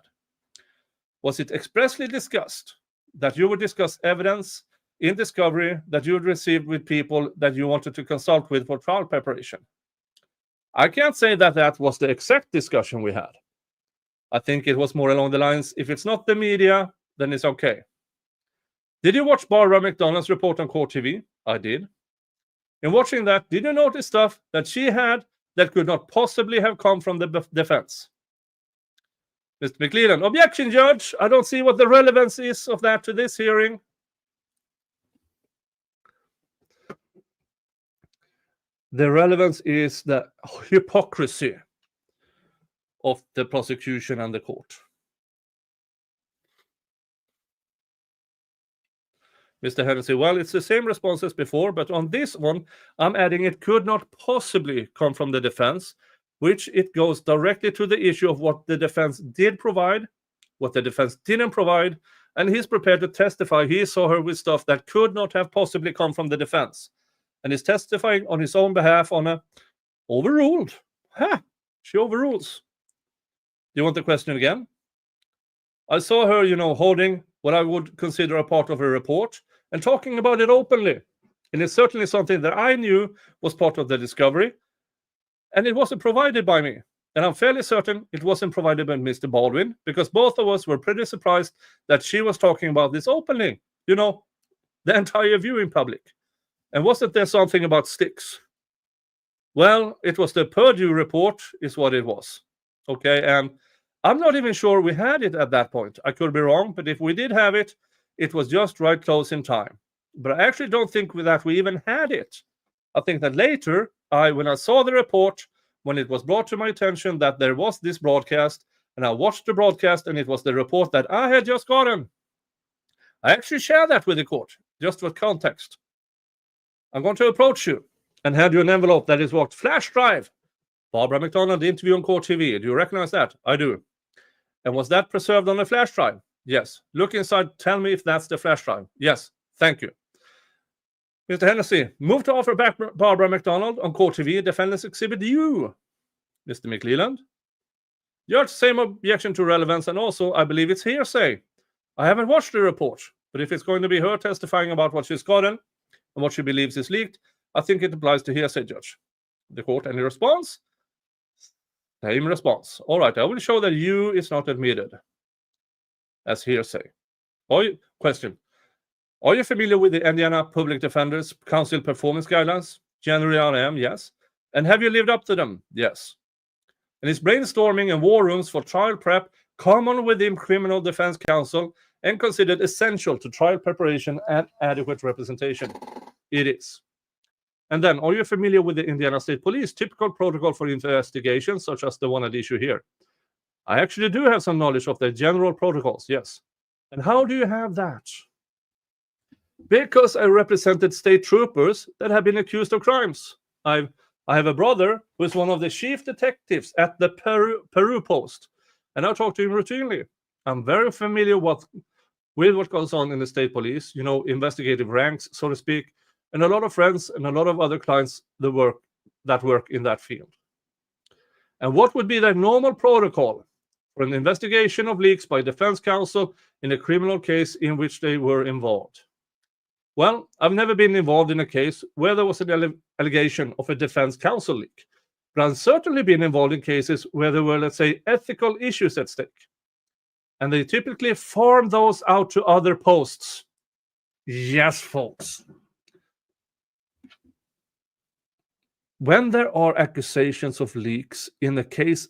Was it expressly discussed that you would discuss evidence in discovery that you would receive with people that you wanted to consult with for trial preparation? I can't say that that was the exact discussion we had. I think it was more along the lines, if it's not the media, then it's okay. Did you watch Barbara McDonald's report on Court TV? I did. In watching that, did you notice stuff that she had that could not possibly have come from the defense? Mr. McLeland, objection, Judge. I don't see what the relevance is of that to this hearing. The relevance is the hypocrisy of the prosecution and the court. Mr. Hennessy, well, it's the same response as before, but on this one, I'm adding it could not possibly come from the defense, which it goes directly to the issue of what the defense did provide, what the defense didn't provide, and he's prepared to testify he saw her with stuff that could not have possibly come from the defense. And he's testifying on his own behalf on a overruled. She overrules. Do you want the question again? I saw her, holding what I would consider a part of her report and talking about it openly. And it's certainly something that I knew was part of the discovery. And it wasn't provided by me. And I'm fairly certain it wasn't provided by Mr. Baldwin, because both of us were pretty surprised that she was talking about this openly, the entire viewing public. And wasn't there something about sticks? Well, it was the Purdue report is what it was. Okay, and I'm not even sure we had it at that point. I could be wrong, but if we did have it, it was just right close in time. But I actually don't think that we even had it. I think that later, when I saw the report, when it was brought to my attention that there was this broadcast, and I watched the broadcast, and it was the report that I had just gotten. I actually shared that with the court, just for context. I'm going to approach you and hand you an envelope that is marked flash drive. Barbara McDonald interview on Court TV. Do you recognize that? I do. And was that preserved on a flash drive? Yes. Look inside. Tell me if that's the flash drive. Yes. Thank you. Mr. Hennessy, move to offer back Barbara McDonald on Court TV, Defendant's Exhibit U. Mr. McLeland. Judge, same objection to relevance, and also, I believe it's hearsay. I haven't watched the report, but if it's going to be her testifying about what she's gotten and what she believes is leaked, I think it applies to hearsay, Judge. The court, any response? Same response. All right, I will show that U is not admitted as hearsay. Question. Are you familiar with the Indiana Public Defenders Council Performance Guidelines? Generally, I am, yes. And have you lived up to them? Yes. And is brainstorming and war rooms for trial prep common within criminal defense counsel and considered essential to trial preparation and adequate representation? It is. And then, are you familiar with the Indiana State Police typical protocol for investigations, such as the one at issue here? I actually do have some knowledge of their general protocols, yes. And how do you have that? Because I represented state troopers that have been accused of crimes. I have a brother who is one of the chief detectives at the Peru post, and I talk to him routinely. I'm very familiar with what goes on in the state police, investigative ranks, so to speak, and a lot of friends and a lot of other clients that work in that field. And what would be the normal protocol for an investigation of leaks by defense counsel in a criminal case in which they were involved? Well, I've never been involved in a case where there was an allegation of a defense counsel leak, but I've certainly been involved in cases where there were, let's say, ethical issues at stake. And they typically farm those out to other posts. Yes, folks. When there are accusations of leaks in a case,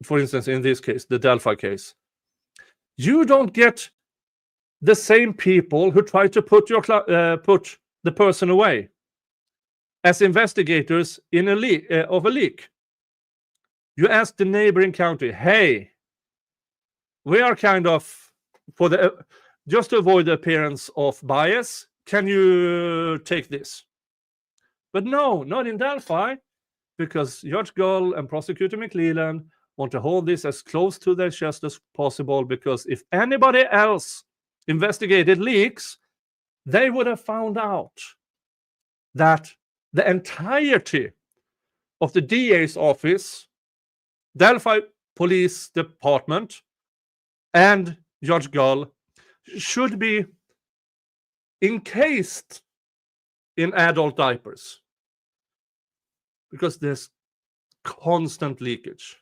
for instance, in this case, the Delphi case, you don't get the same people who try to put the person away as investigators in a leak of a leak. You ask the neighboring county, hey, we are kind of for the just to avoid the appearance of bias, can you take this? But no, not in Delphi, because Judge Gull and Prosecutor McClelland want to hold this as close to their chest as possible, because if anybody else investigated leaks, they would have found out that the entirety of the DA's office, Delphi Police Department, and Judge Gull should be encased in adult diapers, because there's constant leakage.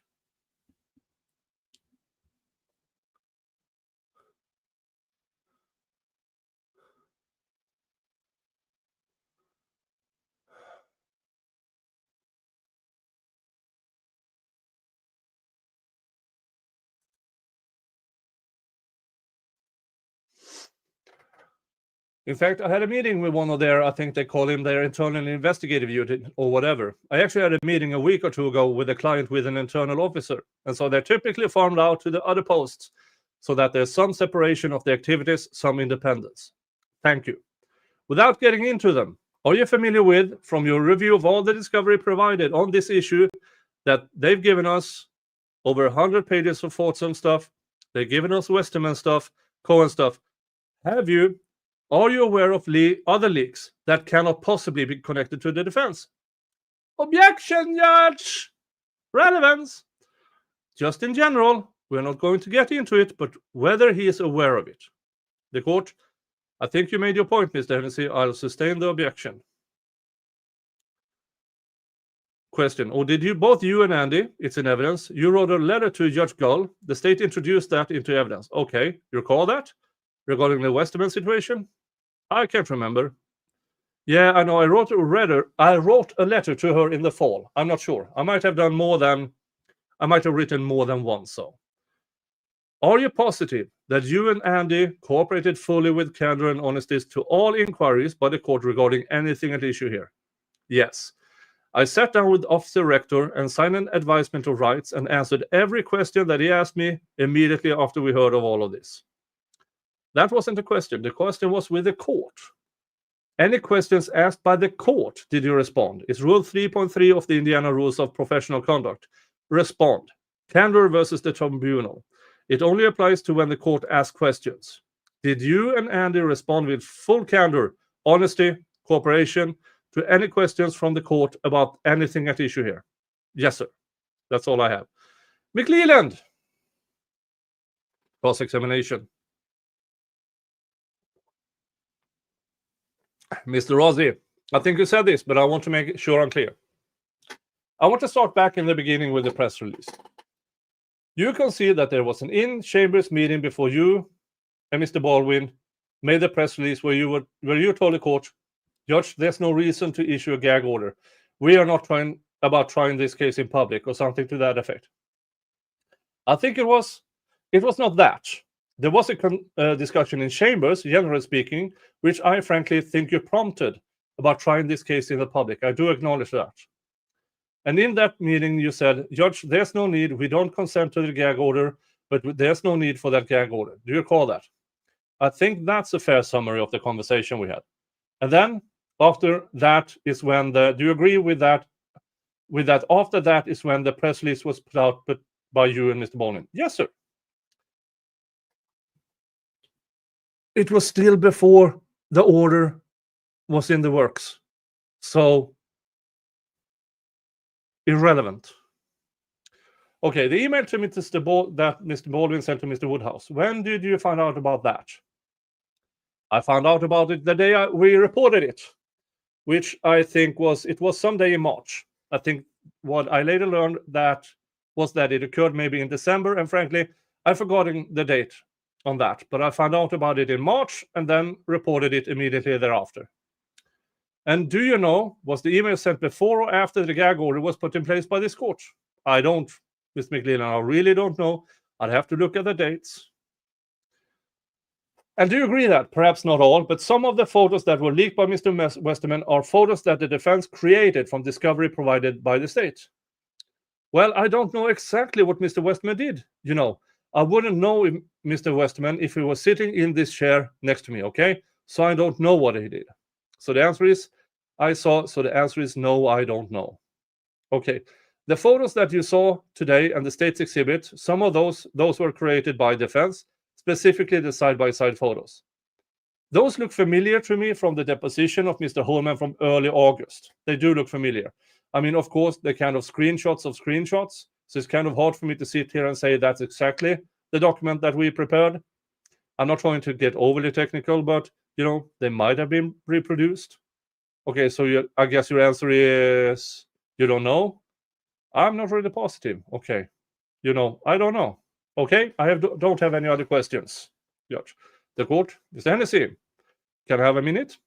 In fact, I had a meeting with one of their, I think they call him their internal investigative unit or whatever. I actually had a meeting a week or two ago with a client with an internal officer. And so they're typically farmed out to the other posts so that there's some separation of the activities, some independence. Thank you. Without getting into them, are you familiar with, from your review of all the discovery provided on this issue, that they've given us over 100 pages of Fortson stuff, they've given us Westerman stuff, Cohen stuff. Are you aware of other leaks that cannot possibly be connected to the defense? Objection, Judge! Relevance. Just in general, we're not going to get into it, but whether he is aware of it. The court, I think you made your point, Mr. Hennessy. I'll sustain the objection. Question. Or did you, both you and Andy, it's in evidence, you wrote a letter to Judge Gull. The state introduced that into evidence. Okay, you recall that? Regarding the Westerman situation? I can't remember. Yeah, I know. I wrote a letter to her in the fall. I'm not sure. I might have written more than once. So, are you positive that you and Andy cooperated fully with candor and honesty to all inquiries by the court regarding anything at issue here? Yes. I sat down with Officer Rector and signed an advisement of rights and answered every question that he asked me immediately after we heard of all of this. That wasn't a question. The question was with the court. Any questions asked by the court, did you respond? It's Rule 3.3 of the Indiana Rules of Professional Conduct. Respond. Candor versus the tribunal. It only applies to when the court asks questions. Did you and Andy respond with full candor, honesty, cooperation to any questions from the court about anything at issue here? Yes, sir. That's all I have. McClelland. Cross-examination. Mr. Rossi, I think you said this, but I want to make sure I'm clear. I want to start back in the beginning with the press release. You can see that there was an in-chambers meeting before you and Mr. Baldwin made the press release where you told the court, Judge, there's no reason to issue a gag order. We are not trying this case in public or something to that effect. I think it was not that. There was a discussion in chambers, generally speaking, which I frankly think you prompted about trying this case in the public. I do acknowledge that. And in that meeting, you said, Judge, there's no need. We don't consent to the gag order, but there's no need for that gag order. Do you recall that? I think that's a fair summary of the conversation we had. And then after that is when do you agree with that? After that is when the press release was put out by you and Mr. Baldwin. Yes, sir. It was still before the order was in the works. So, irrelevant. Okay, the email to that Mr. Baldwin sent to Mr. Woodhouse. When did you find out about that? I found out about it the day we reported it, which I think was someday in March. I think what I later learned that it occurred maybe in December, and frankly, I've forgotten the date on that. But I found out about it in March and then reported it immediately thereafter. And do you know, was the email sent before or after the gag order was put in place by this court? I don't, Mr. McLeland, I really don't know. I'd have to look at the dates. And do you agree that, perhaps not all, but some of the photos that were leaked by Mr. Westerman are photos that the defense created from discovery provided by the state? Well, I don't know exactly what Mr. Westerman did. You know, I wouldn't know Mr. Westerman if he was sitting in this chair next to me, okay? So I don't know what he did. So the answer is, the answer is no, I don't know. Okay, the photos that you saw today and the state's exhibit, some of those were created by defense, specifically the side-by-side photos. Those look familiar to me from the deposition of Mr. Holman from early August. They do look familiar. I mean, of course, they're kind of screenshots of screenshots, so it's kind of hard for me to sit here and say that's exactly the document that we prepared. I'm not trying to get overly technical, but, you know, they might have been reproduced. Okay, so I guess your answer is you don't know? I'm not really positive. Okay, you know, I don't know. Okay, I don't have any other questions. Judge. The court, Mr. Hennessy, can I have a minute?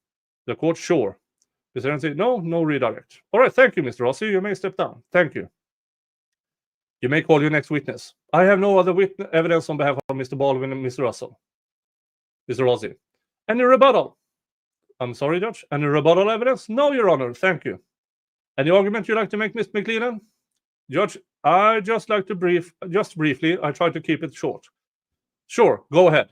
The court, sure. Mr. Hennessy, no redirect. All right, thank you, Mr. Rossi. You may step down. Thank you. You may call your next witness. I have no other evidence on behalf of Mr. Baldwin and Mr. Russell. Mr. Rossi. Any rebuttal? I'm sorry, Judge. Any rebuttal evidence? No, Your Honor. Thank you. Any argument you'd like to make, Mr. McLeland? Judge, I just like to briefly, I try to keep it short. Sure, go ahead.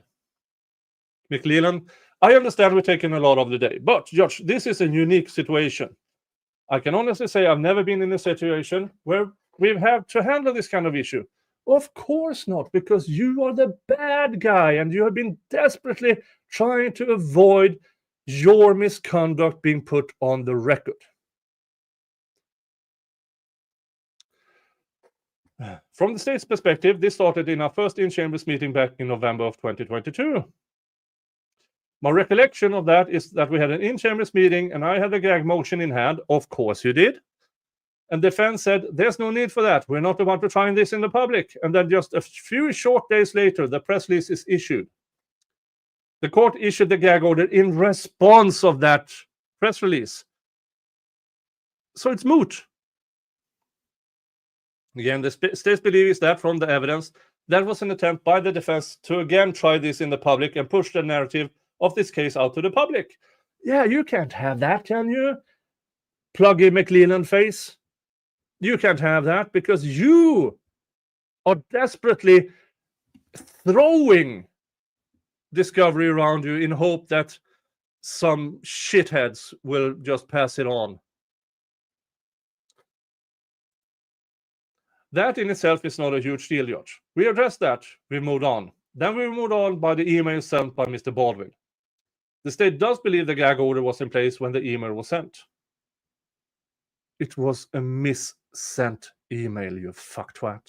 McLeland, I understand we're taking a lot of the day, but Judge, this is a unique situation. I can honestly say I've never been in a situation where we've had to handle this kind of issue. Of course not, because you are the bad guy and you have been desperately trying to avoid your misconduct being put on the record. From the state's perspective, this started in our first in-chambers meeting back in November of 2022. My recollection of that is that we had an in-chambers meeting and I had the gag motion in hand. Of course you did. And defense said, there's no need for that. We're not about to try this in the public. And then just a few short days later, the press release is issued. The court issued the gag order in response of that press release. So it's moot. Again, the state's belief is that from the evidence, that was an attempt by the defense to again try this in the public and push the narrative of this case out to the public. Yeah, you can't have that, can you? Pluggy McLeland face. You can't have that because you are desperately throwing discovery around you in hope that some shitheads will just pass it on. That in itself is not a huge deal, Judge. We addressed that. We moved on. Then we moved on by the email sent by Mr. Baldwin. The state does believe the gag order was in place when the email was sent. It was a mis-sent email, you fucktwat.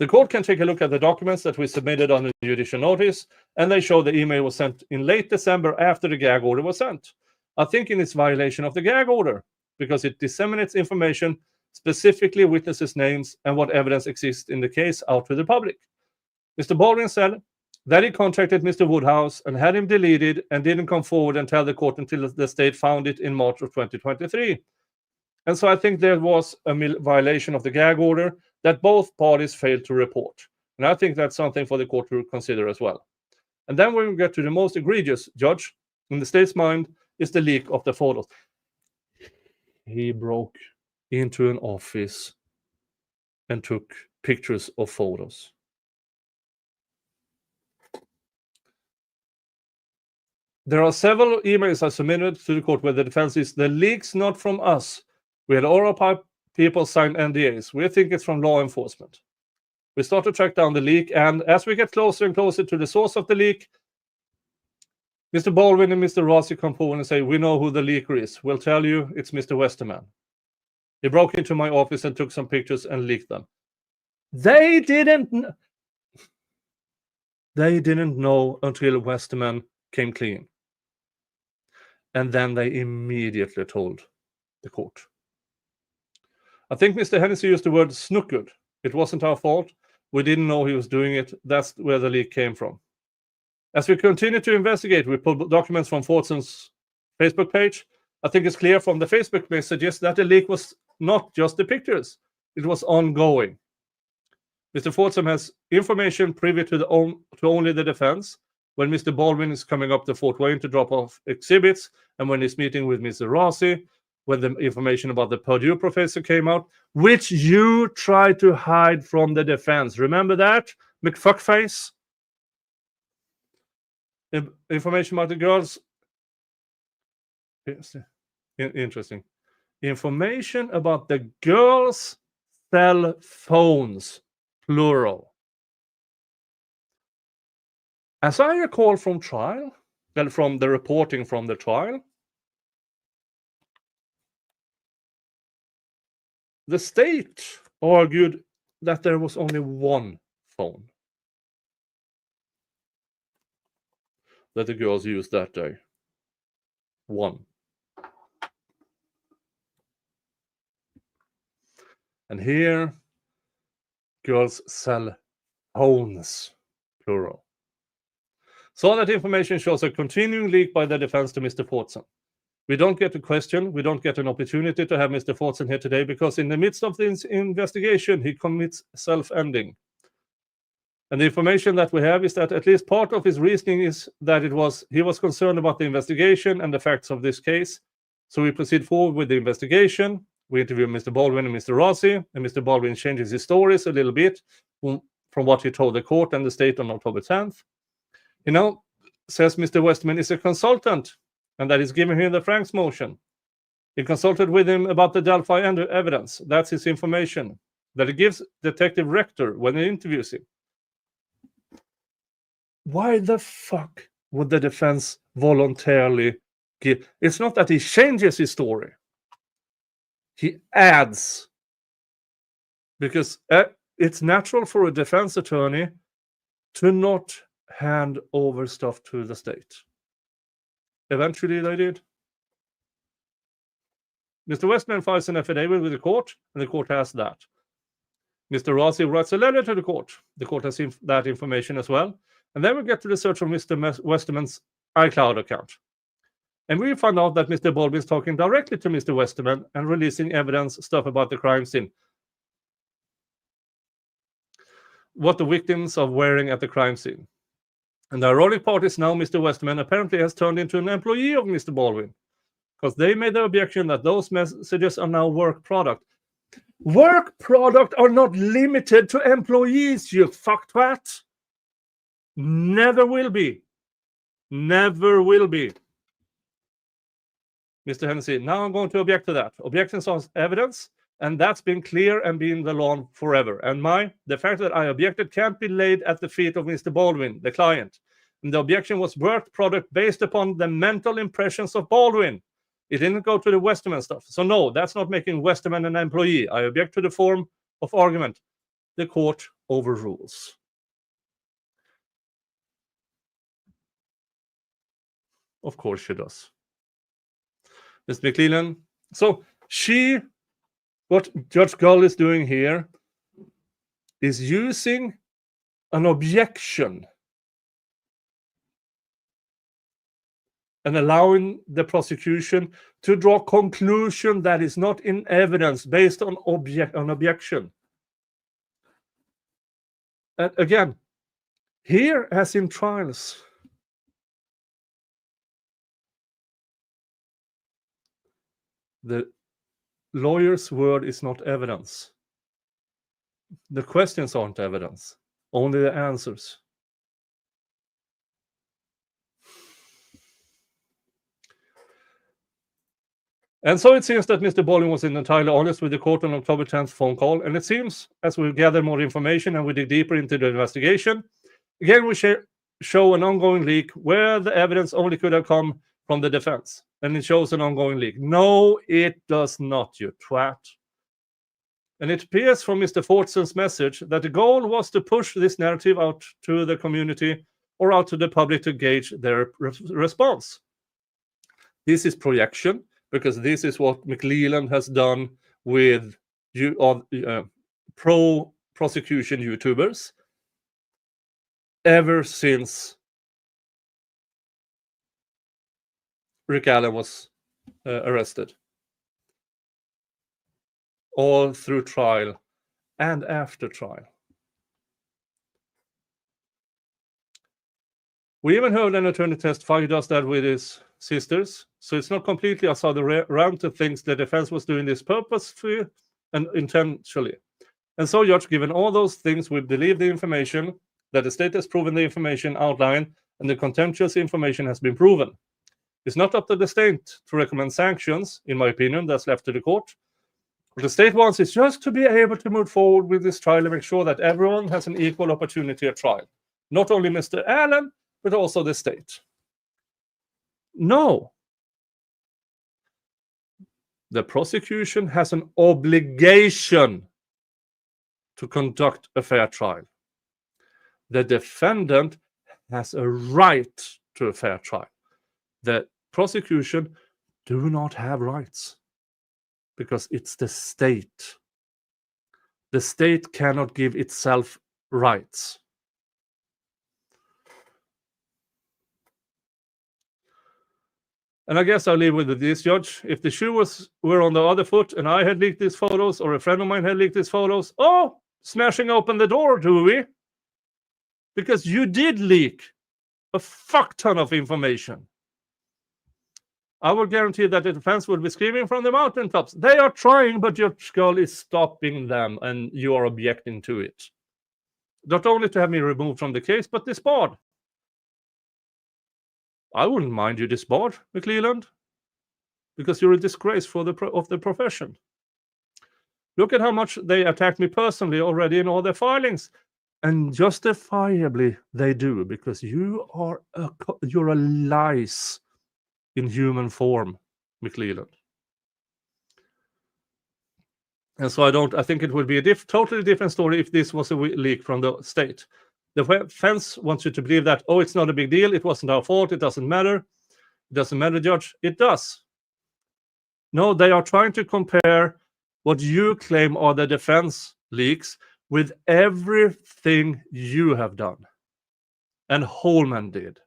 The court can take a look at the documents that we submitted under judicial notice, and they show the email was sent in late December after the gag order was sent. I think it's violation of the gag order because it disseminates information, specifically witnesses' names and what evidence exists in the case, out to the public. Mr. Baldwin said that he contacted Mr. Woodhouse and had him deleted and didn't come forward and tell the court until the state found it in March of 2023. And so I think there was a violation of the gag order that both parties failed to report. And I think that's something for the court to consider as well. And then when we get to the most egregious, Judge, in the state's mind, is the leak of the photos. He broke into an office and took pictures of photos. There are several emails I submitted to the court where the defense is, the leak's not from us. We had oral people sign NDAs. We think it's from law enforcement. We start to track down the leak, and as we get closer and closer to the source of the leak, Mr. Baldwin and Mr. Rossi come forward and say, we know who the leaker is. We'll tell you it's Mr. Westerman. He broke into my office and took some pictures and leaked them. They didn't know until Westerman came clean. And then they immediately told the court. I think Mr. Hennessy used the word snookered. It wasn't our fault. We didn't know he was doing it. That's where the leak came from. As we continue to investigate, we pulled documents from Fortson's Facebook page. I think it's clear from the Facebook messages that the leak was not just the pictures. It was ongoing. Mr. Fortson has information privy to only the defense when Mr. Baldwin is coming up to Fort Wayne to drop off exhibits, and when he's meeting with Mr. Rossi, when the information about the Purdue professor came out, which you tried to hide from the defense. Remember that, McFuckface? Information about the girls. Interesting. Information about the girls' cell phones, plural. As I recall from trial, well, from the reporting from the trial, the state argued that there was only one phone that the girls used that day. One. And here, girls' cell phones, plural. So that information shows a continuing leak by the defense to Mr. Fortson. We don't get a question. We don't get an opportunity to have Mr. Fortson here today because in the midst of this investigation, he commits self-ending. And the information that we have is that at least part of his reasoning is that he was concerned about the investigation and the facts of this case. So we proceed forward with the investigation. We interview Mr. Baldwin and Mr. Rossi, and Mr. Baldwin changes his stories a little bit from what he told the court and the state on October 10th. He now says Mr. Westerman is a consultant and that he's giving him the Franks motion. He consulted with him about the Delphi evidence. That's his information that he gives Detective Rector when he interviews him. Why the fuck would the defense voluntarily give? It's not that he changes his story. He adds. Because it's natural for a defense attorney to not hand over stuff to the state. Eventually they did. Mr. Westman files an affidavit with the court, and the court has that. Mr. Rossi writes a letter to the court. The court has that information as well. And then we get to the search of Mr. Westerman's iCloud account. And we find out that Mr. Baldwin is talking directly to Mr. Westerman and releasing evidence, stuff about the crime scene. What the victims are wearing at the crime scene. And the ironic part is now Mr. Westerman apparently has turned into an employee of Mr. Baldwin. Because they made the objection that those messages are now work product. Work product are not limited to employees, you fucktwat. Never will be. Never will be. Mr. Hennessy, now I'm going to object to that. Objections on evidence, and that's been clear and been the law forever. And the fact that I objected can't be laid at the feet of Mr. Baldwin, the client. And the objection was work product based upon the mental impressions of Baldwin. It didn't go to the Westerman stuff. So no, that's not making Westerman an employee. I object to the form of argument. The court overrules. Of course she does. Ms. McClellan. So what Judge Gull is doing here is using an objection and allowing the prosecution to draw conclusion that is not in evidence based on objection. And again, here as in trials, the lawyer's word is not evidence. The questions aren't evidence, only the answers. And so it seems that Mr. Baldwin was entirely honest with the court on October 10th phone call. And it seems, as we gather more information and we dig deeper into the investigation, again, we show an ongoing leak where the evidence only could have come from the defense. And it shows an ongoing leak. No, it does not, you twat. And it appears from Mr. Fortson's message that the goal was to push this narrative out to the community or out to the public to gauge their response. This is projection, because this is what McLeland has done with pro-prosecution YouTubers ever since Rick Allen was arrested, all through trial and after trial. We even heard an attorney testify who does that with his sisters, so it's not completely outside the realm to think the defense was doing this purposefully and intentionally. And so, Judge, given all those things, we believe the information, that the state has proven the information outlined, and the contemptuous information has been proven. It's not up to the state to recommend sanctions, in my opinion. That's left to the court. What the state wants is just to be able to move forward with this trial and make sure that everyone has an equal opportunity at trial. Not only Mr. Allen, but also the state. No. The prosecution has an obligation to conduct a fair trial. The defendant has a right to a fair trial. The prosecution do not have rights because it's the state. The state cannot give itself rights. And I guess I'll leave with this, Judge. If the shoe were on the other foot and I had leaked these photos, or a friend of mine had leaked these photos, smashing open the door, do we? Because you did leak a fuck ton of information. I will guarantee that the defense will be screaming from the mountaintops. They are trying, but your skull is stopping them, and you are objecting to it. Not only to have me removed from the case, but disbarred. I wouldn't mind you disbarred, McLeland, because you're a disgrace of the profession. Look at how much they attacked me personally already in all their filings. And justifiably they do, because you're a lice in human form, McLeland. And so I think it would be a totally different story if this was a leak from the state. The defense wants you to believe that, it's not a big deal, it wasn't our fault, it doesn't matter. It doesn't matter, Judge. It does. No, they are trying to compare what you claim are the defense leaks with everything you have done. And Holman did.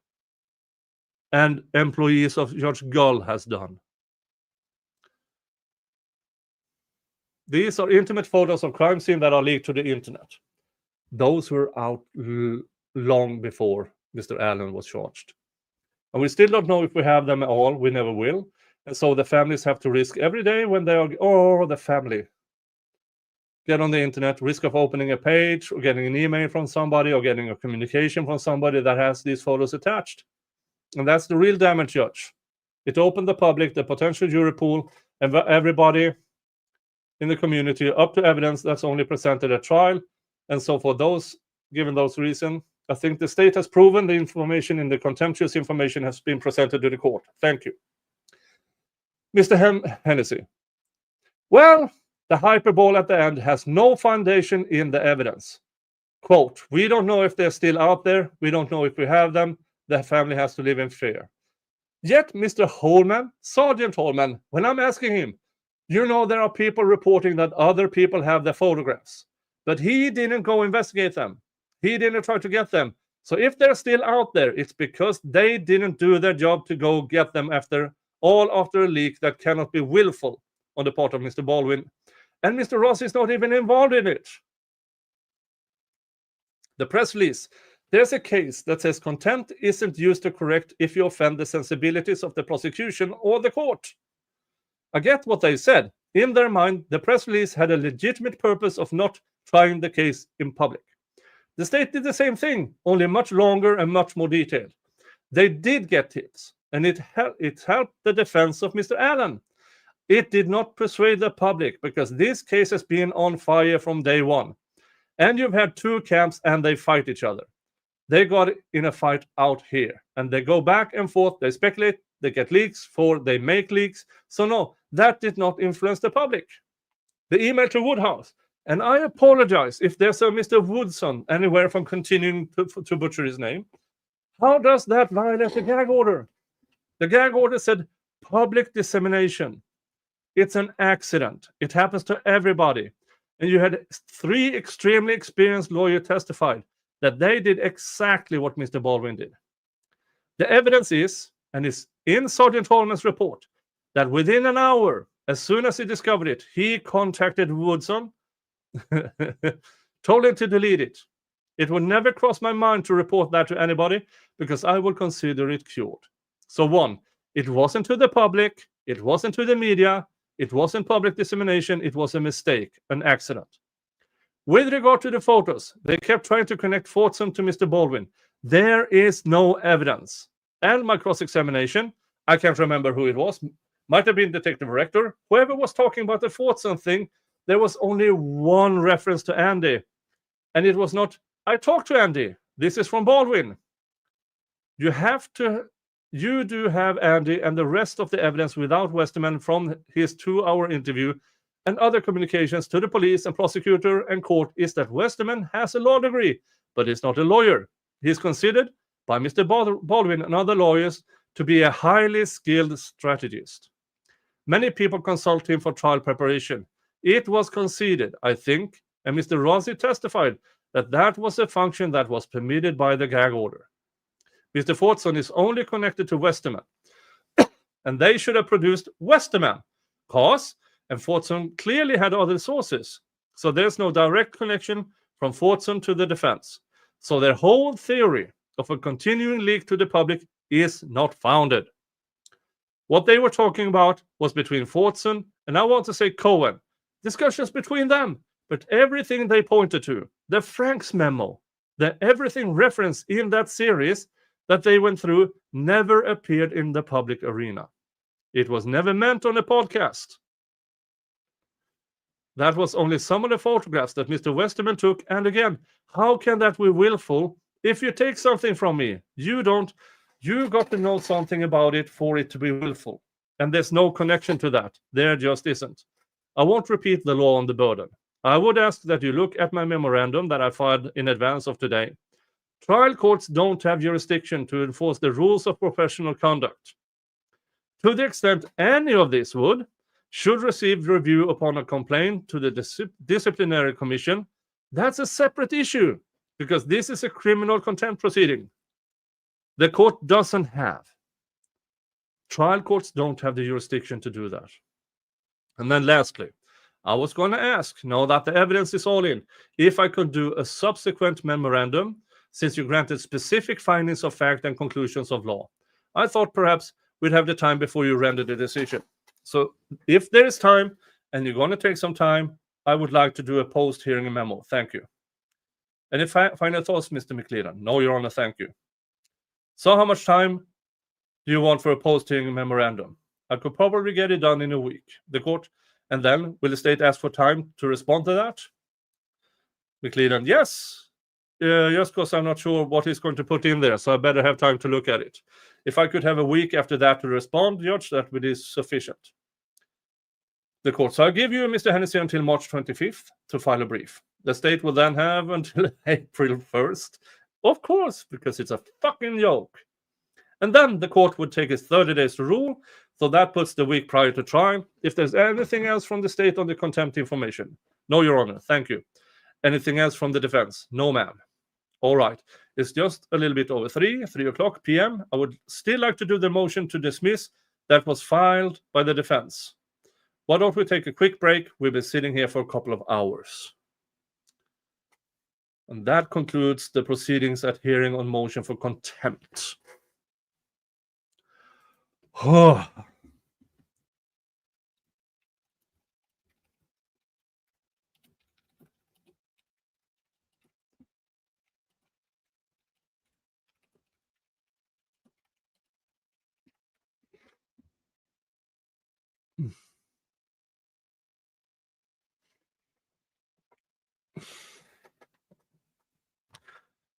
And employees of Judge Gull has done. These are intimate photos of crime scene that are leaked to the internet. Those were out long before Mr. Allen was charged. And we still don't know if we have them all. We never will. And so the families have to risk every day when they are, the family get on the internet, risk of opening a page or getting an email from somebody or getting a communication from somebody that has these photos attached. And that's the real damage, Judge. It opened the public, the potential jury pool, and everybody in the community up to evidence that's only presented at trial. And so for those, given those reasons, I think the state has proven the information in the contemptuous information has been presented to the court. Thank you. Mr. Hennessy. Well, the hyperbole at the end has no foundation in the evidence. Quote, we don't know if they're still out there. We don't know if we have them. The family has to live in fear. Yet, Mr. Holman, Sergeant Holman, when I'm asking him, there are people reporting that other people have the photographs. But he didn't go investigate them. He didn't try to get them. So if they're still out there, it's because they didn't do their job to go get them after a leak that cannot be willful on the part of Mr. Baldwin. And Mr. Ross is not even involved in it. The press release. There's a case that says contempt isn't used to correct if you offend the sensibilities of the prosecution or the court. I get what they said. In their mind, the press release had a legitimate purpose of not trying the case in public. The state did the same thing, only much longer and much more detailed. They did get tips, and it helped the defense of Mr. Allen. It did not persuade the public because this case has been on fire from day one. And you've had two camps and they fight each other. They got in a fight out here, and they go back and forth. They speculate, they get leaks, they make leaks. So no, that did not influence the public. The email to Woodhouse, and I apologize if there's a Mr. Woodson anywhere from continuing to butcher his name. How does that violate the gag order? The gag order said public dissemination. It's an accident. It happens to everybody. And you had 3 extremely experienced lawyers testified that they did exactly what Mr. Baldwin did. The evidence is, and is in Sergeant Holman's report, that within an hour, as soon as he discovered it, he contacted Woodson, told him to delete it. It would never cross my mind to report that to anybody because I would consider it cured. So 1, it wasn't to the public, it wasn't to the media, it wasn't public dissemination, it was a mistake, an accident. With regard to the photos, they kept trying to connect Fortson to Mr. Baldwin. There is no evidence. And my cross-examination, I can't remember who it was, might have been Detective Rector. Whoever was talking about the Fortson thing, there was only one reference to Andy. And it was not, I talked to Andy. This is from Baldwin. You do have Andy and the rest of the evidence without Westerman from his 2-hour interview and other communications to the police and prosecutor and court is that Westerman has a law degree, but is not a lawyer. He is considered by Mr. Baldwin and other lawyers to be a highly skilled strategist. Many people consult him for trial preparation. It was conceded, I think, and Mr. Rossi testified that that was a function that was permitted by the gag order. Mr. Fortson is only connected to Westerman, and they should have produced Westerman, and Fortson clearly had other sources, so there's no direct connection from Fortson to the defense. So their whole theory of a continuing leak to the public is not founded. What they were talking about was between Fortson and I want to say Cohen, discussions between them, but everything they pointed to, the Franks memo, the everything referenced in that series that they went through never appeared in the public arena. It was never meant on a podcast. That was only some of the photographs that Mr. Westerman took, and again, how can that be willful? If you take something from me, you got to know something about it for it to be willful. And there's no connection to that. There just isn't. I won't repeat the law on the burden. I would ask that you look at my memorandum that I filed in advance of today. Trial courts don't have jurisdiction to enforce the rules of professional conduct. To the extent any of this should receive review upon a complaint to the disciplinary commission, that's a separate issue because this is a criminal contempt proceeding. The court doesn't have. Trial courts don't have the jurisdiction to do that. And then lastly, I was going to ask, now that the evidence is all in, if I could do a subsequent memorandum since you granted specific findings of fact and conclusions of law. I thought perhaps we'd have the time before you render the decision. So if there is time and you're going to take some time, I would like to do a post-hearing memo. Thank you. Any final thoughts, Mr. McLeod? No, Your Honor, thank you. So how much time do you want for a post-hearing memorandum? I could probably get it done in a week. The court, and then will the state ask for time to respond to that? McLeod, yes. Just because I'm not sure what he's going to put in there, so I better have time to look at it. If I could have a week after that to respond, Judge, that would be sufficient. The court, so I'll give you, Mr. Hennessy, until March 25th to file a brief. The state will then have until April 1st, of course, because it's a fucking joke. And then the court would take its 30 days to rule, so that puts the week prior to trial. If there's anything else from the state on the contempt information, no, Your Honor, thank you. Anything else from the defense? No, ma'am. All right. It's just a little bit over 3 o'clock p.m. I would still like to do the motion to dismiss that was filed by the defense. Why don't we take a quick break? We've been sitting here for a couple of hours. And that concludes the proceedings at hearing on motion for contempt.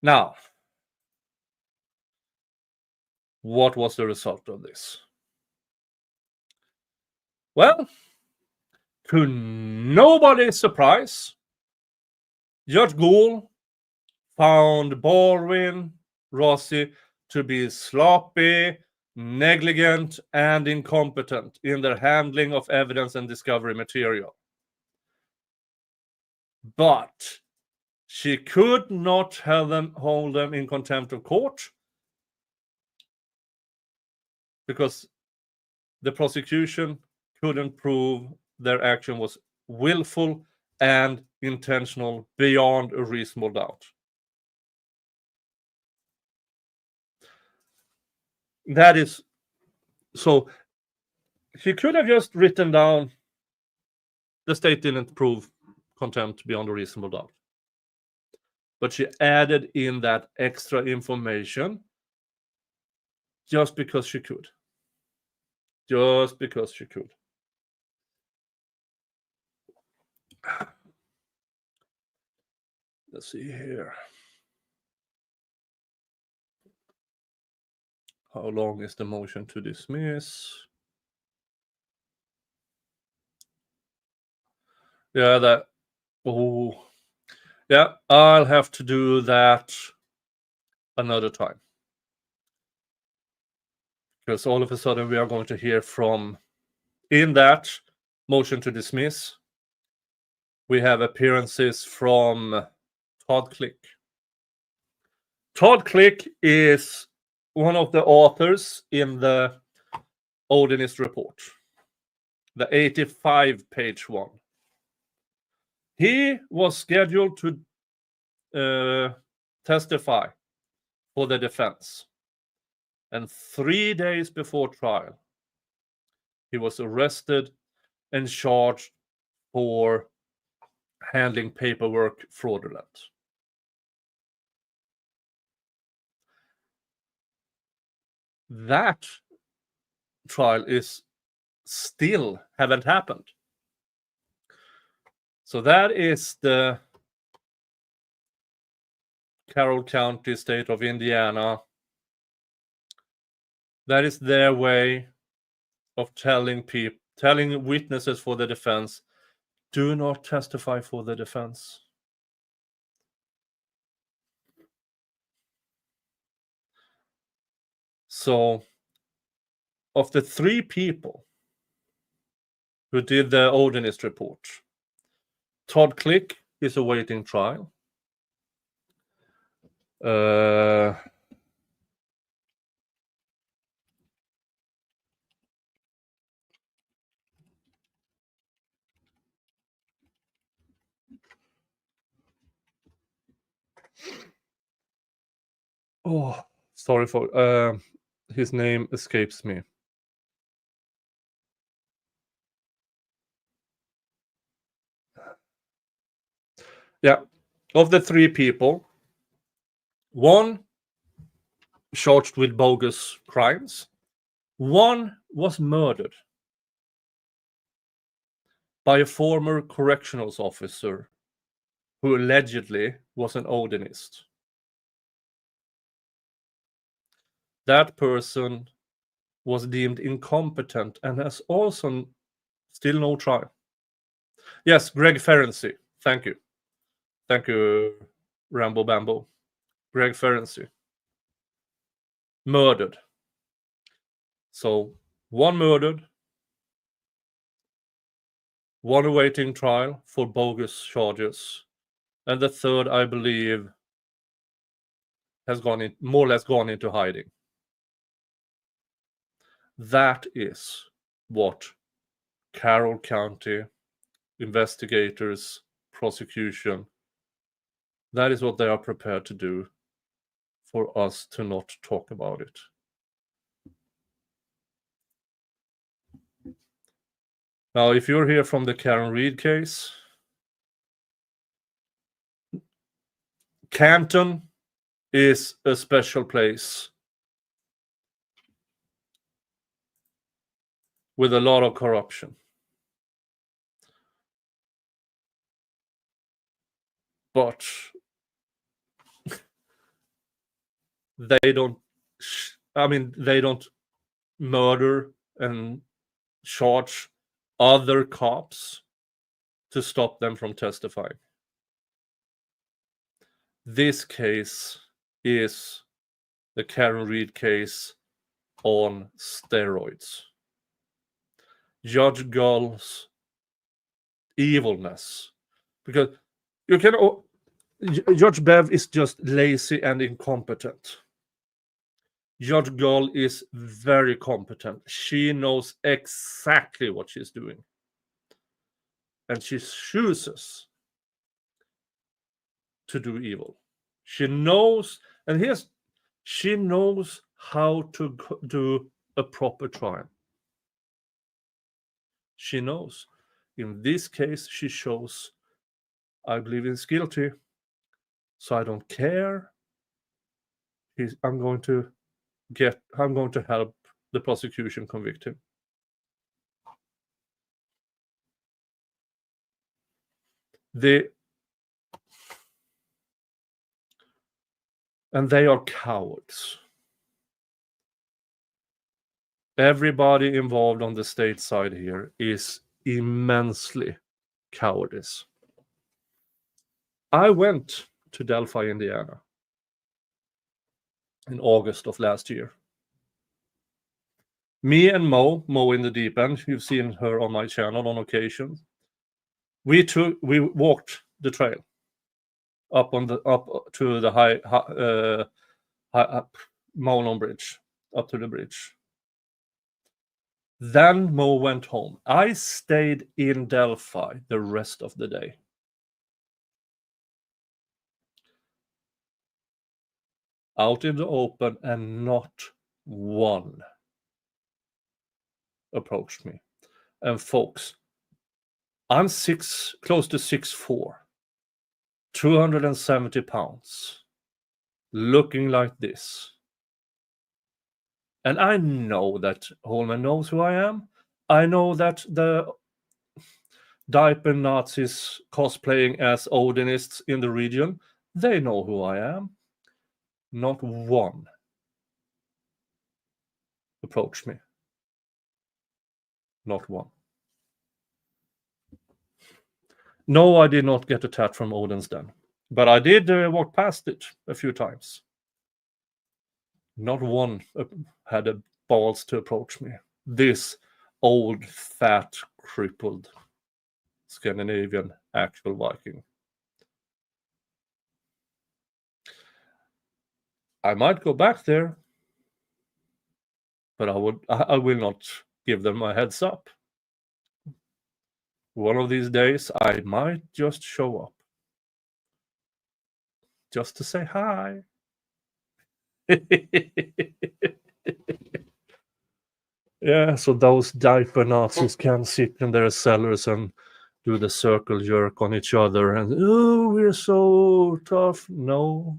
Now, what was the result of this? Well, to nobody's surprise, Judge Gould found Baldwin, Rossi to be sloppy, negligent, and incompetent in their handling of evidence and discovery material. But she could not hold them in contempt of court because the prosecution couldn't prove their action was willful and intentional beyond a reasonable doubt. That is, so she could have just written down the state didn't prove contempt beyond a reasonable doubt. But she added in that extra information just because she could. Just because she could. Let's see here. How long is the motion to dismiss? Yeah, yeah, I'll have to do that another time. Because all of a sudden we are going to hear from, in that motion to dismiss, we have appearances from Todd Click. Todd Click is one of the authors in the Odinist report, the 85-page one. He was scheduled to testify for the defense. And 3 days before trial, he was arrested and charged for handling paperwork fraudulent. That trial is still haven't happened. So that is the Carroll County, state of Indiana. That is their way of telling witnesses for the defense, do not testify for the defense. So, of the 3 people who did the Odinist report, Todd Click is awaiting trial. Oh, sorry for his name escapes me. Yeah, of the 3 people, 1 charged with bogus crimes, 1 was murdered by a former corrections officer who allegedly was an Odinist. That person was deemed incompetent and has also still no trial. Yes, Greg Ferenczi. Thank you. Thank you, Rambo Bambo. Greg Ferenczi. Murdered. So, 1 murdered, 1 awaiting trial for bogus charges, and the 3rd, I believe, has more or less gone into hiding. That is what Carroll County investigators, prosecution, that is what they are prepared to do for us to not talk about it. Now, if you're here from the Karen Reed case, Canton is a special place with a lot of corruption. But they don't murder and charge other cops to stop them from testifying. This case is the Karen Reed case on steroids. Judge Gull's evilness, because you can. Judge Bev is just lazy and incompetent. Judge Gull is very competent. She knows exactly what she's doing, and she chooses to do evil. She knows, and she knows how to do a proper trial. She knows. In this case, she shows, I believe he's guilty, so I don't care. I'm going to help the prosecution convict him. And they are cowards. Everybody involved on the state side here is immensely cowardice. I went to Delphi, Indiana in August of last year. Me and Mo in the deep end, you've seen her on my channel on occasion. We walked the trail up to the high Monon Bridge, up to the bridge. Then Mo went home. I stayed in Delphi the rest of the day. Out in the open, and not one approached me. And folks, I'm close to 6'4", 270 pounds, looking like this. And I know that Holman knows who I am. I know that the diaper Nazis cosplaying as Odinists in the region, they know who I am. Not one approached me. Not one. No, I did not get a tat from Odin's Den, but I did walk past it a few times. Not one had the balls to approach me. This old, fat, crippled Scandinavian actual Viking. I might go back there, but I will not give them a heads up. One of these days, I might just show up, just to say hi. Yeah, so those diaper Nazis can sit in their cellars and do the circle jerk on each other and, oh, we're so tough. No,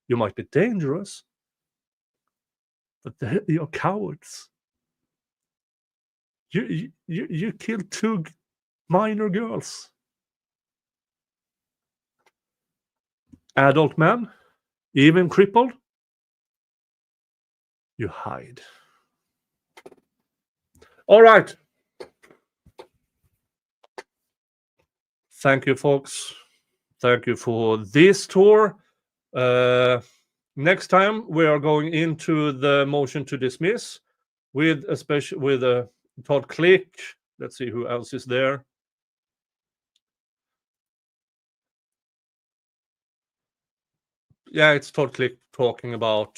you might be dangerous, but you're cowards. You killed 2 minor girls. Adult men, even crippled, you hide. All right. Thank you, folks. Thank you for this tour. Next time we are going into the motion to dismiss with Todd Click. Let's see who else is there. Yeah, it's Todd Click talking about.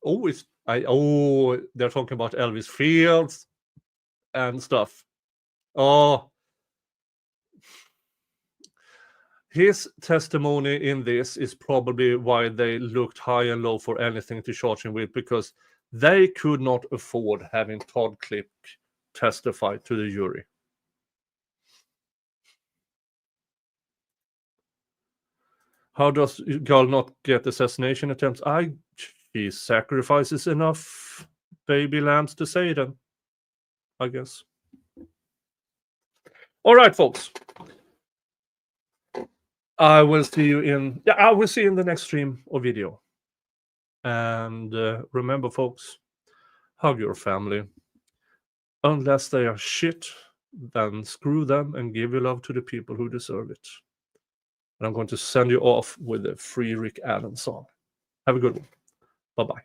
They're talking about Elvis Fields and stuff. Oh, his testimony in this is probably why they looked high and low for anything to charge him with, because they could not afford having Todd Click testify to the jury. How does Gull not get assassination attempts? He sacrifices enough baby lambs to Satan, I guess. All right, folks. I will see you in the next stream or video. And remember, folks, hug your family. Unless they are shit, then screw them and give your love to the people who deserve it. And I'm going to send you off with a free Rick Allen song. Have a good one. Bye-bye.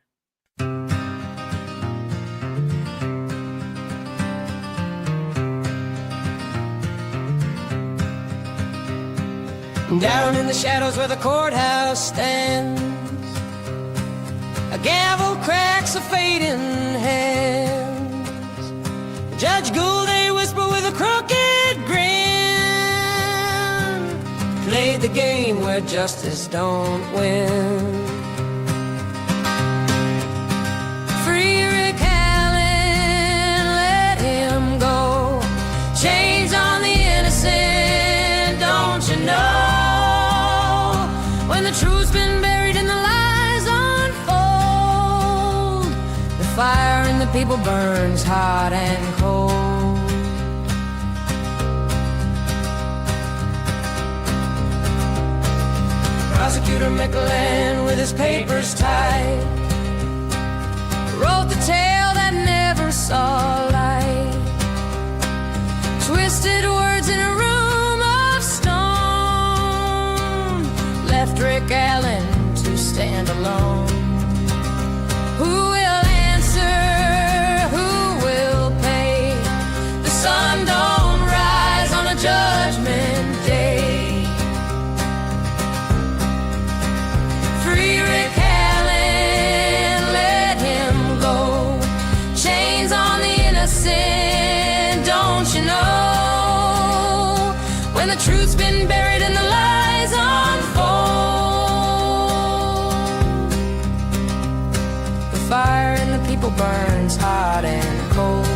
Down in the shadows where the courthouse stands, a gavel cracks a fading hands. Judge Gould, they whisper with a crooked grin, played the game where justice don't win. Free Rick Allen, let him go. Chains on the innocent, don't you know? When the truth's been buried and the lies unfold, the fire in the people burns hot and cold. Prosecutor Mickelin, with his papers tight, wrote the tale that never saw light. Twisted words in a room of stone, left Rick Allen to stand alone. Who will answer? Who will pay? The sun don't rise on a judgment day. Free Rick Allen, let him go. Chains on the innocent, don't you know? When the truth's been buried and the lies unfold, the fire in the people burns hot and cold.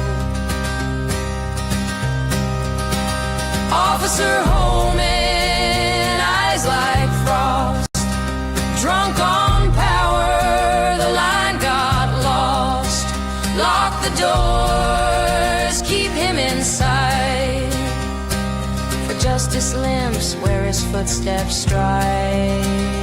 Officer Holman, eyes like frost, drunk on power, the line got lost. Lock the doors, keep him inside, for justice limps where his footsteps stride.